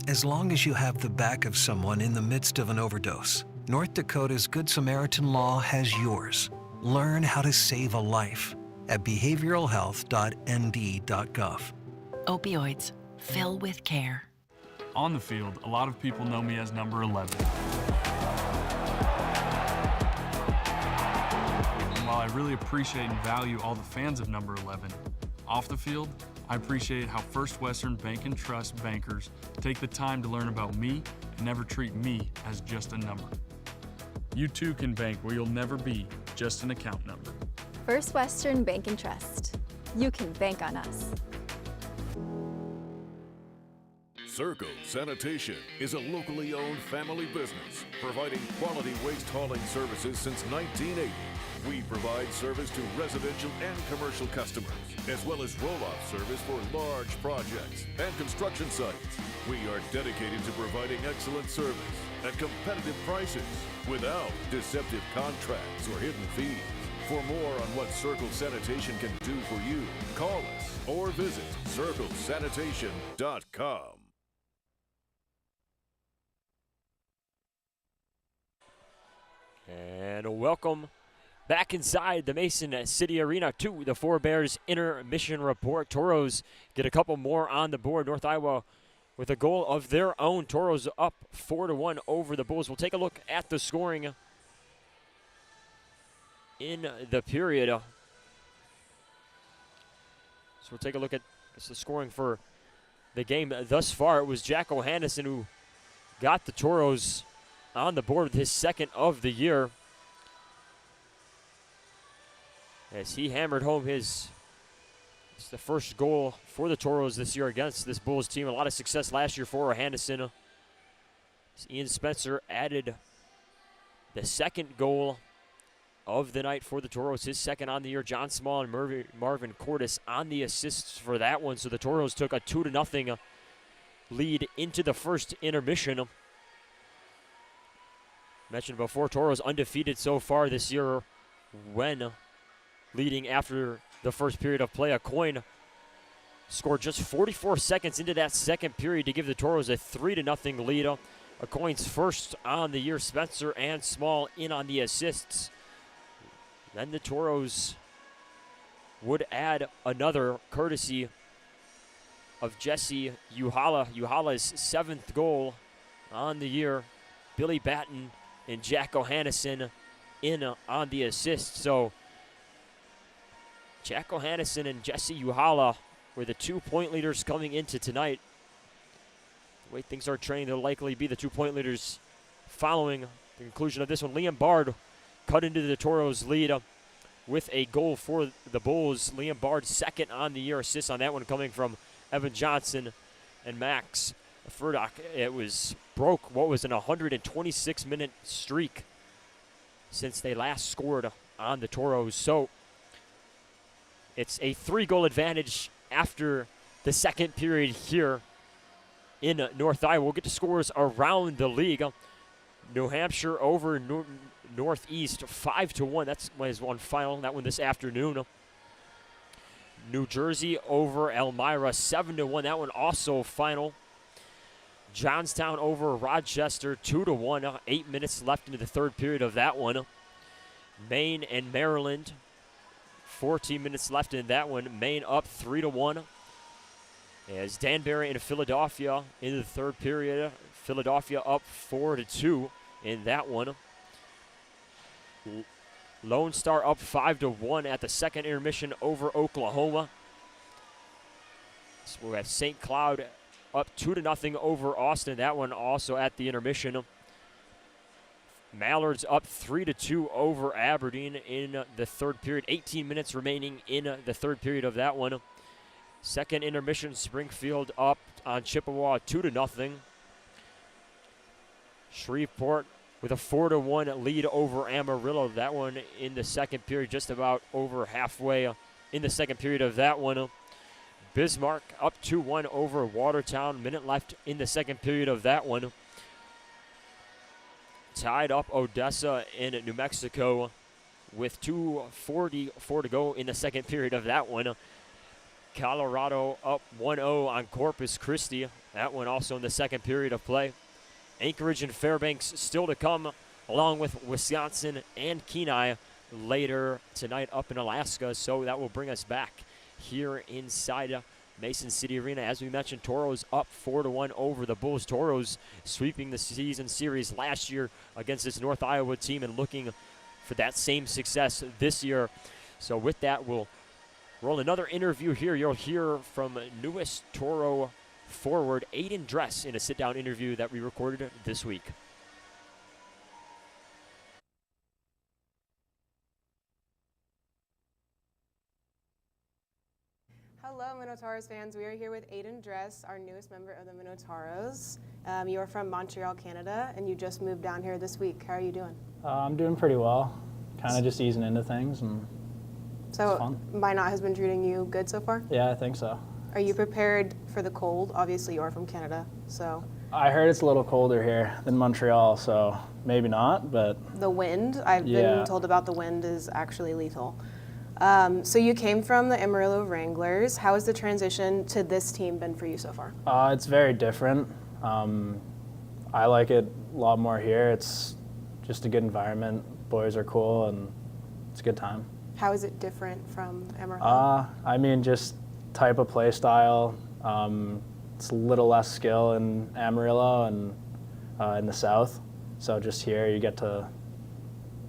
As long as you have the back of someone in the midst of an overdose, North Dakota's Good Samaritan Law has yours. Learn how to save a life at behavioralhealth.nd.gov. Opioids. Fill with care. On the field, a lot of people know me as number 11. And while I really appreciate and value all the fans of number 11, off the field, I appreciate how First Western Bank and Trust bankers take the time to learn about me and never treat me as just a number. You too can bank where you'll never be just an account number. First Western Bank and Trust. You can bank on us. Circle Sanitation is a locally owned family business providing quality waste hauling services since 1980. We provide service to residential and commercial customers, as well as roll-off service for large projects and construction sites. We are dedicated to providing excellent service at competitive prices without deceptive contracts or hidden fees. For more on what Circle Sanitation can do for you, call us or visit circlesanitation.com. And welcome back inside the Mason City Arena to the Four Bears intermission report. Tauros get a couple more on the board. North Iowa with a goal of their own. Tauros up 4-1 over the Bulls. We'll take a look at the scoring in the period. So we'll take a look at the scoring for the game thus far. It was Jack O'Hannison who got the Tauros on the board with his second of the year, as he hammered home it's the first goal for the Tauros this year against this Bulls team. A lot of success last year for O'Hannison. Ian Spencer added the second goal of the night for the Tauros, his second on the year. John Small and Marvin Cordes on the assists for that one. So the Tauros took a 2-0 lead into the first intermission. Mentioned before, Tauros undefeated so far this year when leading after the first period of play. A coin scored just 44 seconds into that second period to give the Tauros a 3-0 lead. A coin's first on the year. Spencer and Small in on the assists. Then the Tauros would add another courtesy of Jesse Uhala. Uhala's 7th goal on the year. Billy Batten and Jack O'Hannison in on the assist. So Jack O'Hannison and Jesse Uhala were the 2-point leaders coming into tonight. The way things are trending, they'll likely be the 2-point leaders following the conclusion of this one. Liam Bard cut into the Tauros lead with a goal for the Bulls. Liam Bard second on the year. Assist on that one coming from Evan Johnson and Max Furdock. It broke what was an 126-minute streak since they last scored on the Tauros. So it's a 3-goal advantage after the second period here in North Iowa. We'll get to scores around the league. New Hampshire over Northeast 5-1. That was one final. That one this afternoon. New Jersey over Elmira 7-1. That one also final. Johnstown over Rochester 2-1. 8 minutes left into the third period of that one. Maine and Maryland, 14 minutes left in that one. Maine up 3-1. As Danbury and Philadelphia in the third period. Philadelphia up 4-2 in that one. Lone Star up 5-1 at the second intermission over Oklahoma. So we have St. Cloud up 2-0 over Austin. That one also at the intermission. Mallard's up 3-2 over Aberdeen in the third period. 18 minutes remaining in the third period of that one. Second intermission, Springfield up on Chippewa 2-0. Shreveport with a 4-1 lead over Amarillo. That one in the second period, just about over halfway in the second period of that one. Bismarck up 2-1 over Watertown. Minute left in the second period of that one. Tied up Odessa in New Mexico with 2:44 to go in the second period of that one. Colorado up 1-0 on Corpus Christi. That one also in the second period of play. Anchorage and Fairbanks still to come, along with Wisconsin and Kenai later tonight up in Alaska. So that will bring us back here inside Mason City Arena. As we mentioned, Tauros up 4-1 over the Bulls. Tauros sweeping the season series last year against this North Iowa team and looking for that same success this year. So with that, we'll roll another interview here. You'll hear from newest Toro forward Aiden Dress in a sit-down interview that we recorded this week. Hello, Minotauros fans. We are here with Aiden Dress, our newest member of the Minotauros. You are from Montreal, Canada, and you just moved down here this week. How are you doing? I'm doing pretty well. Kind of just easing into things, and so it's fun. Minot has been treating you good so far? Yeah, I think so. Are you prepared for the cold? Obviously, you are from Canada, so I heard it's a little colder here than Montreal, so maybe not, but... The wind, I've been told about the wind is actually lethal. So you came from the Amarillo Wranglers. How has the transition to this team been for you so far? It's very different. I like it a lot more here. It's just a good environment. Boys are cool, and it's a good time. How is it different from Amarillo? I mean, just type of play style. It's a little less skill in Amarillo and in the South. So just here, you get to a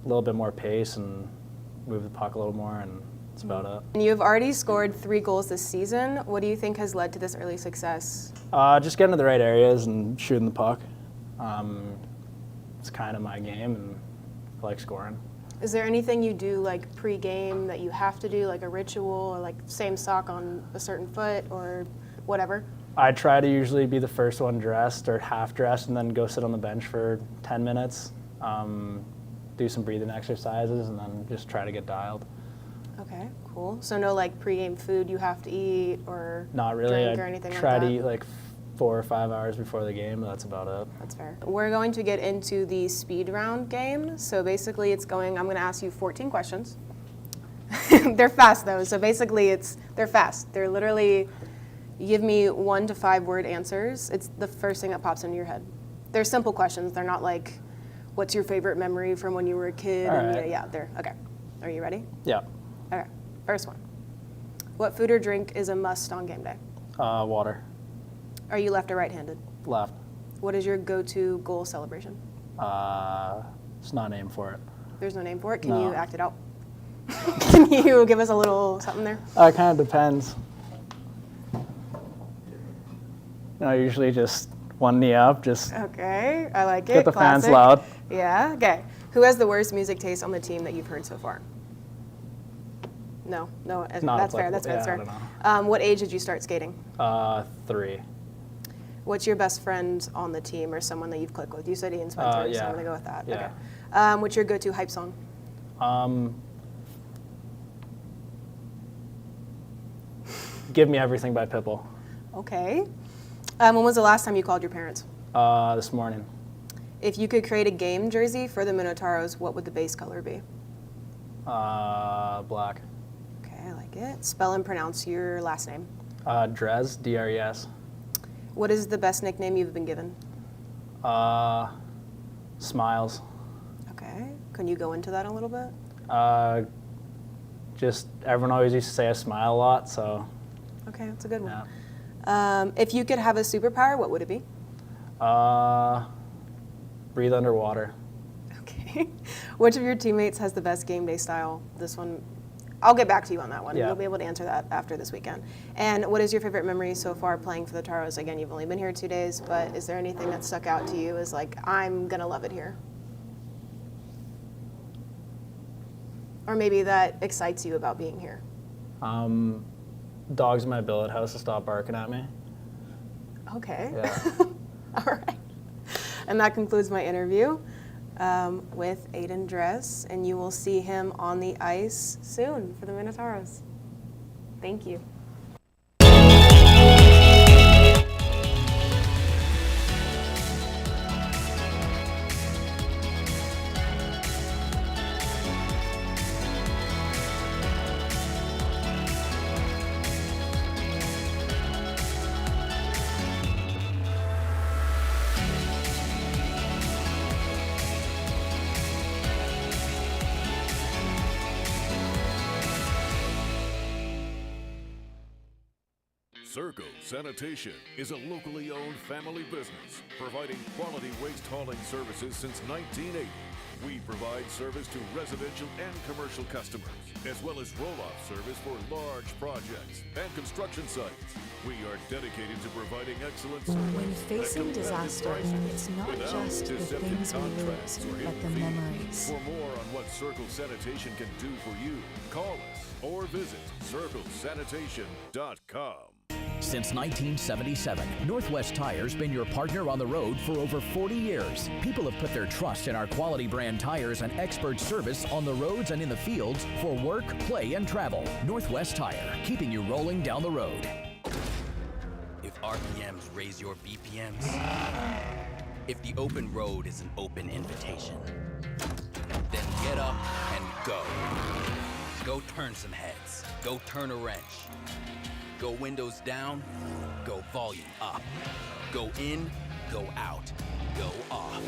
little bit more pace and move the puck a little more, and that's about it. And you have already scored 3 goals this season. What do you think has led to this early success? Just getting to the right areas and shooting the puck. It's kind of my game, and I like scoring. Is there anything you do like pre-game that you have to do, like a ritual, or like same sock on a certain foot, or whatever? I try to usually be the first one dressed or half dressed, and then go sit on the bench for 10 minutes. Do some breathing exercises, and then just try to get dialed. Okay, cool. So no like pre-game food you have to eat or Not really. drink or anything I like try that? to eat like 4 or 5 hours before the game, but that's about it. That's fair. We're going to get into the speed round game. So basically I'm going to ask you 14 questions. They're fast though, so basically they're fast. They're literally, you give me 1 to 5 word answers. It's the first thing that pops into your head. They're simple questions. They're not like, what's your favorite memory from when you were a kid? All and right. they're, okay. Are you ready? Yeah. Okay, first one. What food or drink is a must on game day? Water. Are you left or right-handed? Left. What is your go-to goal celebration? It's not named for it. There's no name for it. Can No. you act it out? Can you give us a little something there? It kind of depends. Usually just one knee up, just Okay, I like it. get the fans Classic. loud. Yeah, okay. Who has the worst music taste on the team that you've heard so far? No, Not that's fair, that's fair, that's applicable. fair. Yeah, I don't What age did you start skating? 3. What's your best friend on the team or someone that you've clicked with? You said Ian Spencer, so yeah. I'm gonna go with that. Yeah. Okay. What's your go-to hype song? Give Me Everything by Pitbull. Okay. When was the last time you called your parents? This morning. If you could create a game jersey for the Minotauros, what would the base color be? Black. Okay, I like it. Spell and pronounce your last name. Dres, D-R-E-S. What is the best nickname you've been given? Smiles. Okay. Can you go into that a little bit? Just everyone always used to say I smile a lot, so. Okay, that's a good one. Yeah. If you could have a superpower, what would it be? Breathe underwater. Okay. Which of your teammates has the best game day style? This one, I'll get back to you on that one. Yeah. You'll be able to answer that after this weekend. And what is your favorite memory so far playing for the Tauros? Again, you've only been here 2 days, but is there anything that stuck out to you as like, I'm gonna love it here? Or maybe that excites you about being here? Dogs in my billet house to stop barking at me. Okay. Yeah. All right. And that concludes my interview with Aiden Dress, and you will see him on the ice soon for the Minotauros. Thank you. Circle Sanitation is a locally owned family business providing quality waste hauling services since 1980. We provide service to residential and commercial customers, as well as roll-off service for large projects and construction sites. We are dedicated to providing excellent service. When facing disaster, it's not just the things we lose, but the memories. For more on what Circle Sanitation can do for you, call us or visit circlesanitation.com. Since 1977, Northwest Tire's been your partner on the road for over 40 years. People have put their trust in our quality brand tires and expert service on the roads and in the fields for work, play, and travel. Northwest Tire, keeping you rolling down the road. If RPMs raise your BPMs, if the open road is an open invitation, then get up and go. Go turn some heads. Go turn a wrench. Go windows down. Go volume up. Go in. Go out. Go off.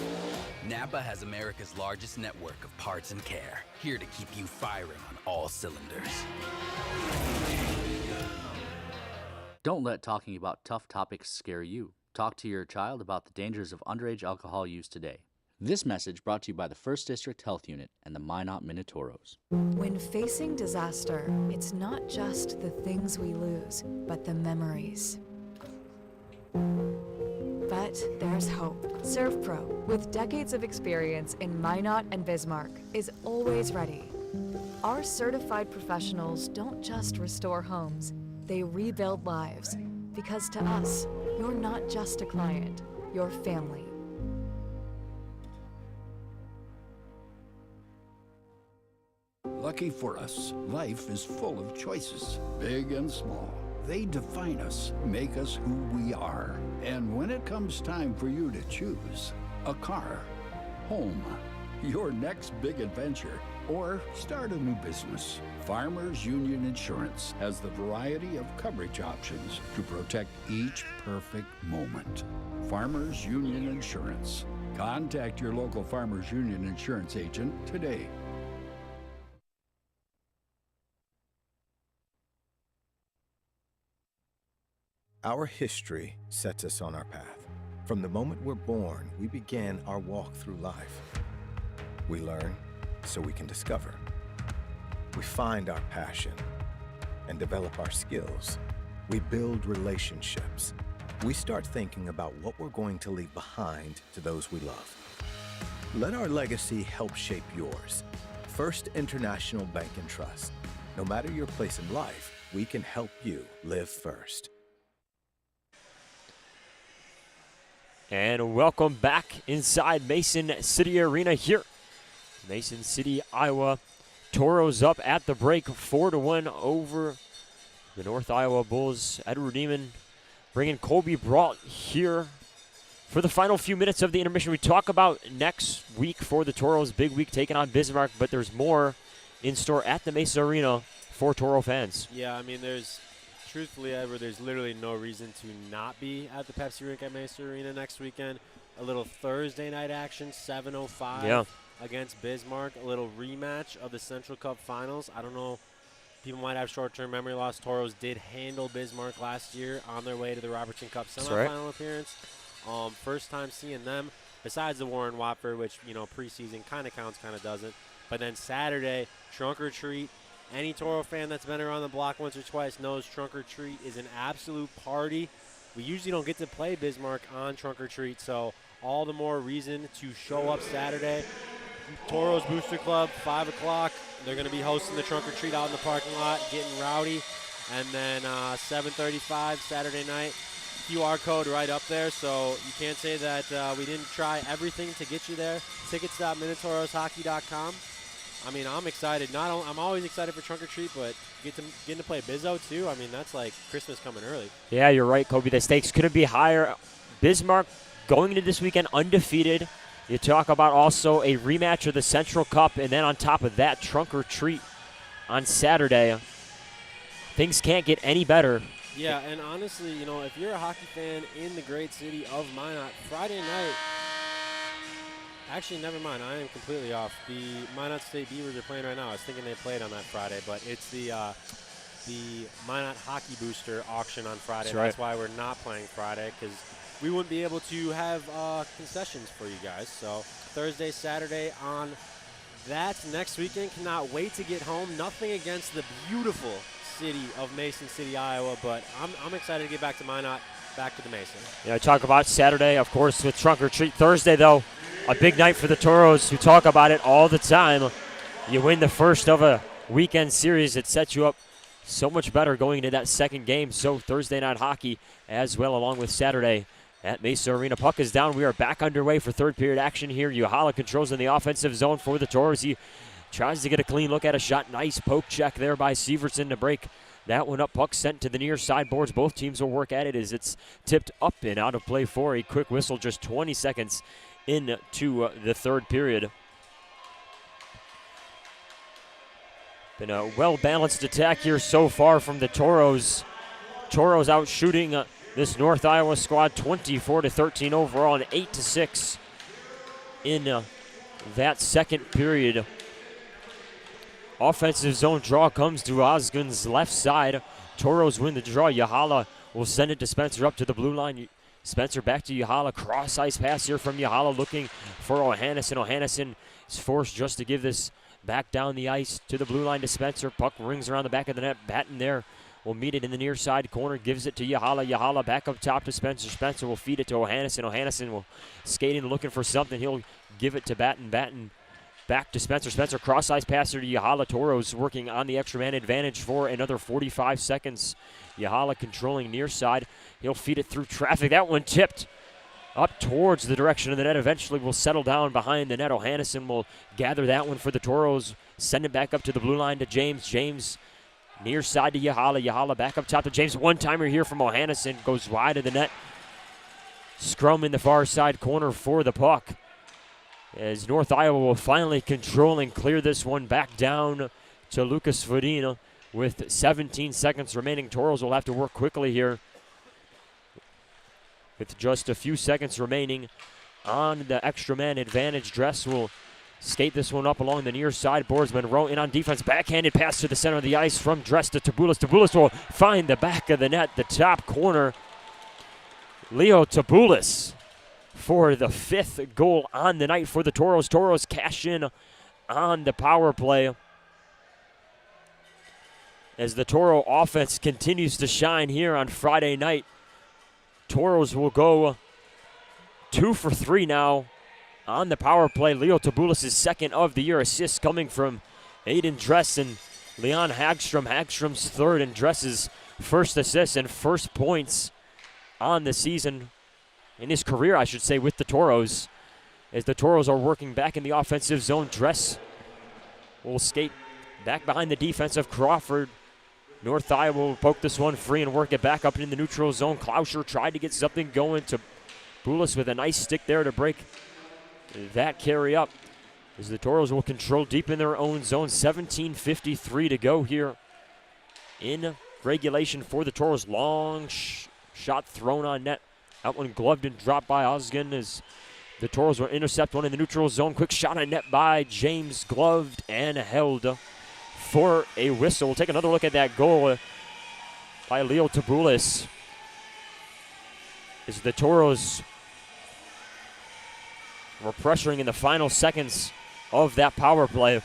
Napa has America's largest network of parts and care, here to keep you firing on all cylinders. Don't let talking about tough topics scare you. Talk to your child about the dangers of underage alcohol use today. This message brought to you by the 1st District Health Unit and the Minot Minotauros. When facing disaster, it's not just the things we lose, but the memories. But there's hope. ServPro, with decades of experience in Minot and Bismarck, is always ready. Our certified professionals don't just restore homes, they rebuild lives. Because to us, you're not just a client, you're family. Lucky for us, life is full of choices, big and small. They define us, make us who we are. And when it comes time for you to choose a car, home, your next big adventure, or start a new business, Farmers Union Insurance has the variety of coverage options to protect each perfect moment. Farmers Union Insurance. Contact your local Farmers Union Insurance agent today. Our history sets us on our path. From the moment we're born, we begin our walk through life. We learn so we can discover. We find our passion and develop our skills. We build relationships. We start thinking about what we're going to leave behind to those we love. Let our legacy help shape yours. First International Bank and Trust. No matter your place in life, we can help you live first. And welcome back inside Mason City Arena here. Mason City, Iowa. Tauros up at the break, 4-1 over the North Iowa Bulls. Edward Neiman bringing Colby Brault here for the final few minutes of the intermission. We talk about next week for the Tauros, big week taking on Bismarck, but there's more in store at the Mesa Arena for Toro fans. Yeah, I mean, truthfully, Edward, there's literally no reason to not be at the Pepsi Rink at Mesa Arena next weekend. A little Thursday night action, 7:05 against Bismarck. A little rematch of the Central Cup Finals. I don't know, people might have short-term memory loss. Tauros did handle Bismarck last year on their way to the Robertson Cup semifinal appearance. First time seeing them, besides the Warren Watford, which, preseason kind of counts, kind of doesn't. But then Saturday, trunk or treat. Any Toro fan that's been around the block once or twice knows Trunk or Treat is an absolute party. We usually don't get to play Bismarck on Trunk or Treat, so all the more reason to show up Saturday. Toros Booster Club, 5 o'clock. They're going to be hosting the Trunk or Treat out in the parking lot, getting rowdy. And then 7:35 Saturday night, QR code right up there, so you can't say that we didn't try everything to get you there. Tickets.minotauroshockey.com. I mean, I'm excited. I'm always excited for Trunk or Treat, but getting to play Bizzo too. I mean, that's like Christmas coming early. Yeah, you're right, Kobe. The stakes couldn't be higher. Bismarck going into this weekend undefeated. You talk about also a rematch of the Central Cup, and then on top of that, Trunk or Treat on Saturday. Things can't get any better. Yeah, and honestly, if you're a hockey fan in the great city of Minot, Friday night. Actually, never mind. I am completely off. The Minot State Beavers are playing right now. I was thinking they played on that Friday, but it's the Minot Hockey Booster auction on Friday. That's why we're not playing Friday, because we wouldn't be able to have concessions for you guys. So Thursday, Saturday on that next weekend. Cannot wait to get home. Nothing against the beautiful city of Mason City, Iowa, but I'm excited to get back to Minot, back to the Mason. Yeah, talk about Saturday, of course, with Trunk or Treat. Thursday, though, a big night for the Tauros, who talk about it all the time. You win the first of a weekend series. It sets you up so much better going into that second game. So Thursday night hockey as well, along with Saturday at Mesa Arena. Puck is down. We are back underway for third period action here. Uhala controls in the offensive zone for the Tauros. He tries to get a clean look at a shot. Nice poke check there by Severson to break that one up. Puck sent to the near side boards. Both teams will work at it as it's tipped up and out of play for a quick whistle just 20 seconds into the third period. Been a well-balanced attack here so far from the Tauros. Tauros out shooting this North Iowa squad 24-13 overall and 8-6 in that second period. Offensive zone draw comes to Osgood's left side. Tauros win the draw. Yahala will send it to Spencer up to the blue line. Spencer back to Yahala. Cross-ice pass here from Yahala looking for Ohanneson. Ohanneson is forced just to give this back down the ice to the blue line to Spencer. Puck rings around the back of the net. Batten there will meet it in the near side corner. Gives it to Yahala. Yahala back up top to Spencer. Spencer will feed it to Ohanneson. Ohanneson will skate in looking for something. He'll give it to Batten. Batten back to Spencer. Spencer cross-ice passer to Yahala. Tauros working on the extra man advantage for another 45 seconds. Yahala controlling near side. He'll feed it through traffic. That one tipped up towards the direction of the net. Eventually will settle down behind the net. Ohanneson will gather that one for the Tauros. Send it back up to the blue line to James. James near side to Yahala. Yahala back up top to James. One-timer here from Ohanneson. Goes wide of the net. Scrum in the far side corner for the puck. As North Iowa will finally control and clear this one back down to Lucas Fodina with 17 seconds remaining. Tauros will have to work quickly here with just a few seconds remaining on the extra man advantage. Dress will skate this one up along the near side boards. Monroe in on defense. Backhanded pass to the center of the ice from Dress to Tabulis. Tabulis will find the back of the net, the top corner. Leo Tabulis for the 5th goal on the night for the Tauros. Tauros cash in on the power play as the Toro offense continues to shine here on Friday night. Tauros will go 2 for 3 now on the power play. Leo Tabulis' second of the year. Assists coming from Aiden Dress and Leon Hagstrom. Hagstrom's third and Dress's first assist and first points on the season, in his career, I should say, with the Tauros. As the Tauros are working back in the offensive zone, Dress will skate back behind the defense of Crawford. North Iowa will poke this one free and work it back up in the neutral zone. Klauscher tried to get something going to Boulis with a nice stick there to break that carry up. As the Tauros will control deep in their own zone. 17:53 to go here in regulation for the Tauros. Long shot thrown on net. That one gloved and dropped by Osgood as the Tauros will intercept one in the neutral zone. Quick shot on net by James, gloved and held for a whistle. We'll take another look at that goal by Leo Tabulis as the Tauros were pressuring in the final seconds of that power play.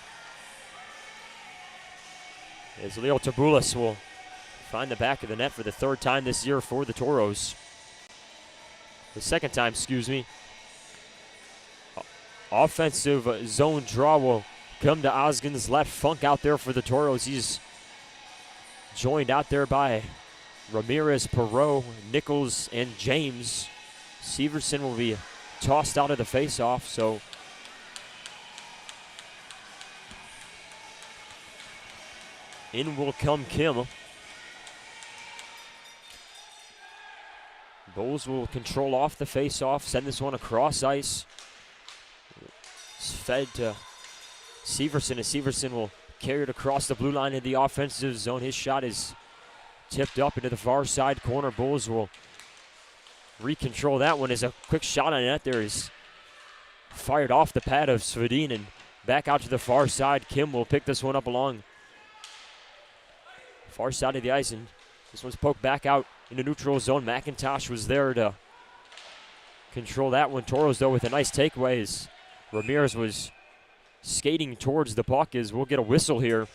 As Leo Tabulis will find the back of the net for the third time this year for the Tauros. The second time, excuse me. Offensive zone draw will come to Osgood's left. Funk out there for the Tauros. He's joined out there by Ramirez, Perot, Nichols, and James. Severson will be tossed out of the face-off, so in will come Kim. Bowles will control off the face-off, send this one across ice. It's fed to Severson, and Severson will carry it across the blue line in the offensive zone. His shot is tipped up into the far side corner. Bowles will recontrol that one as a quick shot on net there is fired off the pad of Svedin and back out to the far side. Kim will pick this one up along far side of the ice, and this one's poked back out in the neutral zone. McIntosh was there to control that one. Tauros, though, with a nice takeaway as Ramirez was skating towards the puck, as we'll get a whistle here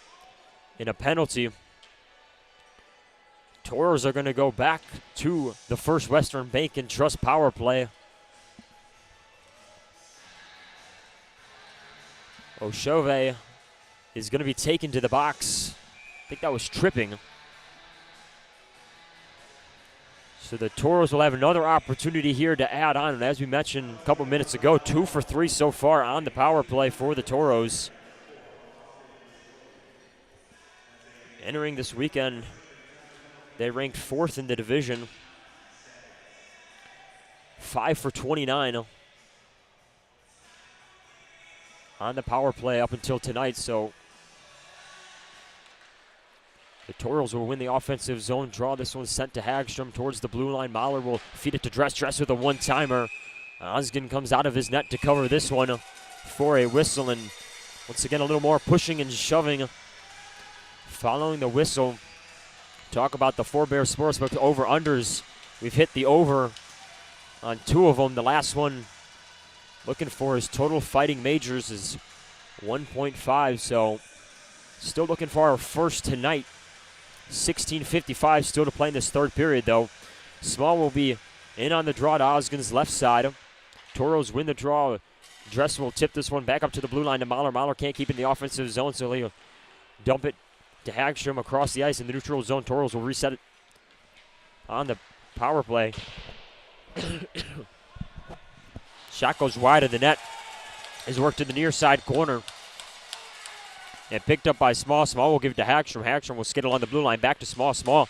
in a penalty. Tauros are going to go back to the First Western Bank and Trust power play. Oshove is going to be taken to the box. I think that was tripping. So the Tauros will have another opportunity here to add on. And as we mentioned a couple minutes ago, 2 for 3 so far on the power play for the Tauros. Entering this weekend They ranked 4th in the division. 5 for 29 on the power play up until tonight. So the Tauros will win the offensive zone draw. This one's sent to Hagstrom towards the blue line. Mahler will feed it to Dress. Dress with a one-timer. Osgen comes out of his net to cover this one for a whistle. And once again, a little more pushing and shoving following the whistle. Talk about the Four Bear Sportsbook over-unders. We've hit the over on 2 of them. The last one looking for his total fighting majors is 1.5. So still looking for our first tonight. 16:55 still to play in this third period, though. Small will be in on the draw to Osgen's left side. Tauros win the draw. Dress will tip this one back up to the blue line to Mahler. Mahler can't keep in the offensive zone, so he'll dump it to Hagstrom across the ice in the neutral zone. Tauros will reset it on the power play. Shot goes wide of the net. Is worked to the near side corner. And picked up by Small. Small will give it to Hagstrom. Hagstrom will skittle on the blue line back to Small. Small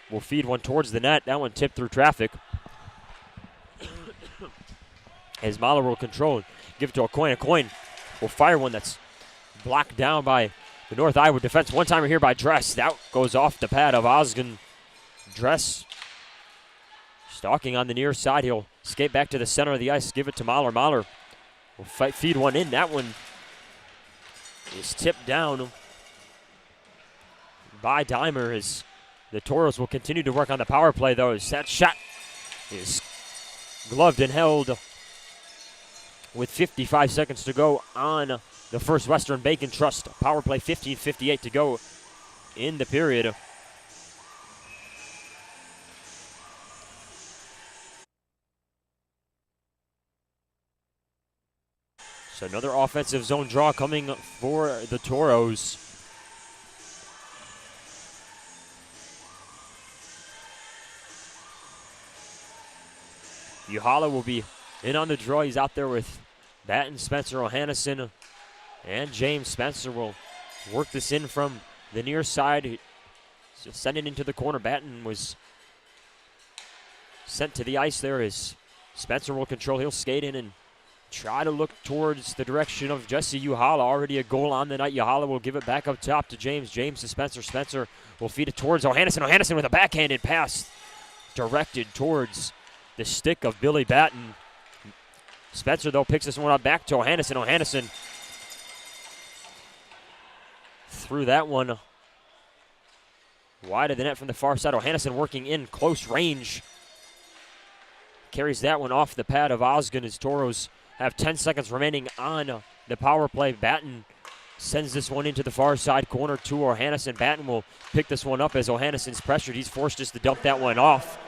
will feed one towards the net. That one tipped through traffic. As Mahler will control it. Give it to Aucoin. Aucoin will fire one that's blocked down by the North Iowa defense. One-timer here by Dress. That goes off the pad of Osgen. Dress stalking on the near side. He'll skate back to the center of the ice. Give it to Mahler. Mahler will feed one in. That one is tipped down by Dimer. As the Tauros will continue to work on the power play, though, as that shot is gloved and held with 55 seconds to go on the First Western Bank and Trust power play. 15:58 to go in the period. So another offensive zone draw coming for the Tauros. Uhala will be in on the draw. He's out there with Batten, Spencer O'Hannison, and James. Spencer will work this in from the near side. Send it into the corner. Batten was sent to the ice there as Spencer will control. He'll skate in and try to look towards the direction of Jesse Uhala. Already a goal on the night. Uhala will give it back up top to James. James to Spencer. Spencer will feed it towards O'Hannison. O'Hannison with a backhanded pass directed towards the stick of Billy Batten. Spencer, though, picks this one up back to O'Hannison. O'Hannison threw that one wide of the net from the far side. O'Hannison working in close range. Carries that one off the pad of Osgen as Tauros have 10 seconds remaining on the power play. Batten sends this one into the far side corner to O'Hannison. Batten will pick this one up as O'Hannison's pressured. He's forced just to dump that one off.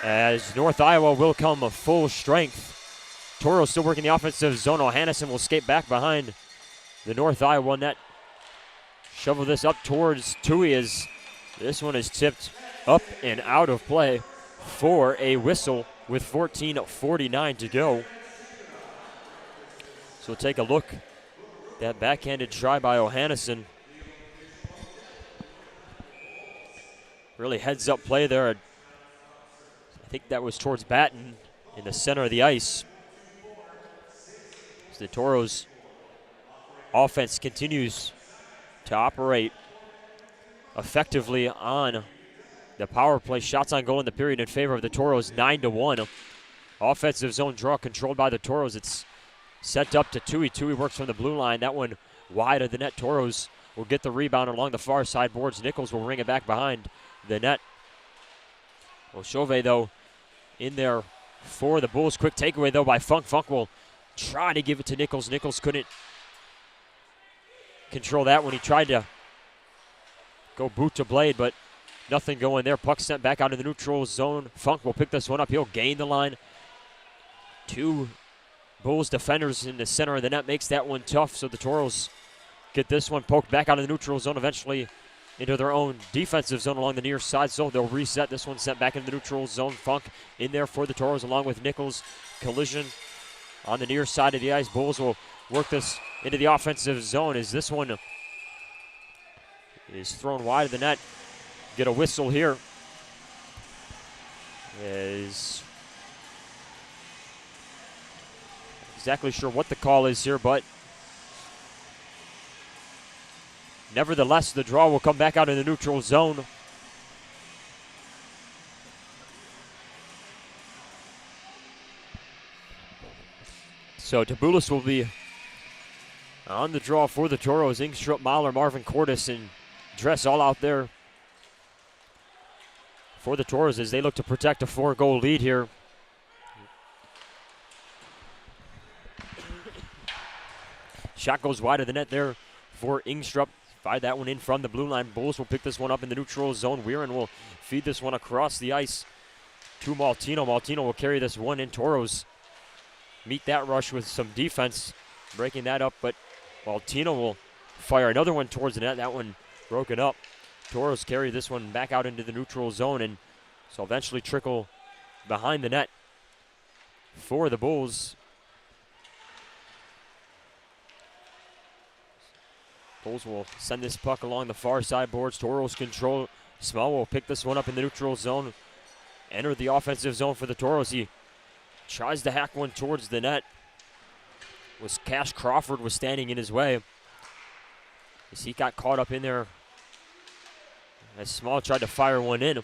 As North Iowa will come full strength. Tauros still working the offensive zone. O'Hannison will skate back behind the North Iowa net. Shovel this up towards Tui as this one is tipped up and out of play for a whistle with 14:49 to go. So we'll take a look. That backhanded try by O'Hannison. Really heads up play there. I think that was towards Batten in the center of the ice. As the Tauros offense continues to operate effectively on the power play. Shots on goal in the period in favor of the Tauros, 9-1. Offensive zone draw controlled by the Tauros. It's sent up to Tui. Tui works from the blue line. That one wide of the net. Tauros will get the rebound along the far side boards. Nichols will ring it back behind the net. Oshove, though, in there for the Bulls. Quick takeaway, though, by Funk. Funk will try to give it to Nichols. Nichols couldn't control that when he tried to go boot to blade, but nothing going there. Puck sent back out of the neutral zone. Funk will pick this one up. He'll gain the line. 2 Bulls defenders in the center of the net makes that one tough, so the Tauros get this one poked back out of the neutral zone, eventually into their own defensive zone along the near side, so they'll reset. This one sent back into the neutral zone. Funk in there for the Tauros along with Nichols. Collision on the near side of the ice. Bulls will work this into the offensive zone as this one is thrown wide of the net. get a whistle here. Is exactly sure what the call is here, but nevertheless, the draw will come back out in the neutral zone. So Tabulis will be on the draw for the Toros. Ingstrup, Mahler, Marvin Cordes, and Dress all out there for the Toros as they look to protect a 4-goal lead here. Shot goes wide of the net there for Ingstrup. Fired that one in from the blue line. Bulls will pick this one up in the neutral zone. Weirin will feed this one across the ice to Maltino. Maltino will carry this one in. Toros meet that rush with some defense, breaking that up, but Maltino will fire another one towards the net. That one broken up. Toros carry this one back out into the neutral zone, and so eventually trickle behind the net for the Bulls. Bulls will send this puck along the far side boards. Toros control. Small will pick this one up in the neutral zone. Enter the offensive zone for the Toros. He tries to hack one towards the net. Cash Crawford was standing in his way as he got caught up in there as Small tried to fire one in.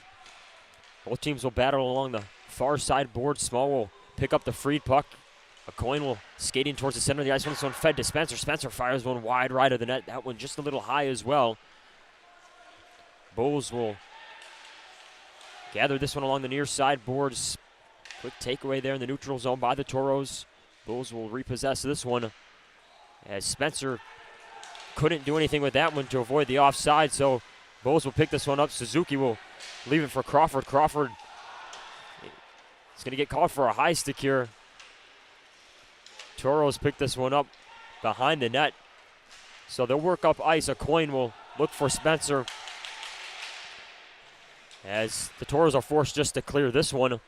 Both teams will battle along the far side board. Small will pick up the freed puck. A coin will skating towards the center of the ice. This one fed to Spencer. Spencer fires one wide right of the net. That one just a little high as well. Bulls will gather this one along the near side boards. Quick takeaway there in the neutral zone by the Toros. Bulls will repossess this one as Spencer couldn't do anything with that one to avoid the offside, so Bulls will pick this one up. Suzuki will leave it for Crawford. Crawford is going to get called for a high stick here. Toros pick this one up behind the net, so they'll work up ice. A coin will look for Spencer as the Toros are forced just to clear this one.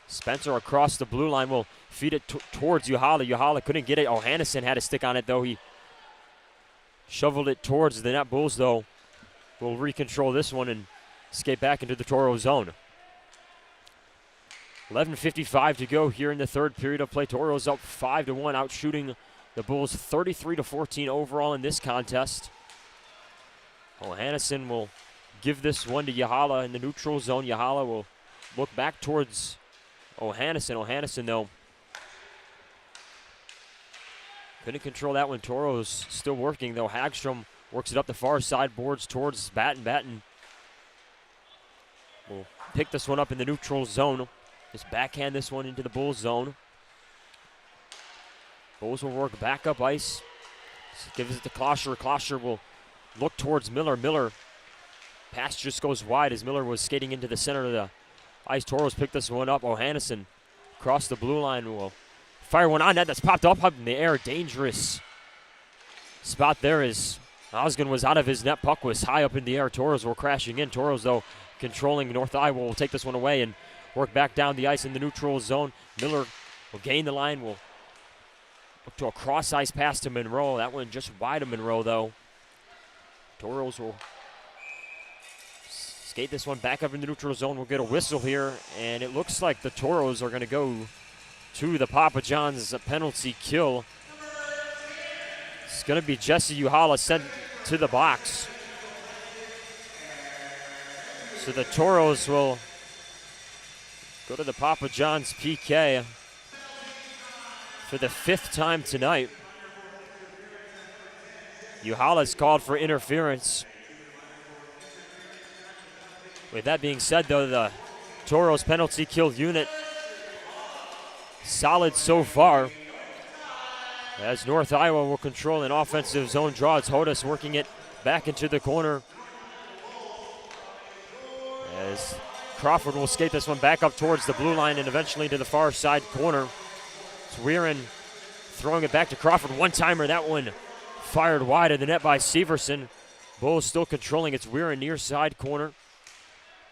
Spencer across the blue line will feed it towards Uhala. Uhala couldn't get it. Hannison had a stick on it, though. He shoveled it towards the net. Bulls, though, will recontrol this one and skate back into the Toro zone. 11:55 to go here in the third period of play. Toros up 5-1, out shooting the Bulls 33-14 overall in this contest. Hannison will give this one to Uhala in the neutral zone. Uhala will look back towards Hannison, though, couldn't control that one. Toros still working, though. Hagstrom works it up the far side boards towards Batten. Batten will pick this one up in the neutral zone. Just backhand this one into the Bulls zone. Bulls will work back up ice. Gives it to Klosher. Klosher will look towards Miller. Miller pass just goes wide as Miller was skating into the center of the ice. Toros pick this one up. Hannison across the blue line will fire one on net. That's popped up in the air. Dangerous spot there as Osgood was out of his net. Puck was high up in the air. Toros were crashing in. Toros, though, controlling North Iowa, will take this one away and work back down the ice in the neutral zone. Miller will gain the line. Will look to a cross-ice pass to Monroe. That one just wide of Monroe, though. Toros will skate this one back up in the neutral zone. We'll get a whistle here, and it looks like the Toros are going to go to the Papa John's penalty kill. It's going to be Jesse Uhala sent to the box. So the Toros will go to the Papa John's PK for the 5th time tonight. Uhala's called for interference. With that being said, though, the Toros penalty kill unit solid so far, as North Iowa will control an offensive zone draw. It's Hodas working it back into the corner as Crawford will skate this one back up towards the blue line and eventually to the far side corner. It's Weirin throwing it back to Crawford. One-timer, that one fired wide of the net by Severson. Bulls still controlling. It's Weirin near side corner.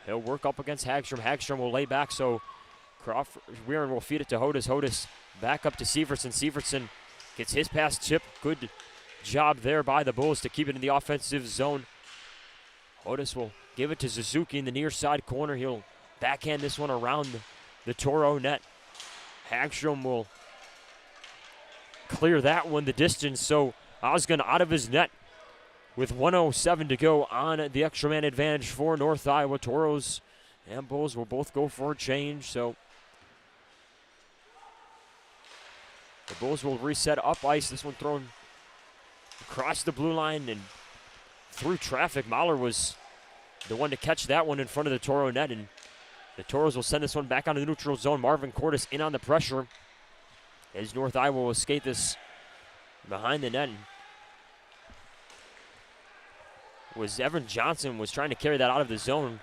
He'll work up against Hagstrom. Hagstrom will lay back, so Weirin will feed it to Hodas. Hodas back up to Severson. Severson gets his pass chip. Good job there by the Bulls to keep it in the offensive zone. Hodas will give it to Suzuki in the near side corner. He'll backhand this one around the Toro net. Hagstrom will clear that one the distance, so Osgood out of his net with 1:07 to go on the extra man advantage for North Iowa. Toros and Bulls will both go for a change, so the Bulls will reset up ice. This one thrown across the blue line and through traffic. Mahler was the one to catch that one in front of the Toro net, and the Toros will send this one back onto the neutral zone. Marvin Cordes in on the pressure as North Iowa will skate this behind the net. Was Evan Johnson was trying to carry that out of the zone.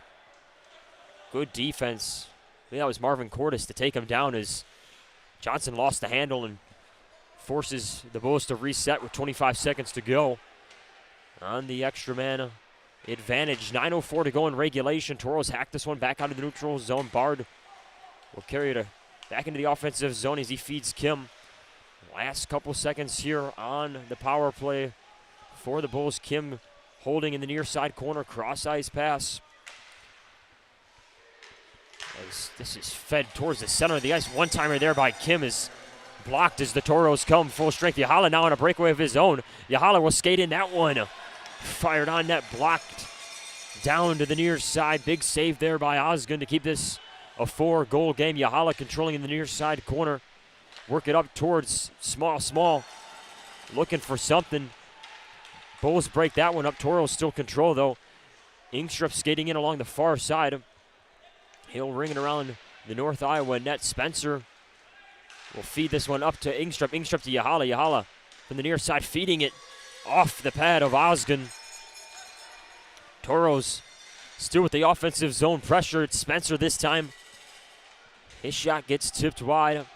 Good defense. I think that was Marvin Cordes to take him down as Johnson lost the handle and forces the Bulls to reset with 25 seconds to go on the extra man advantage. 9:04 to go in regulation. Toros hack this one back out of the neutral zone. Bard will carry it back into the offensive zone as he feeds Kim. Last couple seconds here on the power play for the Bulls. Kim holding in the near side corner, cross ice pass. As this is fed towards the center of the ice. One-timer there by Kim is blocked as the Toros come full strength. Yahala now on a breakaway of his own. Yahala will skate in that one. Fired on net, blocked down to the near side. Big save there by Osgood to keep this a 4-goal game. Yahala controlling in the near side corner. Work it up towards small. Looking for something. Bulls break that one up. Toros still control though. Ingstrup skating in along the far side. He'll ring it around the North Iowa net. Spencer will feed this one up to Ingstrup. Ingstrup to Yahala. Yahala from the near side feeding it off the pad of Osgood. Toros still with the offensive zone pressure. It's Spencer this time. His shot gets tipped wide.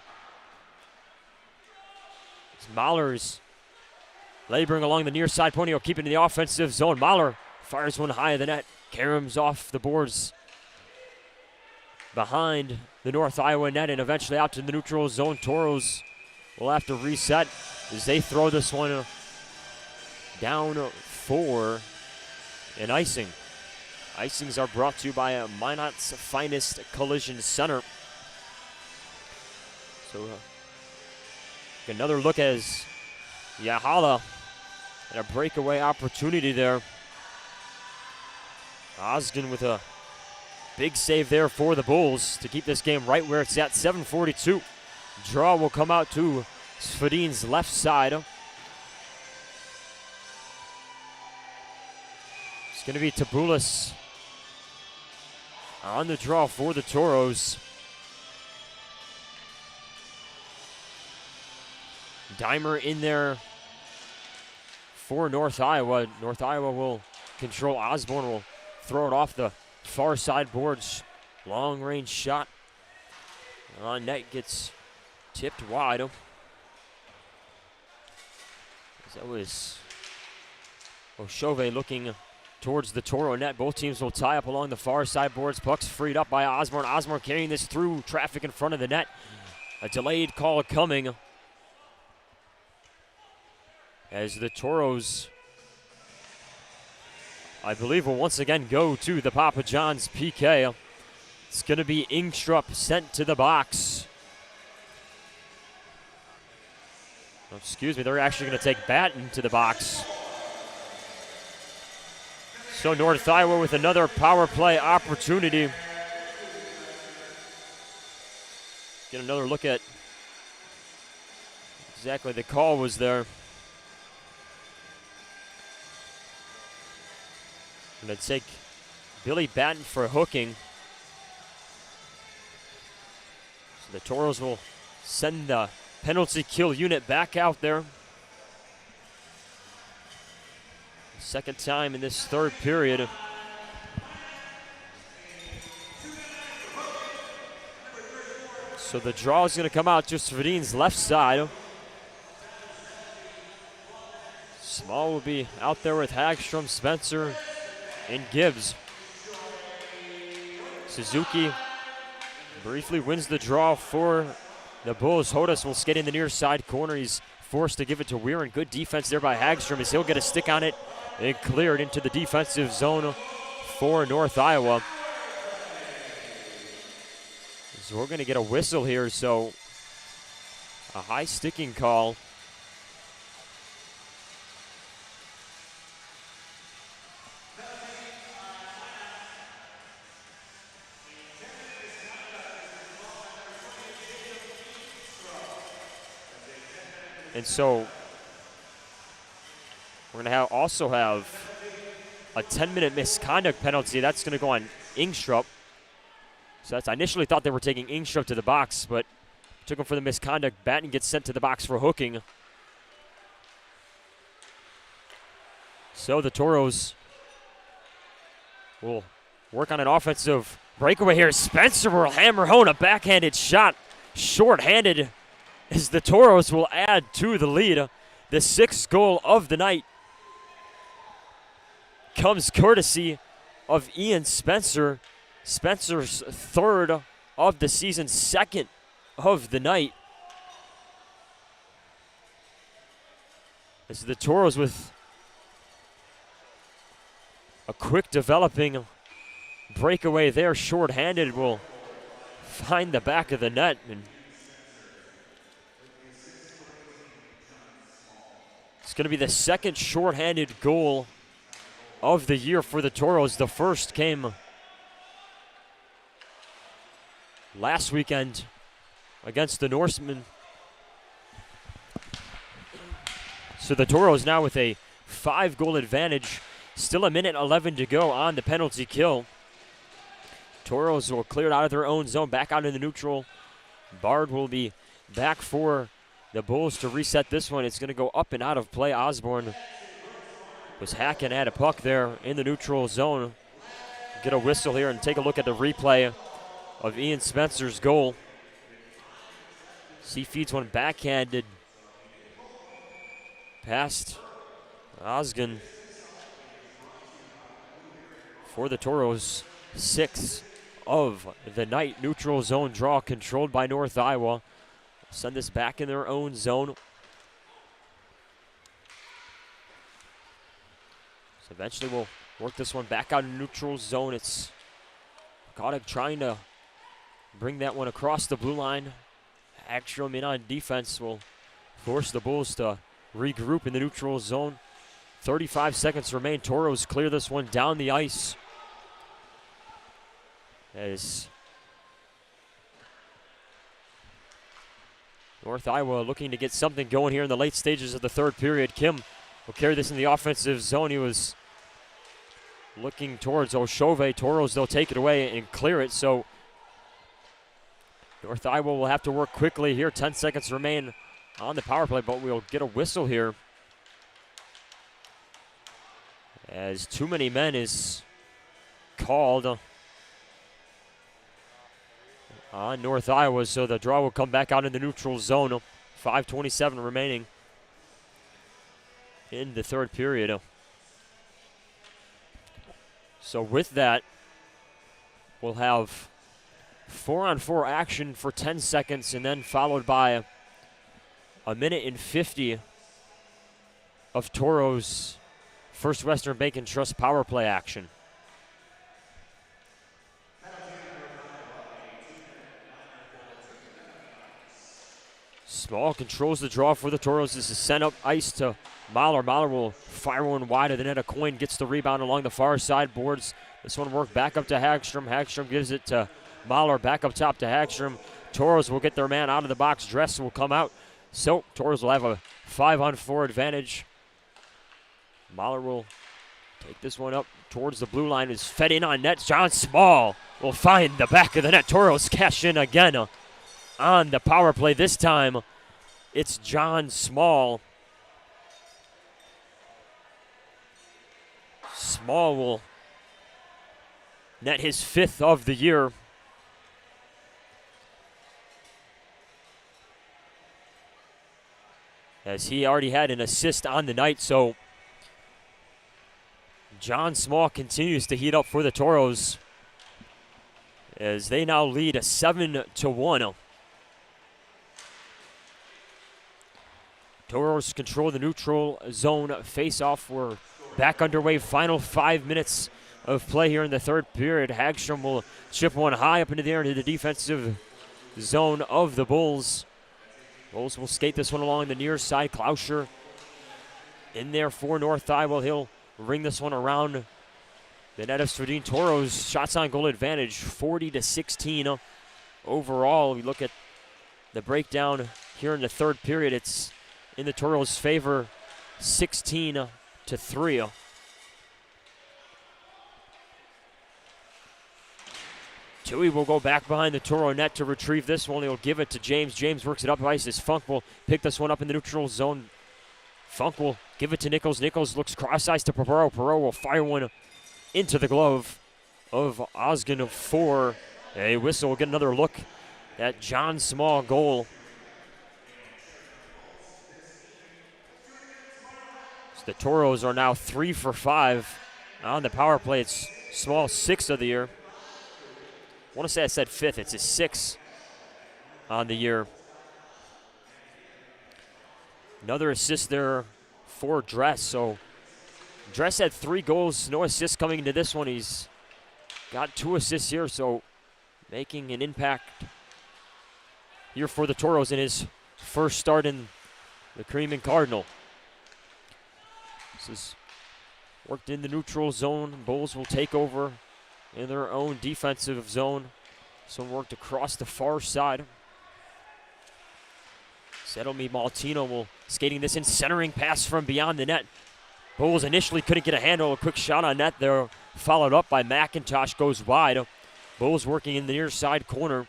Mahler's laboring along the near side point. He'll keep it in the offensive zone. Mahler fires one high of the net. Karam's off the boards behind the North Iowa net and eventually out to the neutral zone. Toros will have to reset as they throw this one down for an icing. Icings are brought to you by Minot's Finest Collision Center. So another look as Yahala and a breakaway opportunity there. Osgood with a big save there for the Bulls to keep this game right where it's at. 7:42. Draw will come out to Svedin's left side. It's going to be Tabulis on the draw for the Toros. Dimer in there for North Iowa. North Iowa will control. Osborne will throw it off the far side boards. Long range shot on net gets tipped wide. That was Oshove looking towards the Toro net. Both teams will tie up along the far side boards. Puck's freed up by Osborne. Osborne carrying this through traffic in front of the net. A delayed call coming as the Toros, I believe, will once again go to the Papa John's PK. It's going to be Ingstrup sent to the box. Oh, excuse me, they're actually going to take Batten to the box. So North Iowa with another power play opportunity. Get another look at exactly the call was there. Going to take Billy Batten for hooking. So the Toros will send the penalty kill unit back out there. Second time in this third period. So the draw is going to come out to Svedin's left side. Small will be out there with Hagstrom, Spencer, and Gibbs. Suzuki briefly wins the draw for the Bulls. Hodas will skate in the near side corner. He's forced to give it to Weirin. Good defense there by Hagstrom as he'll get a stick on it and clear it into the defensive zone for North Iowa. So we're going to get a whistle here, so a high sticking call. And so we're going to also have a 10-minute misconduct penalty. That's going to go on Ingstrup. So I initially thought they were taking Ingstrup to the box, but took him for the misconduct. Batten gets sent to the box for hooking. So the Tauros will work on an offensive breakaway here. Spencer will hammer home a backhanded shot, short-handed, as the Tauros will add to the lead. The sixth goal of the night comes courtesy of Ian Spencer. Spencer's third of the season, second of the night. As the Tauros with a quick developing breakaway there, short-handed, will find the back of the net. And it's going to be the second short-handed goal of the year for the Tauros. The first came last weekend against the Norsemen. So the Tauros now with a 5-goal advantage. Still a minute 11 to go on the penalty kill. Tauros will clear it out of their own zone, back out in the neutral. Bard will be back for the Bulls to reset this one. It's going to go up and out of play. Osborne was hacking at a puck there in the neutral zone. Get a whistle here and take a look at the replay of Ian Spencer's goal. He feeds one backhanded past Osgun for the Tauros. Sixth of the night. Neutral zone draw controlled by North Iowa. Send this back in their own zone. So eventually we'll work this one back out in neutral zone. It's Kodak trying to bring that one across the blue line. Hagstrom in on defense will force the Bulls to regroup in the neutral zone. 35 seconds remain. Tauros clear this one down the ice. As North Iowa looking to get something going here in the late stages of the third period. Kim will carry this in the offensive zone. He was looking towards Oshove. Tauros, they'll take it away and clear it. So North Iowa will have to work quickly here. 10 seconds remain on the power play, but we'll get a whistle here, as too many men is called on North Iowa. So the draw will come back out in the neutral zone. 5:27 remaining in the third period. So with that, we'll have 4-on-4 action for 10 seconds, and then followed by a minute and 50 of Tauros First Western Bank and Trust power play action. Small controls the draw for the Tauros. This is sent up ice to Mahler. Mahler will fire one wide of the net. A coin gets the rebound along the far side boards. This one worked back up to Hagstrom. Hagstrom gives it to Mahler, back up top to Hagstrom. Tauros will get their man out of the box. Dress will come out. So Tauros will have a 5-on-4 advantage. Mahler will take this one up towards the blue line. Is fed in on net. John Small will find the back of the net. Tauros cash in again on the power play. This time it's John Small. Small will net his 5th of the year. As he already had an assist on the night, so John Small continues to heat up for the Tauros as they now lead 7-1. Tauros control the neutral zone face-off. We're back underway. Final 5 minutes of play here in the third period. Hagstrom will chip one high up into the air into the defensive zone of the Bulls. Bulls will skate this one along the near side. Klauscher in there for North Iowa. He'll ring this one around the net of Svedin. Tauros shots on goal advantage, 40-16 overall. We look at the breakdown here in the third period. It's in the Tauros' favor, 16-3. Tui will go back behind the Toro net to retrieve this one. He'll give it to James. James works it up ice as Funk will pick this one up in the neutral zone. Funk will give it to Nichols. Nichols looks cross-ice to Perot. Perot will fire one into the glove of Osgood for a whistle. We'll get another look at John Small goal. So the Toros are now 3 for 5 on the power play. It's Small 6th of the year. I want to say I said 5th. It's his 6th on the year. Another assist there for Dress. So Dress had 3 goals, no assists coming into this one. He's got 2 assists here, so making an impact here for the Toros in his first start in the Cream and Cardinal. This is worked in the neutral zone. Bulls will take over in their own defensive zone. Some worked across the far side. Sedomi Maltino will skating this in, centering pass from beyond the net. Bulls initially couldn't get a handle. A quick shot on net there, followed up by McIntosh, goes wide. Bulls working in the near side corner.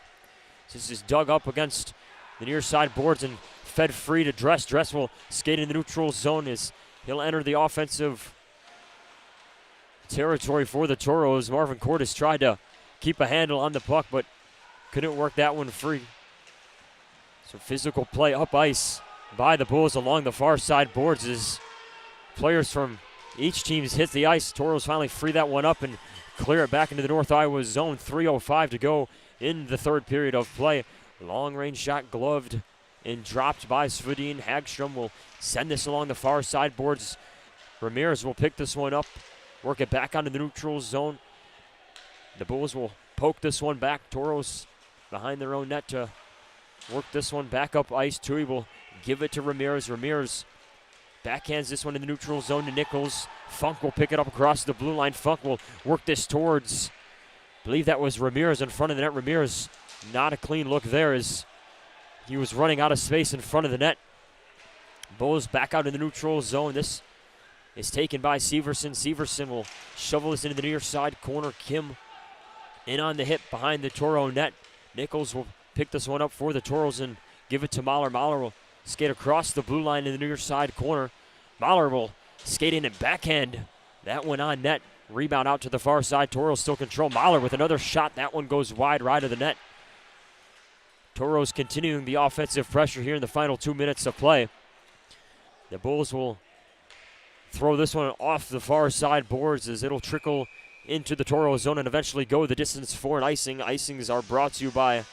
This is dug up against the near side boards and fed free to Dress. Dress will skate in the neutral zone as he'll enter the offensive territory for the Toros. Marvin Cordes tried to keep a handle on the puck, but couldn't work that one free. So physical play up ice by the Bulls along the far side boards as players from each team's hit the ice. Toros finally free that one up and clear it back into the North Iowa zone. 3:05 to go in the third period of play. Long range shot gloved and dropped by Svedin. Hagstrom will send this along the far side boards. Ramirez will pick this one up, work it back onto the neutral zone. The Bulls will poke this one back. Toros behind their own net to work this one back up ice. Tui will give it to Ramirez. Ramirez backhands this one in the neutral zone to Nichols. Funk will pick it up across the blue line. Funk will work this towards, I believe that was Ramirez in front of the net. Ramirez, not a clean look there as he was running out of space in front of the net. Bulls back out in the neutral zone. This is taken by Severson. Severson will shovel this into the near side corner. Kim in on the hit behind the Toro net. Nichols will pick this one up for the Toros and give it to Mahler. Mahler will skate across the blue line in the near side corner. Mahler will skate in and backhand that one on net. Rebound out to the far side. Toros still control. Mahler with another shot. That one goes wide right of the net. Toros continuing the offensive pressure here in the final 2 minutes of play. The Bulls will throw this one off the far side boards as it'll trickle into the Toro zone and eventually go the distance for an icing. Icings are brought to you by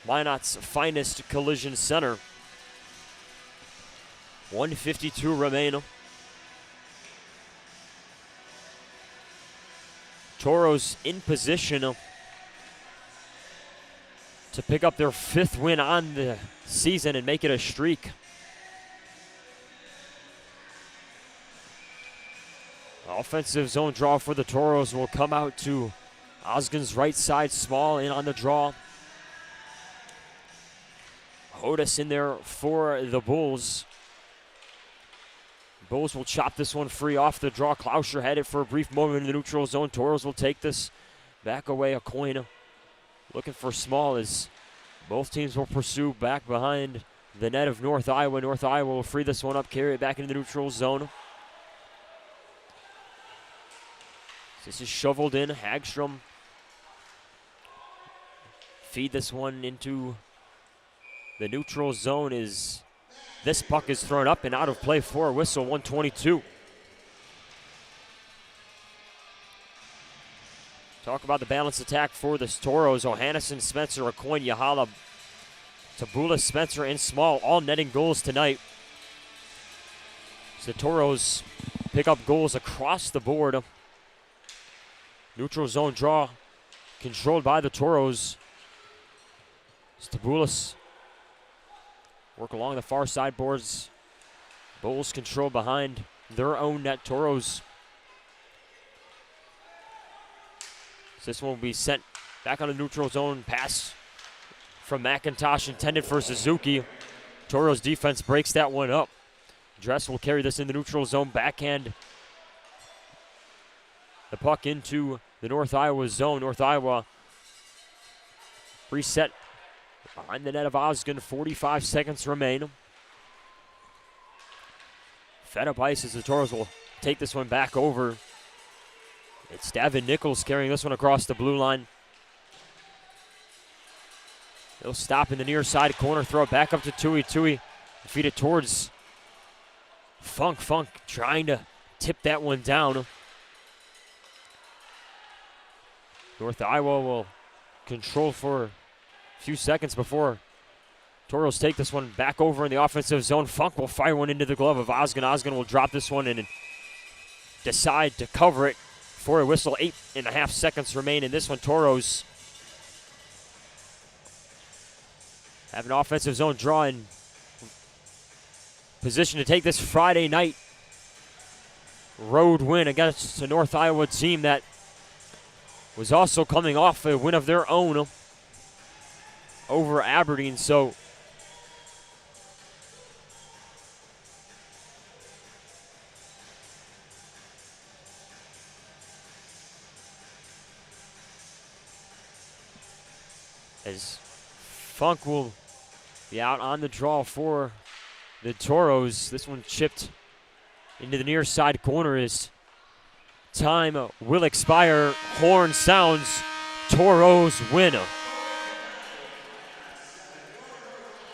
Minot's finest collision center. 1:52 remain. Toros in position to pick up their 5th win on the season and make it a streak. Offensive zone draw for the Toros will come out to Osgood's right side. Small in on the draw. Hodas in there for the Bulls. Bulls will chop this one free off the draw. Klauscher had it for a brief moment in the neutral zone. Toros will take this back away. A coin looking for Small as both teams will pursue back behind the net of North Iowa. North Iowa will free this one up, carry it back into the neutral zone. This is shoveled in. Hagstrom feed this one into the neutral zone as this puck is thrown up and out of play for a whistle. 1:22. Talk about the balanced attack for the Toros. O'Hannison, Spencer, Acoin, Yahala, Tabula, Spencer, and Small all netting goals tonight. So the Toros pick up goals across the board. Neutral zone draw controlled by the Tauros. Staboulis work along the far side boards. Bulls control behind their own net. Tauros. So this one will be sent back on the neutral zone. Pass from McIntosh intended for Suzuki. Tauros defense breaks that one up. Dress will carry this in the neutral zone. Backhand the puck into the North Iowa zone. North Iowa reset behind the net of Osgood. 45 seconds remain. Fed up ice as the Tauros will take this one back over. It's Davin Nichols carrying this one across the blue line. He'll stop in the near side corner, throw it back up to Tui. Tui feed it towards Funk. Funk trying to tip that one down. North Iowa will control for a few seconds before Tauros take this one back over in the offensive zone. Funk will fire one into the glove of Osgood. Osgood will drop this one in and decide to cover it for a whistle. 8.5 seconds remain in this one. Tauros have an offensive zone draw in position to take this Friday night road win against the North Iowa team that was also coming off a win of their own over Aberdeen. So as Funk will be out on the draw for the Tauros. This one chipped into the near side corner as time will expire. Horn sounds. Tauros win.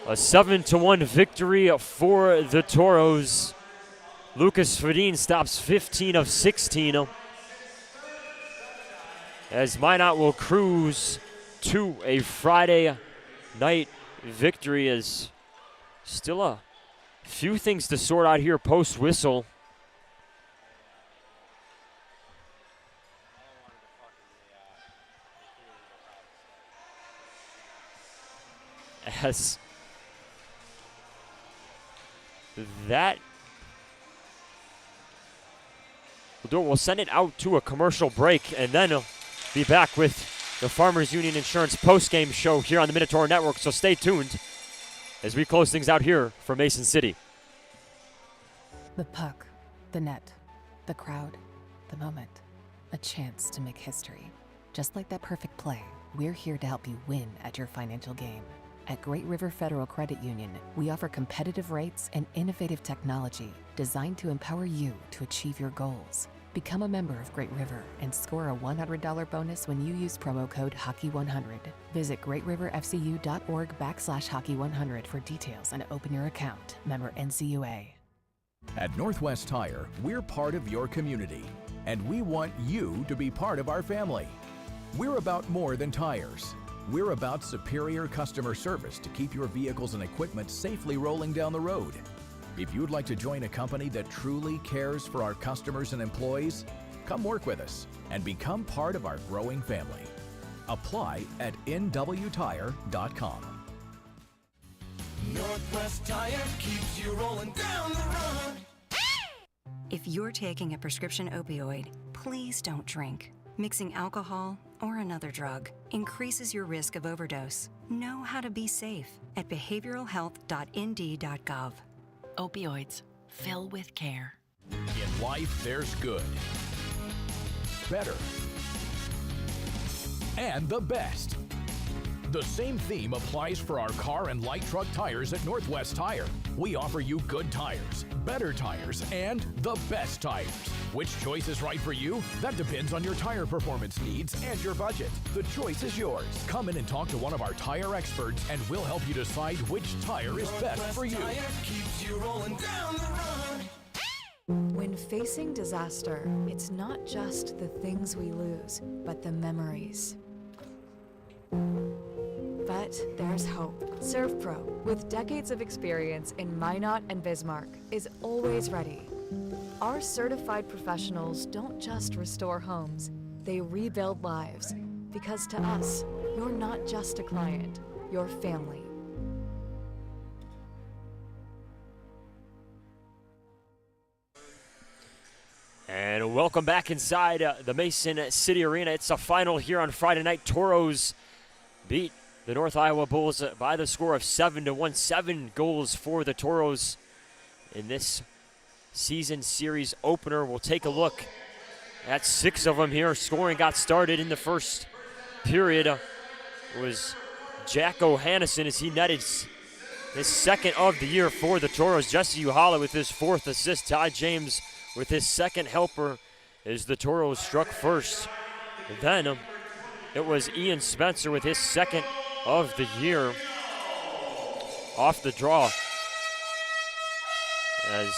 A 7-1 victory for the Tauros. Lucas Fedin stops 15 of 16 as Minot will cruise to a Friday night victory. Is still a few things to sort out here post whistle. As that we'll send it out to a commercial break and then be back with the Farmers Union Insurance post-game show here on the Minotaur Network. So stay tuned as we close things out here from Mason City. The puck, the net, the crowd, the moment. A chance to make history. Just like that perfect play, we're here to help you win at your financial game. At Great River Federal Credit Union, we offer competitive rates and innovative technology designed to empower you to achieve your goals. Become a member of Great River and score a $100 bonus when you use promo code Hockey100. Visit greatriverfcu.org/Hockey100 for details and open your account. Member NCUA. At Northwest Tire, we're part of your community, and we want you to be part of our family. We're about more than tires. We're about superior customer service to keep your vehicles and equipment safely rolling down the road. If you'd like to join a company that truly cares for our customers and employees, come work with us and become part of our growing family. Apply at nwtire.com. Northwest Tire keeps you rolling down the road. If you're taking a prescription opioid, please don't drink. Mixing alcohol or another drug increases your risk of overdose. Know how to be safe at behavioralhealth.nd.gov. Opioids. Fill with care. In life, there's good, better, and the best. The same theme applies for our car and light truck tires at Northwest Tire. We offer you good tires, better tires, and the best tires. Which choice is right for you? That depends on your tire performance needs and your budget. The choice is yours. Come in and talk to one of our tire experts and we'll help you decide which tire is best for you. Tire keeps you rolling down the road. When facing disaster, it's not just the things we lose, but the memories. But there's hope. ServPro, with decades of experience in Minot and Bismarck, is always ready. Our certified professionals don't just restore homes, they rebuild lives. Because to us, you're not just a client, you're family. And welcome back inside the Mason City Arena. It's a final here on Friday night. Toros beat the North Iowa Bulls by the score of 7-1. 7 goals for the Toros in this season series opener. We'll take a look at 6 of them here. Scoring got started in the first period. It was Jacko Hannison as he netted his second of the year for the Toros. Jesse Uhala with his 4th assist. Ty James with his second helper as the Toros struck first. And then it was Ian Spencer with his second of the year off the draw as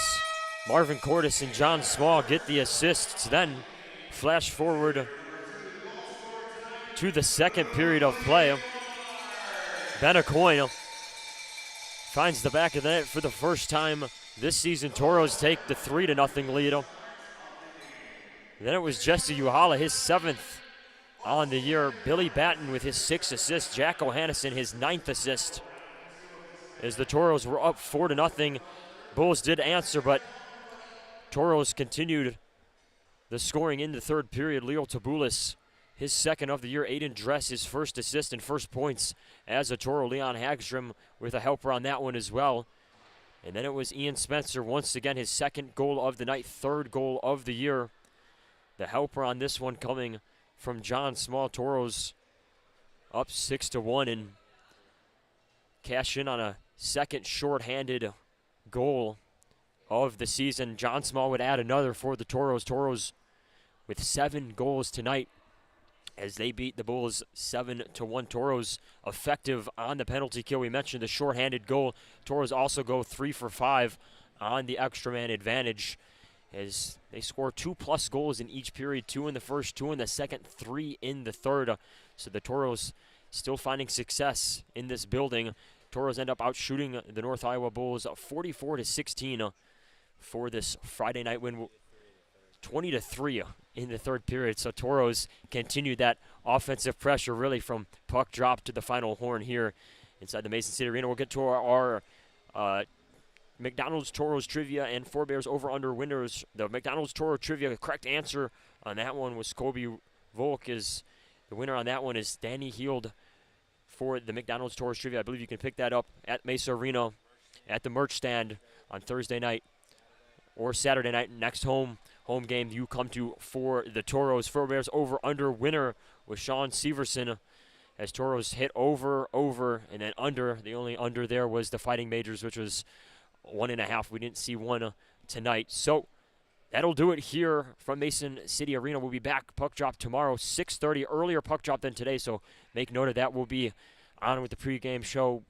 Marvin Cordes and John Small get the assists. Then flash forward to the second period of play. Ben Acoin finds the back of the net for the first time this season. Toros take the 3-0 lead. Then it was Jesse Uhala, his 7th on the year. Billy Batten with his 6th assist. Jacko Hannison, his 9th assist. As the Toros were up 4-0. Bulls did answer, but Toros continued the scoring in the third period. Leo Tabulis, his 2nd of the year. Aiden Dress, his 1st assist and 1st points as a Toro. Leon Hagstrom with a helper on that one as well. And then it was Ian Spencer, once again, his 2nd goal of the night, 3rd goal of the year. The helper on this one coming from John Small. Toros up 6-1 and cash in on a second shorthanded goal of the season. John Small would add another for the Toros. Toros with 7 goals tonight as they beat the Bulls 7-1. Toros effective on the penalty kill. We mentioned the shorthanded goal. Toros also go 3 for 5 on the extra man advantage as they score 2+ goals in each period. 2 in the first, 2 in the second, 3 in the third. So the Toros still finding success in this building. Toros end up outshooting the North Iowa Bulls 44-16 for this Friday night win. 20-3 in the third period. So Toros continued that offensive pressure really from puck drop to the final horn here inside the Mason City Arena. We'll get to our McDonald's Toros trivia and Forebears over-under winners. The McDonald's Toro trivia, correct answer on that one was Kobe Volk. Is the winner on that one is Danny Heald for the McDonald's Toros trivia. I believe you can pick that up at Mesa Arena at the merch stand on Thursday night or Saturday night. Next home game you come to for the Toros. Forebears over-under winner was Sean Severson as Toros hit over, and then under. The only under there was the Fighting Majors, which was 1.5. We didn't see one tonight. So that'll do it here from Mason City Arena. We'll be back puck drop tomorrow, 6:30, earlier puck drop than today. So make note of that. We'll be on with the pregame show,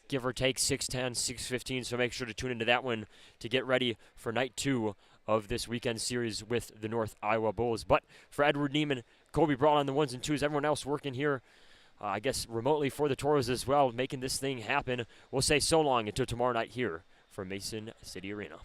give or take 6:10, 6:15. So make sure to tune into that one to get ready for night 2 of this weekend series with the North Iowa Bulls. But for Edward Neiman, Kobe Braun on the 1s and 2s, everyone else working here, I guess remotely for the Toros as well, making this thing happen. We'll say so long until tomorrow night here from Mason City Arena.